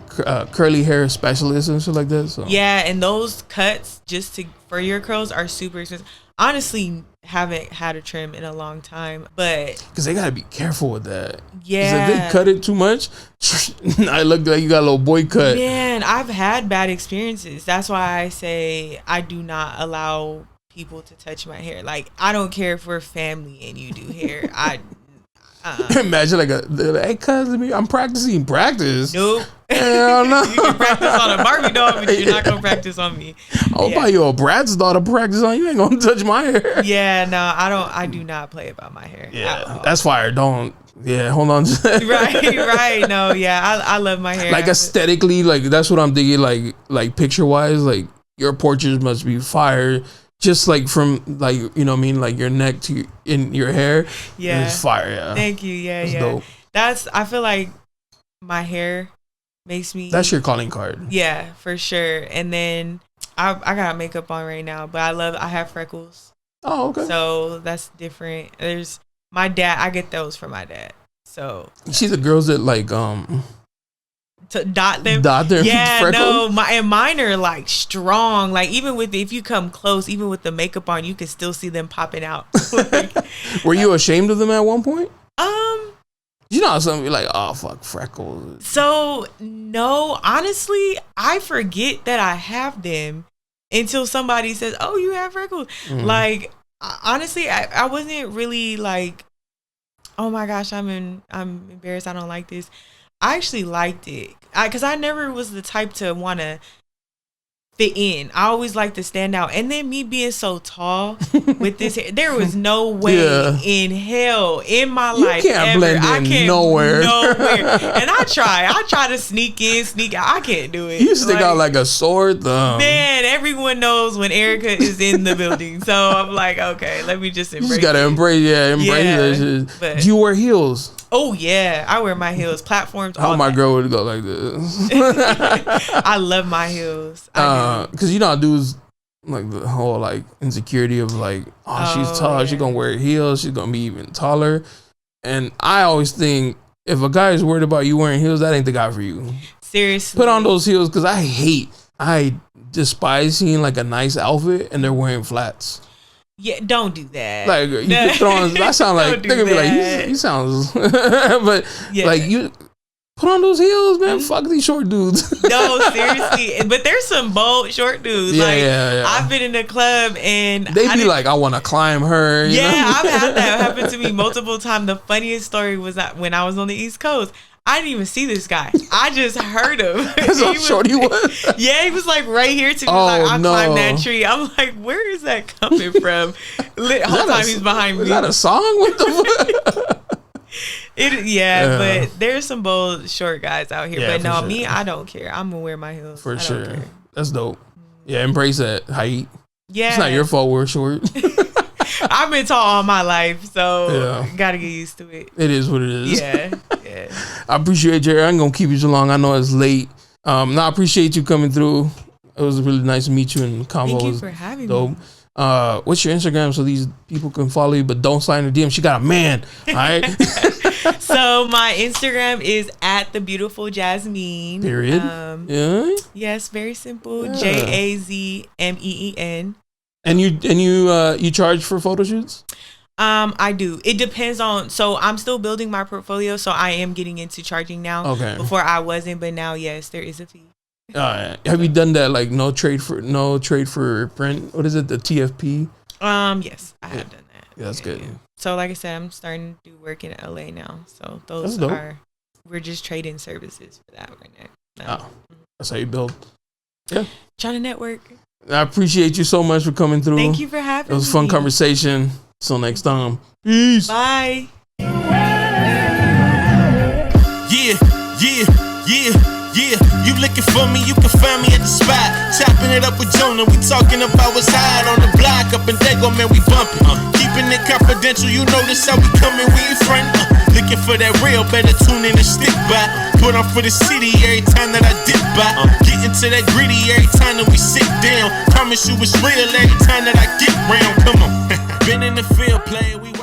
curly hair specialists and shit like that. So yeah, and those cuts for your curls are super expensive. Honestly, haven't had a trim in a long time, but because they gotta be careful with that. Yeah, if they cut it too much, I look like you got a little boy cut. Man, I've had bad experiences. That's why I say I do not allow people to touch my hair. Like, I don't care if we're family and you do hair. Imagine hey cousin, I'm practicing. Practice. Nope. Hell no. You can practice on a Barbie doll, but you're not gonna practice on me. I'll buy you a Bratz doll to practice on. You ain't gonna touch my hair. Yeah, no, I do not play about my hair. Yeah, that's fire. Don't. Yeah, hold on. right. No, yeah, I love my hair. Like aesthetically, like that's what I'm thinking. Like picture wise, like your portraits must be fire. Just like from like, you know what I mean, like your neck to in your hair. Yeah, it's fire. Yeah, thank you. Yeah, it's dope. I feel like my hair makes me. That's your calling card. Yeah, for sure. And then I got makeup on right now, but I have freckles. Oh, okay. So that's different. There's my dad. I get those from my dad. So you see the girls that like to dot them. Yeah, freckles? No, mine are like strong. Like even if you come close, even with the makeup on, you can still see them popping out. Like, were you ashamed of them at one point? You know how some be like, oh fuck, freckles. So no, honestly, I forget that I have them until somebody says, "Oh, you have freckles." Like honestly, I wasn't really like, "Oh my gosh, I'm embarrassed. I don't like this." I actually liked it because I never was the type to want to fit in. I always like to stand out. And then me being so tall with this hair, there was no way in hell in my life you can't ever. blend in I can't nowhere. And I try to sneak in, sneak out. I can't do it. You stick out like a sore thumb. Man, everyone knows when Erica is in the building. So I'm like, okay, let me just embrace. You just gotta embrace that shit. But, do you wear heels? Oh yeah, I wear my heels, platforms. How my girl would go like this. I love my heels. Because you know, dudes like the whole like insecurity of like, she's tall, she's gonna wear heels, she's gonna be even taller. And I always think if a guy is worried about you wearing heels, that ain't the guy for you. Seriously, put on those heels because I despise seeing like a nice outfit and they're wearing flats. Yeah, don't do that. Like you can throw on. That sound like they're gonna be like, he sounds. But like you put on those heels, man. Fuck these short dudes. No, seriously. But there's some bold short dudes. Yeah. I've been in the club and they be like, I want to climb her. You know? I've had that happen to me multiple times. The funniest story was that when I was on the East Coast. I didn't even see this guy. I just heard him. That's how short he was. Yeah, he was like right here to me. Like I climbed that tree. I'm like, where is that coming from? The whole time he's behind me. Is that a song? What the fuck? But there's some bold short guys out here. Yeah, but no, sure. me, I don't care. I'm gonna wear my heels. For sure. That's dope. Yeah, embrace that height. Yeah. It's not your fault we're short. I've been tall all my life, so gotta get used to it. It is what it is. Yeah. I appreciate you. I ain't gonna keep you too long. I know it's late. I appreciate you coming through. It was really nice to meet you, and convo Thank you was for having dope. me. What's your Instagram so these people can follow you, but don't slide in the DM? She got a man. All right. So my Instagram is @thebeautifuljasmine. Period. Yes, very simple. JAZMEEN. And you charge for photo shoots? I do. It depends on. So I'm still building my portfolio, so I am getting into charging now. Okay. Before I wasn't, but now yes, there is a fee. Have you done that? Like no trade for print. What is it? The TFP? Yes, I have done that. Yeah, that's good. Yeah. So like I said, I'm starting to do work in LA now. So those we're just trading services for that right now. That's how you build. Yeah. Trying to network. I appreciate you so much for coming through. Thank you for having me. It was a fun conversation. Till next time. Peace. Bye. Yeah. Yeah, you looking for me, you can find me at the spot. Chopping it up with Jonah, we talking about what's hot on the block. Up in Dago, man, we bumping. Keeping it confidential, you know this how we coming, we ain't friend. Looking for that real, better tune in and stick by. Put on for the city every time that I dip by. Getting to that gritty every time that we sit down. Promise you it's real every time that I get round. Come on. Been in the field playing, we